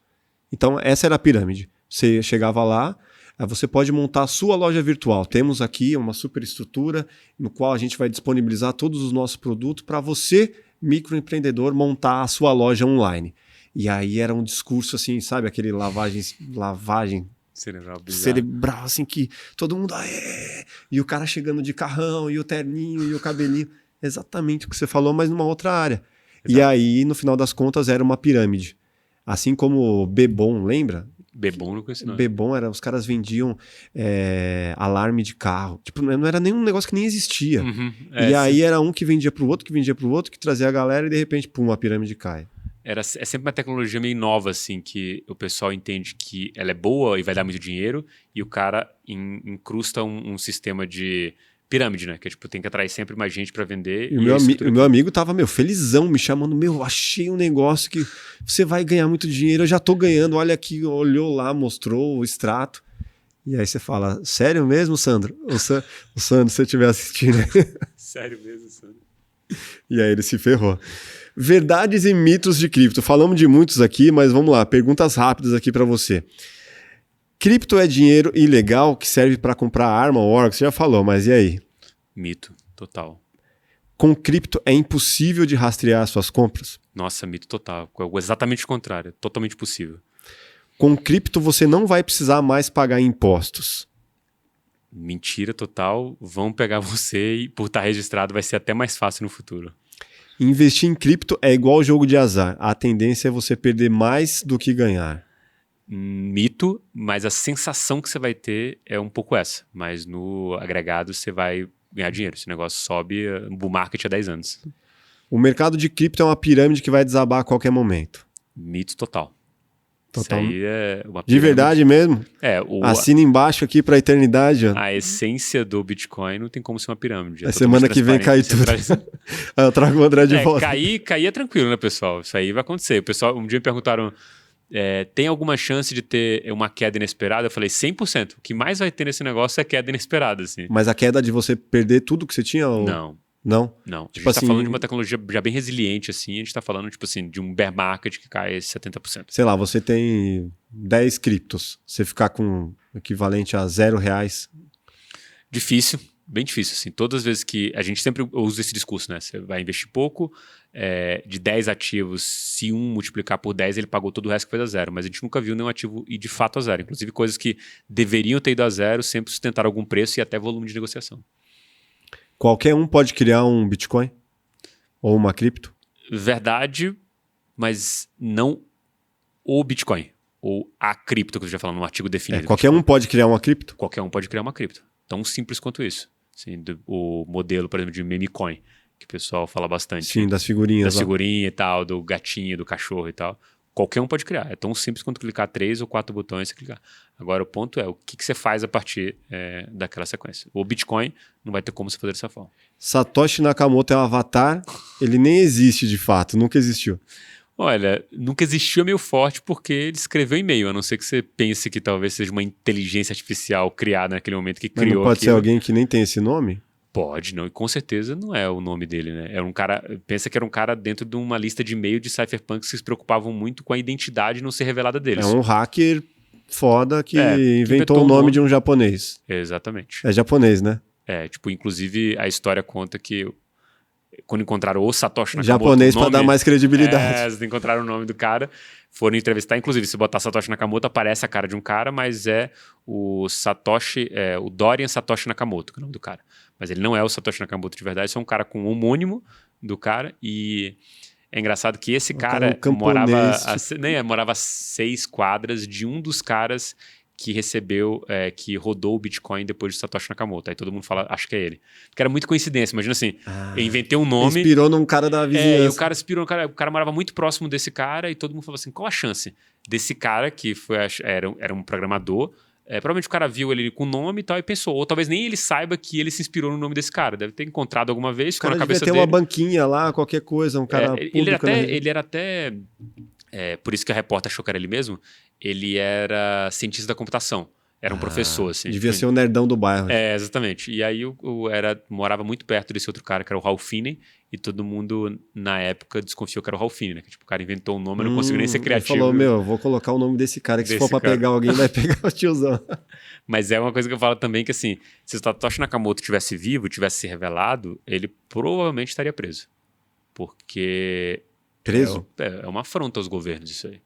Então, essa era a pirâmide. Você chegava lá, você pode montar a sua loja virtual. Temos aqui uma superestrutura no qual a gente vai disponibilizar todos os nossos produtos para você, microempreendedor, montar a sua loja online. E aí era um discurso assim, sabe? Aquele lavagem cerebral, assim, que todo mundo... E o cara chegando de carrão, e o terninho, e o cabelinho. Exatamente o que você falou, mas numa outra área. Exato. E aí, no final das contas, era uma pirâmide. Assim como Bebom, lembra? Bebom não conheci não. Bebom os caras vendiam alarme de carro. Tipo, não era nenhum negócio que nem existia. Uhum, e aí era um que vendia pro outro, que trazia a galera e de repente, pum, a pirâmide cai. É sempre uma tecnologia meio nova, assim, que o pessoal entende que ela é boa e vai dar muito dinheiro, e o cara incrusta um sistema de pirâmide, né? Que tipo, tem que atrair sempre mais gente para vender. E o meu amigo tava, felizão, me chamando, achei um negócio que você vai ganhar muito dinheiro, eu já tô ganhando, olha aqui, olhou lá, mostrou o extrato. E aí você fala, sério mesmo, Sandro? O Sandro, se você estiver assistindo. Sério mesmo, Sandro? E aí ele se ferrou. Verdades e mitos de cripto. Falamos de muitos aqui, mas vamos lá, perguntas rápidas aqui para você. Cripto é dinheiro ilegal que serve para comprar arma ou órgão? Você já falou, mas e aí? Mito, total. Com cripto é impossível de rastrear suas compras? Nossa, mito total. Exatamente o contrário. Totalmente possível. Com cripto você não vai precisar mais pagar impostos? Mentira total, vão pegar você e por estar registrado vai ser até mais fácil no futuro. Investir em cripto é igual jogo de azar. A tendência é você perder mais do que ganhar. Mito, mas a sensação que você vai ter é um pouco essa. Mas no agregado você vai ganhar dinheiro. Esse negócio sobe no bull market há 10 anos. O mercado de cripto é uma pirâmide que vai desabar a qualquer momento. Mito total. Total. Isso aí é uma De verdade mesmo? Assina embaixo aqui pra eternidade. Ó. A essência do Bitcoin não tem como ser uma pirâmide. A semana que vem cai tudo. Eu trago o André de volta. Cair é tranquilo, né, pessoal? Isso aí vai acontecer. O pessoal, um dia me perguntaram, tem alguma chance de ter uma queda inesperada? Eu falei, 100%. O que mais vai ter nesse negócio é queda inesperada, assim. Mas a queda de você perder tudo que você tinha? Ou... Não. Não? Não. Tipo a gente tá falando de uma tecnologia já bem resiliente, assim. A gente tá falando, tipo assim, de um bear market que cai 70%. Sei lá, você tem 10 criptos. Você ficar com o equivalente a R$0. Difícil. Bem difícil, assim. Todas as vezes que... A gente sempre usa esse discurso, né? Você vai investir pouco, de 10 ativos, se um multiplicar por 10, ele pagou todo o resto que foi a zero. Mas a gente nunca viu nenhum ativo ir de fato a zero. Inclusive, coisas que deveriam ter ido a zero sempre sustentaram algum preço e até volume de negociação. Qualquer um pode criar um Bitcoin? Ou uma cripto? Verdade, mas não o Bitcoin. Ou a cripto, que eu já falando no artigo definido. Qualquer um pode criar uma cripto? Qualquer um pode criar uma cripto. Tão simples quanto isso. Assim, o modelo, por exemplo, de meme coin, que o pessoal fala bastante. Sim, das figurinhas. Da figurinha e tal, do gatinho, do cachorro e tal. Qualquer um pode criar. É tão simples quanto clicar 3 ou 4 botões e clicar. Agora, o ponto é, o que você faz a partir daquela sequência? O Bitcoin não vai ter como você fazer dessa forma. Satoshi Nakamoto é um avatar, ele nem existe de fato, nunca existiu. Olha, nunca existiu é meio forte porque ele escreveu e-mail, a não ser que você pense que talvez seja uma inteligência artificial criada naquele momento que criou. Mas não pode ser alguém que nem tem esse nome? Pode, não. E com certeza não é o nome dele, né? Era um cara. Pensa que era um cara dentro de uma lista de e-mail de cypherpunks que se preocupavam muito com a identidade não ser revelada deles. É um hacker foda que inventou o o nome de um japonês. Exatamente. É japonês, né? Inclusive a história conta que quando encontraram o Satoshi Nakamoto... Japonês para dar mais credibilidade. Eles encontraram o nome do cara, foram entrevistar. Inclusive, se botar Satoshi Nakamoto, aparece a cara de um cara, mas é o Satoshi... o Dorian Satoshi Nakamoto, que é o nome do cara. Mas ele não é o Satoshi Nakamoto de verdade, é um cara com um homônimo do cara. E é engraçado que esse cara morava a 6 quadras de um dos caras que recebeu, que rodou o Bitcoin depois de Satoshi Nakamoto. Aí todo mundo fala, acho que é ele. Porque era muito coincidência. Imagina assim, eu inventei um nome... Inspirou num cara da vizinhança. E o cara inspirou, o cara morava muito próximo desse cara e todo mundo falou assim, qual a chance desse cara que era um programador... provavelmente o cara viu ele com o nome e tal e pensou, ou talvez nem ele saiba que ele se inspirou no nome desse cara. Deve ter encontrado alguma vez, ficou na cabeça dele. Devia ter uma banquinha lá, qualquer coisa, um cara público. Ele era até... por isso que a repórter achou que era ele mesmo. Ele era cientista da computação. Era um professor, assim. Devia ser o nerdão do bairro. Exatamente. E aí morava muito perto desse outro cara, que era o Hal Finney, e todo mundo, na época, desconfiou que era o Hal Finney, né? Que tipo, o cara inventou um nome, não conseguiu nem ser criativo. Ele falou, eu vou colocar o nome desse cara, que se for pra pegar alguém, vai pegar o tiozão. Mas é uma coisa que eu falo também, que assim, se o Satoshi Nakamoto tivesse vivo, tivesse se revelado, ele provavelmente estaria preso. Porque... Preso? É uma afronta aos governos isso aí.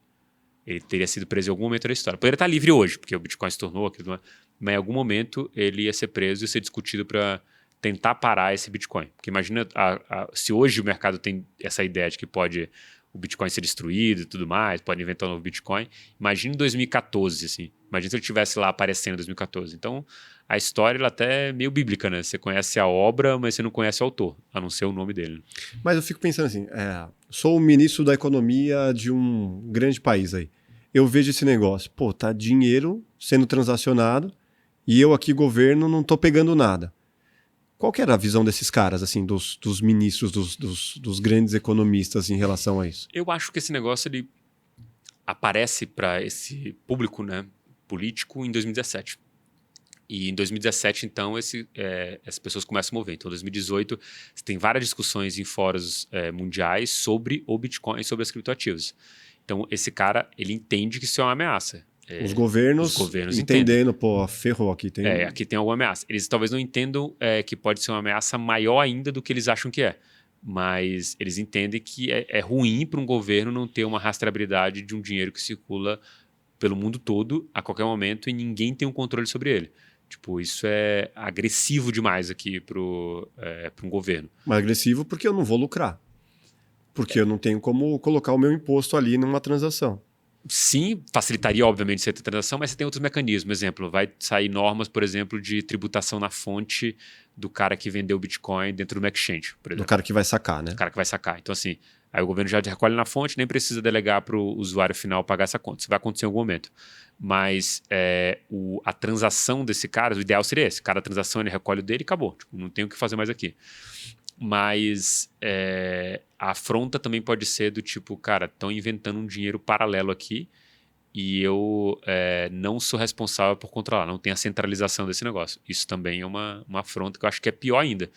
Ele teria sido preso em algum momento da história. Poderia estar livre hoje, porque o Bitcoin se tornou aquilo, mas em algum momento ele ia ser preso e ser discutido para tentar parar esse Bitcoin. Porque imagina, se hoje o mercado tem essa ideia de que pode o Bitcoin ser destruído e tudo mais, pode inventar um novo Bitcoin, imagina em 2014, assim. Imagina se ele estivesse lá aparecendo em 2014. Então, a história ela até é meio bíblica, né? Você conhece a obra, mas você não conhece o autor, a não ser o nome dele. Mas eu fico pensando assim, sou o ministro da economia de um grande país aí. Eu vejo esse negócio, tá dinheiro sendo transacionado e eu aqui, governo, não tô pegando nada. Qual que era a visão desses caras, assim, dos ministros, dos grandes economistas em relação a isso? Eu acho que esse negócio ele aparece para esse público, né, político em 2017. E em 2017, então, as pessoas começam a mover. Então, em 2018, você tem várias discussões em fóruns mundiais sobre o Bitcoin e sobre as criptoativos. Então, esse cara, ele entende que isso é uma ameaça. Os governos entendendo, ferrou aqui. Aqui tem alguma ameaça. Eles talvez não entendam que pode ser uma ameaça maior ainda do que eles acham que é. Mas eles entendem que é ruim para um governo não ter uma rastreabilidade de um dinheiro que circula pelo mundo todo, a qualquer momento, e ninguém tem um controle sobre ele. Tipo, isso é agressivo demais aqui para um governo. Mas agressivo porque eu não vou lucrar. Porque eu não tenho como colocar o meu imposto ali numa transação. Sim, facilitaria, obviamente, essa transação, mas você tem outros mecanismos. Exemplo, vai sair normas, por exemplo, de tributação na fonte do cara que vendeu Bitcoin dentro do exchange, por exemplo. Do cara que vai sacar, né? Do cara que vai sacar. Então, assim, aí o governo já recolhe na fonte, nem precisa delegar para o usuário final pagar essa conta. Isso vai acontecer em algum momento. Mas a transação desse cara, o ideal seria esse. Cada transação ele recolhe o dele e acabou. Tipo, não tem o que fazer mais aqui. Mas a afronta também pode ser do tipo, cara, estão inventando um dinheiro paralelo aqui e eu não sou responsável por controlar, não tem a centralização desse negócio. Isso também é uma afronta que eu acho que é pior ainda,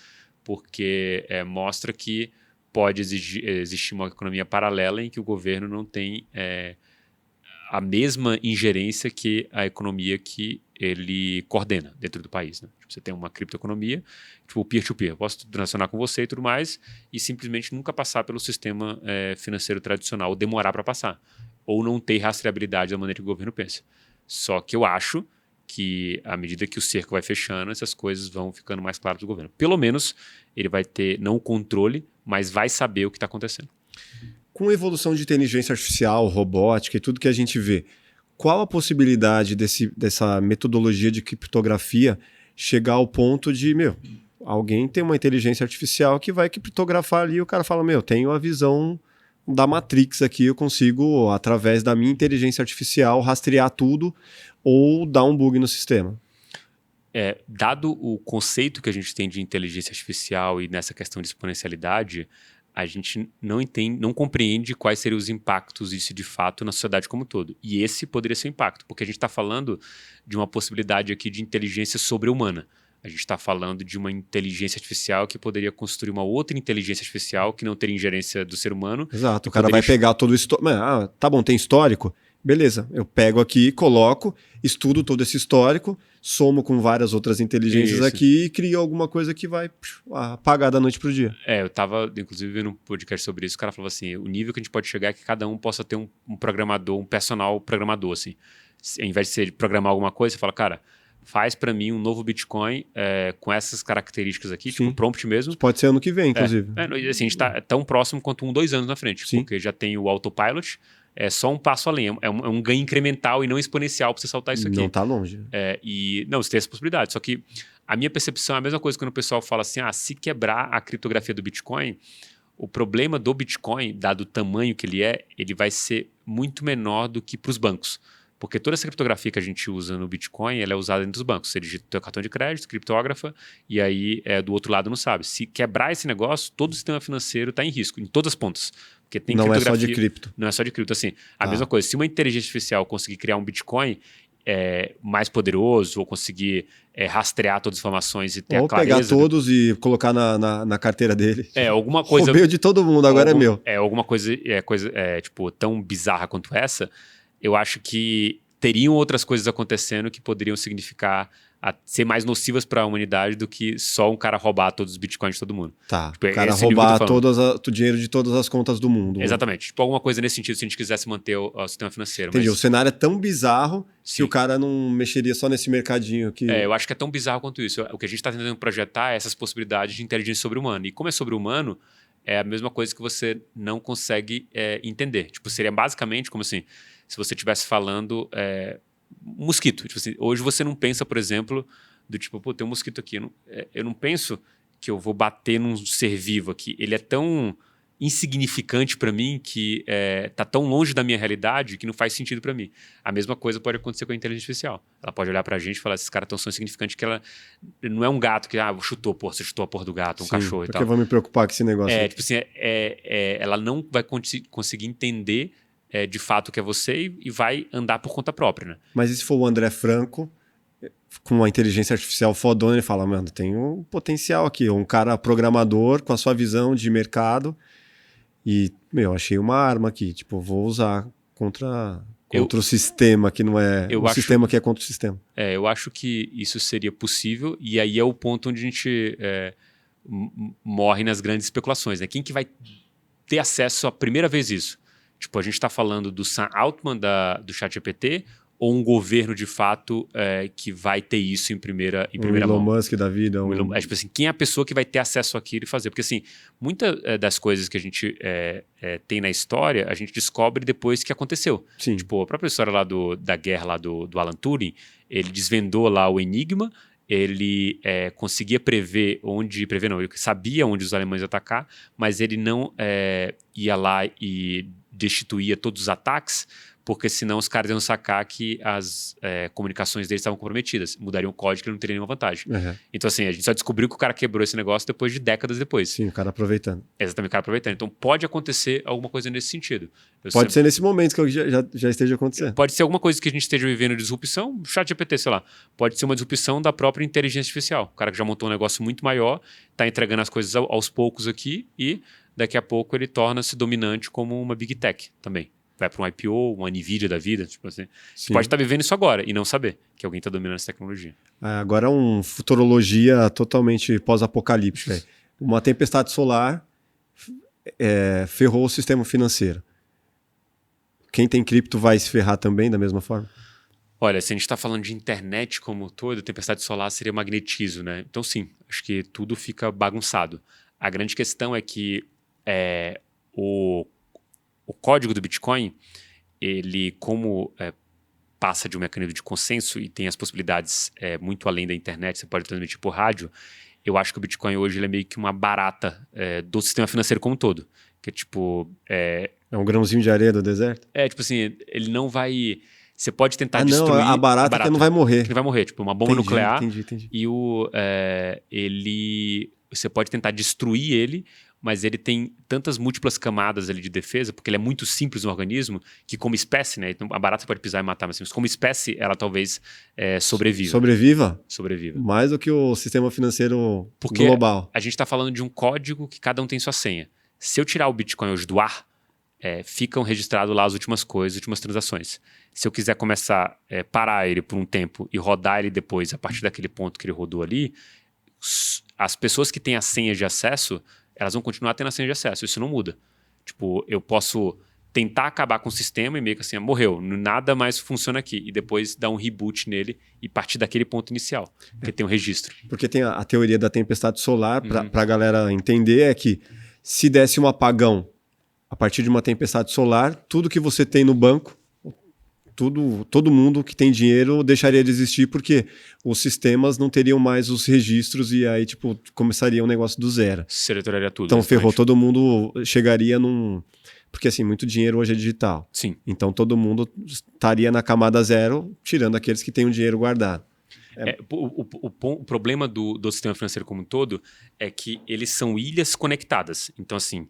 porque mostra que pode existir uma economia paralela em que o governo não tem a mesma ingerência que a economia que ele coordena dentro do país. Né? Tipo, você tem uma criptoeconomia, tipo peer-to-peer, posso transacionar com você e tudo mais, e simplesmente nunca passar pelo sistema financeiro tradicional, ou demorar para passar, ou não ter rastreabilidade da maneira que o governo pensa. Só que eu acho que à medida que o cerco vai fechando, essas coisas vão ficando mais claras do governo. Pelo menos ele vai ter, não o controle, mas vai saber o que está acontecendo. Com a evolução de inteligência artificial, robótica e tudo que a gente vê, qual a possibilidade dessa metodologia de criptografia chegar ao ponto de, alguém tem uma inteligência artificial que vai criptografar ali e o cara fala, tenho a visão da Matrix aqui, eu consigo, através da minha inteligência artificial, rastrear tudo ou dar um bug no sistema? Dado o conceito que a gente tem de inteligência artificial e nessa questão de exponencialidade, a gente não compreende quais seriam os impactos disso de fato na sociedade como um todo. E esse poderia ser o impacto, porque a gente está falando de uma possibilidade aqui de inteligência sobre-humana. A gente está falando de uma inteligência artificial que poderia construir uma outra inteligência artificial que não teria ingerência do ser humano. Exato, o cara vai pegar todo o histórico. Tá bom, tem histórico? Beleza, eu pego aqui, coloco, estudo todo esse histórico, somo com várias outras inteligências aqui e crio alguma coisa que vai apagar da noite pro dia. Eu estava, inclusive, vendo um podcast sobre isso, o cara falou assim, o nível que a gente pode chegar é que cada um possa ter um programador, um personal programador, assim. Ao invés de você programar alguma coisa, você fala, cara, faz para mim um novo Bitcoin com essas características aqui, tipo um prompt mesmo. Isso pode ser ano que vem, inclusive. Assim, a gente está tão próximo quanto 2 anos na frente, porque já tem o autopilot, é só um passo além, é um ganho incremental e não exponencial para você saltar isso aqui. Não está longe. Não, você tem essa possibilidade, só que a minha percepção é a mesma coisa quando o pessoal fala assim, se quebrar a criptografia do Bitcoin, o problema do Bitcoin, dado o tamanho que ele vai ser muito menor do que para os bancos. Porque toda essa criptografia que a gente usa no Bitcoin, ela é usada dentro dos bancos. Você digita o seu cartão de crédito, criptógrafa, e aí do outro lado não sabe. Se quebrar esse negócio, todo o sistema financeiro está em risco, em todas as pontas. Porque tem não é só de cripto. Não é só de cripto. Assim, a mesma coisa, se uma inteligência artificial conseguir criar um Bitcoin mais poderoso, ou conseguir rastrear todas as informações e ter a clareza... Ou pegar todos e colocar na carteira dele. Alguma coisa... Roubei de todo mundo, agora é meu. Alguma coisa, tipo, tão bizarra quanto essa... Eu acho que teriam outras coisas acontecendo que poderiam significar ser mais nocivas para a humanidade do que só um cara roubar todos os bitcoins de todo mundo. Tá, tipo, o cara roubar o dinheiro de todas as contas do mundo. Exatamente. Tipo, alguma coisa nesse sentido, se a gente quisesse manter o sistema financeiro. Entendi, o cenário é tão bizarro que o cara não mexeria só nesse mercadinho que... eu acho que é tão bizarro quanto isso. O que a gente está tentando projetar é essas possibilidades de inteligência sobre-humana. E como é sobre-humano, é a mesma coisa que você não consegue entender. Tipo, seria basicamente como assim... Se você estivesse falando mosquito. Tipo assim, hoje você não pensa, por exemplo, do tipo, tem um mosquito aqui. Eu não penso que eu vou bater num ser vivo aqui. Ele é tão insignificante para mim que tá tão longe da minha realidade que não faz sentido para mim. A mesma coisa pode acontecer com a inteligência artificial. Ela pode olhar para a gente e falar, esses caras tão insignificantes que ela não é um gato que você chutou a porra do gato, um cachorro e tal. Porque eu vou me preocupar com esse negócio. Tipo assim, ela não vai conseguir entender de fato que é você e vai andar por conta própria, né? Mas e se for o André Franco, com uma inteligência artificial fodona, ele fala, mano, tem um potencial aqui, um cara programador com a sua visão de mercado e, achei uma arma aqui, tipo, vou usar contra o sistema que não é... sistema que é contra o sistema. Eu acho que isso seria possível e aí é o ponto onde a gente morre nas grandes especulações, né? Quem que vai ter acesso a primeira vez isso? Tipo, a gente está falando do Sam Altman do ChatGPT ou um governo de fato que vai ter isso em primeira Elon mão. Musk da vida. Tipo assim, quem é a pessoa que vai ter acesso àquilo e fazer? Porque assim, muitas das coisas que a gente tem na história, a gente descobre depois que aconteceu. Sim. Tipo, a própria história lá da guerra lá do Alan Turing, ele desvendou lá o enigma, ele conseguia ele sabia onde os alemães iam atacar, mas ele não ia lá e destituía todos os ataques, porque senão os caras iam sacar que as comunicações deles estavam comprometidas, mudariam o código e não teria nenhuma vantagem. Uhum. Então assim, a gente só descobriu que o cara quebrou esse negócio depois de décadas depois. Sim, o cara aproveitando. Exatamente, o cara aproveitando. Então pode acontecer alguma coisa nesse sentido. Pode ser nesse momento que já esteja acontecendo. Pode ser alguma coisa que a gente esteja vivendo de disrupção, ChatGPT, sei lá. Pode ser uma disrupção da própria inteligência artificial. O cara que já montou um negócio muito maior, está entregando as coisas aos poucos aqui e daqui a pouco ele torna-se dominante como uma Big Tech também. Vai para um IPO, uma NVIDIA da vida, tipo assim. Você pode estar vivendo isso agora e não saber que alguém está dominando essa tecnologia. Agora é uma futurologia totalmente pós-apocalíptica. Uma tempestade solar ferrou o sistema financeiro. Quem tem cripto vai se ferrar também da mesma forma? Olha, se a gente está falando de internet como um todo, tempestade solar seria magnetismo, né? Então sim, acho que tudo fica bagunçado. A grande questão é que o código do Bitcoin, ele como passa de um mecanismo de consenso e tem as possibilidades muito além da internet, você pode transmitir por rádio, eu acho que o Bitcoin hoje ele é meio que uma barata do sistema financeiro como um todo. Que é tipo... É um grãozinho de areia do deserto? Tipo assim, ele não vai... Você pode tentar destruir... Não, a barata que não vai morrer. Que não vai morrer, tipo uma bomba nuclear. Entendi. E você pode tentar destruir ele, mas ele tem tantas múltiplas camadas ali de defesa, porque ele é muito simples no organismo, que como espécie, né? A barata pode pisar e matar, mas como espécie, ela talvez sobreviva. Sobreviva? Mais do que o sistema financeiro porque global. Porque a gente está falando de um código que cada um tem sua senha. Se eu tirar o Bitcoin hoje do ar, ficam registradas lá as últimas coisas, as últimas transações. Se eu quiser começar a parar ele por um tempo e rodar ele depois, a partir daquele ponto que ele rodou ali, as pessoas que têm a senha de acesso, elas vão continuar tendo a senha de acesso. Isso não muda. Tipo, eu posso tentar acabar com o sistema e meio que assim, morreu, nada mais funciona aqui. E depois dar um reboot nele e partir daquele ponto inicial, porque tem um registro. Porque tem a teoria da tempestade solar, para a galera entender, é que se desse um apagão a partir de uma tempestade solar, tudo que você tem no banco, todo mundo que tem dinheiro deixaria de existir porque os sistemas não teriam mais os registros e aí tipo começaria um negócio do zero. Seleturaria tudo. Então ferrou, todo mundo chegaria num... Porque assim, muito dinheiro hoje é digital. Sim. Então todo mundo estaria na camada zero, tirando aqueles que têm o dinheiro guardado. O problema do sistema financeiro como um todo é que eles são ilhas conectadas. Então assim,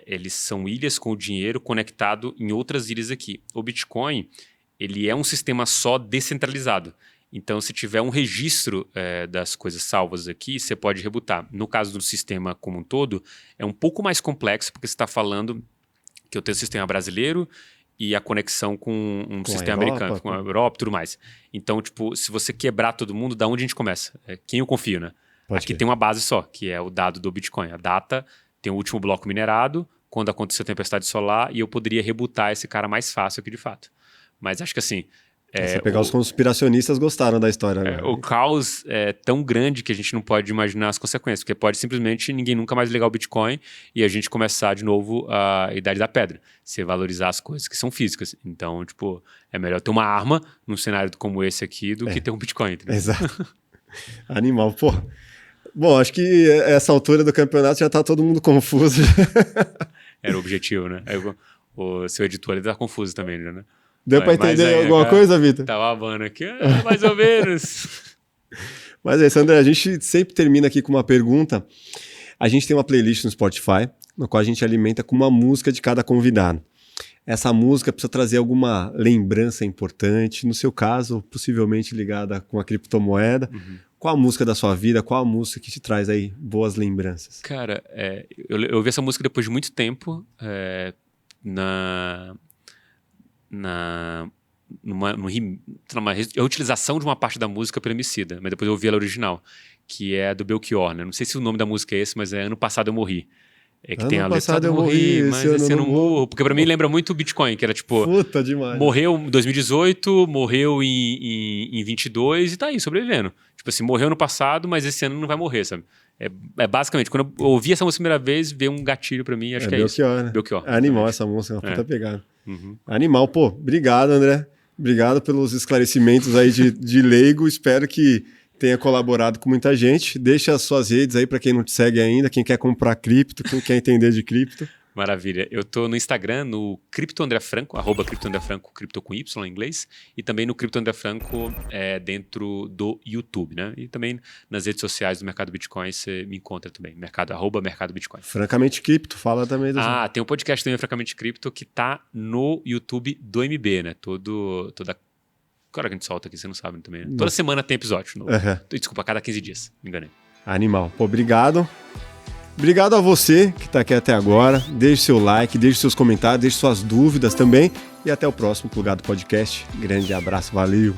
eles são ilhas com o dinheiro conectado em outras ilhas aqui. O Bitcoin, ele é um sistema só descentralizado. Então, se tiver um registro das coisas salvas aqui, você pode rebutar. No caso do sistema como um todo, é um pouco mais complexo, porque você está falando que eu tenho o sistema brasileiro e a conexão com um sistema americano, com a Europa e tudo mais. Então, tipo, se você quebrar todo mundo, da onde a gente começa? Quem eu confio, né? Aqui tem uma base só, que é o dado do Bitcoin. A data... Tem o último bloco minerado, quando aconteceu a tempestade solar, e eu poderia rebutar esse cara mais fácil aqui de fato. Mas acho que assim... Você pegar os conspiracionistas gostaram da história. Né? O caos é tão grande que a gente não pode imaginar as consequências, porque pode simplesmente ninguém nunca mais ligar o Bitcoin e a gente começar de novo a Idade da Pedra. Você valorizar as coisas que são físicas. Então, tipo, é melhor ter uma arma num cenário como esse aqui do que ter um Bitcoin. Entendeu? Exato. Animal, pô. Bom, acho que essa altura do campeonato já tá todo mundo confuso. Era o objetivo, né? O seu editor ele tá confuso também, né? Deu pra entender alguma coisa, Vitor? Tá babando aqui, mais ou menos. Mas é isso, André, a gente sempre termina aqui com uma pergunta. A gente tem uma playlist no Spotify, no qual a gente alimenta com uma música de cada convidado. Essa música precisa trazer alguma lembrança importante, no seu caso, possivelmente ligada com a criptomoeda. Uhum. Qual a música da sua vida? Qual a música que te traz aí boas lembranças? Cara, eu ouvi essa música depois de muito tempo numa reutilização de uma parte da música pelo Emicida, mas depois eu ouvi ela original, que é do Belchior, né? Não sei se o nome da música é esse, mas ano passado eu morri. É que Ano tem a passado letra eu morri, mas esse ano eu morro. Porque pra mim lembra muito o Bitcoin, que era tipo, Puta demais. morreu em 2018, morreu em 22 e tá aí, sobrevivendo. Tipo assim, morreu no passado, mas esse ano não vai morrer, sabe? É basicamente, quando eu ouvi essa música a primeira vez, veio um gatilho pra mim, acho que é isso. Belchior, né? Belchior. É animal exatamente. essa música, uma puta pegada. Uhum. Animal, pô. Obrigado, André. Obrigado pelos esclarecimentos aí de leigo. Espero que tenha colaborado com muita gente. Deixa as suas redes aí para quem não te segue ainda, quem quer comprar cripto, quem quer entender de cripto. Maravilha. Eu tô no Instagram, no Cripto André Franco, @CriptoAndréFranco, cripto com Y em inglês, e também no Cripto André Franco dentro do YouTube, né? E também nas redes sociais do Mercado Bitcoin você me encontra também, @Mercado Bitcoin. Francamente Cripto, fala também. Tem um podcast também, Francamente Cripto, que tá no YouTube do MB, né? Toda... Que hora que a gente solta aqui, você não sabe também, né? Toda semana tem episódio novo. Desculpa, a cada 15 dias, me enganei. Animal. Pô, obrigado. Obrigado a você que está aqui até agora. Deixe seu like, deixe seus comentários, deixe suas dúvidas também. E até o próximo Plugado Podcast. Grande abraço, valeu!